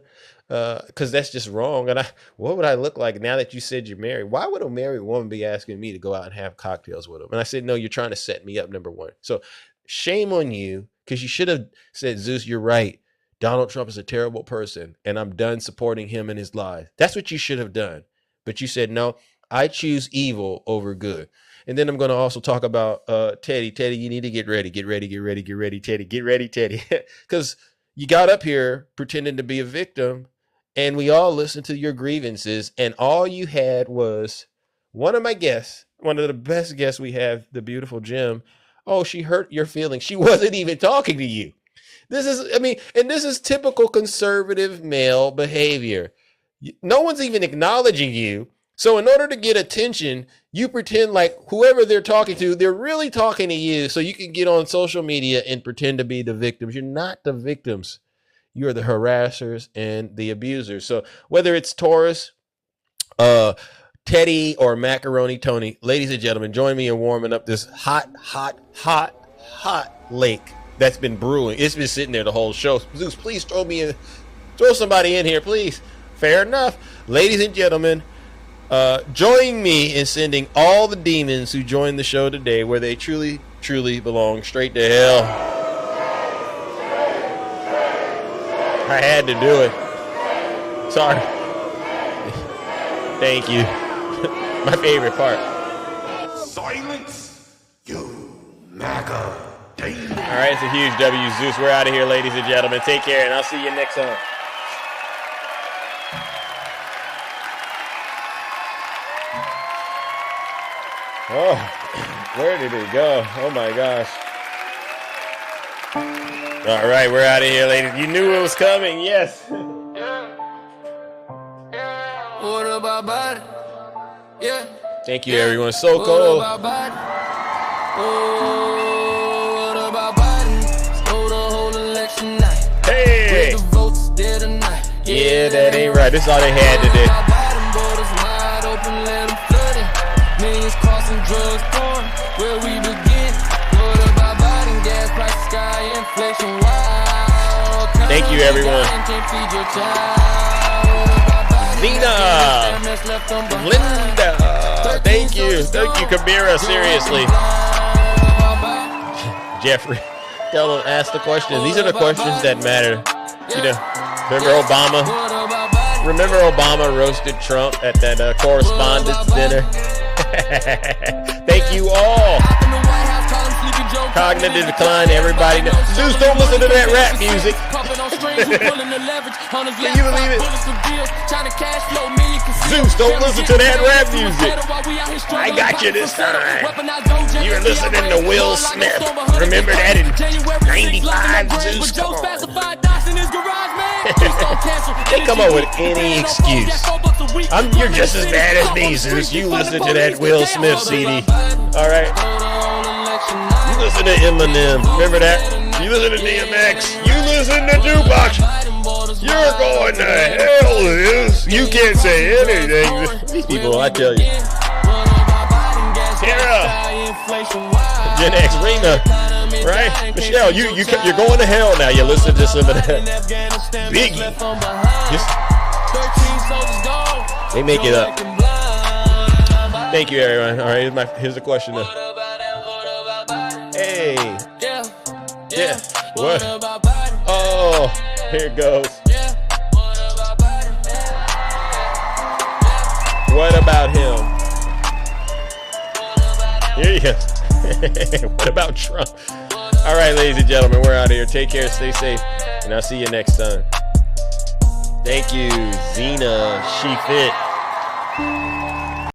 because that's just wrong. And what would I look like now that you said you're married? Why would a married woman be asking me to go out and have cocktails with him? And I said, no, you're trying to set me up, number one. So shame on you, because you should have said, Zeus, you're right. Donald Trump is a terrible person, and I'm done supporting him and his lies. That's what you should have done. But you said, no, I choose evil over good. And then I'm going to also talk about Teddy. Teddy, you need to get ready, Teddy. Get ready, Teddy. Because you got up here pretending to be a victim, and we all listened to your grievances, and all you had was one of my guests, one of the best guests we have, the beautiful Jim. Oh, she hurt your feelings. She wasn't even talking to you. This is typical conservative male behavior. No one's even acknowledging you. So in order to get attention, you pretend like whoever they're talking to, they're really talking to you so you can get on social media and pretend to be the victims. You're not the victims. You're the harassers and the abusers. So whether it's Taurus, Teddy, or Macaroni Tony, ladies and gentlemen, join me in warming up this hot lake that's been brewing. It's been sitting there the whole show. Zeus, please throw somebody in here, please. Fair enough. Ladies and gentlemen, join me in sending all the demons who joined the show today where they truly belong, straight to hell. I had to do it. Sorry. Thank you. My favorite part. Silence, you MAGA. All right, it's a huge W, Zeus. We're out of here, ladies and gentlemen. Take care, and I'll see you next time. Oh, where did it go? Oh, my gosh. All right, we're out of here, ladies. You knew it was coming, yes. What about body? Yeah. Thank you, everyone. So cold. What about body? Oh, what about body? Stole the whole election night. Hey. The votes dead tonight. Yeah, that ain't right. This is all they had today. Millions crossing, drugs pouring, where we begin. What about Biden, gas prices, sky, inflation, wow. Thank you, everyone. Zena, Linda, thank you, Kabira, seriously. Jeffrey, tell them, ask the questions. These are the questions that matter. You know, remember Obama roasted Trump at that correspondence dinner? Thank you all. Cognitive decline, everybody. Zeus, don't listen to that rap music. Can you believe it? Zeus, don't listen to that rap music. I got you this time. You're listening to Will Smith. Remember that in 95, Zeus? Come on. They come up with any excuse. You're just as bad as me, Zeus. You listen to that Will Smith CD. All right. You listen to Eminem. Remember that? You listen to DMX. You listen to Tupac. You're going to hell, Zeus. You can't say anything. These people, I tell you. Gen X Rena, right? Michelle, you're going to hell now. You listen to some of that. Biggie. They make it up. Thank you, everyone. All right, here's the question. Hey. Yeah. What? Oh, here it goes. What about him? Here you go. What about Trump? All right, ladies and gentlemen, we're out of here. Take care, stay safe, and I'll see you next time. Thank you, Zena. She fit.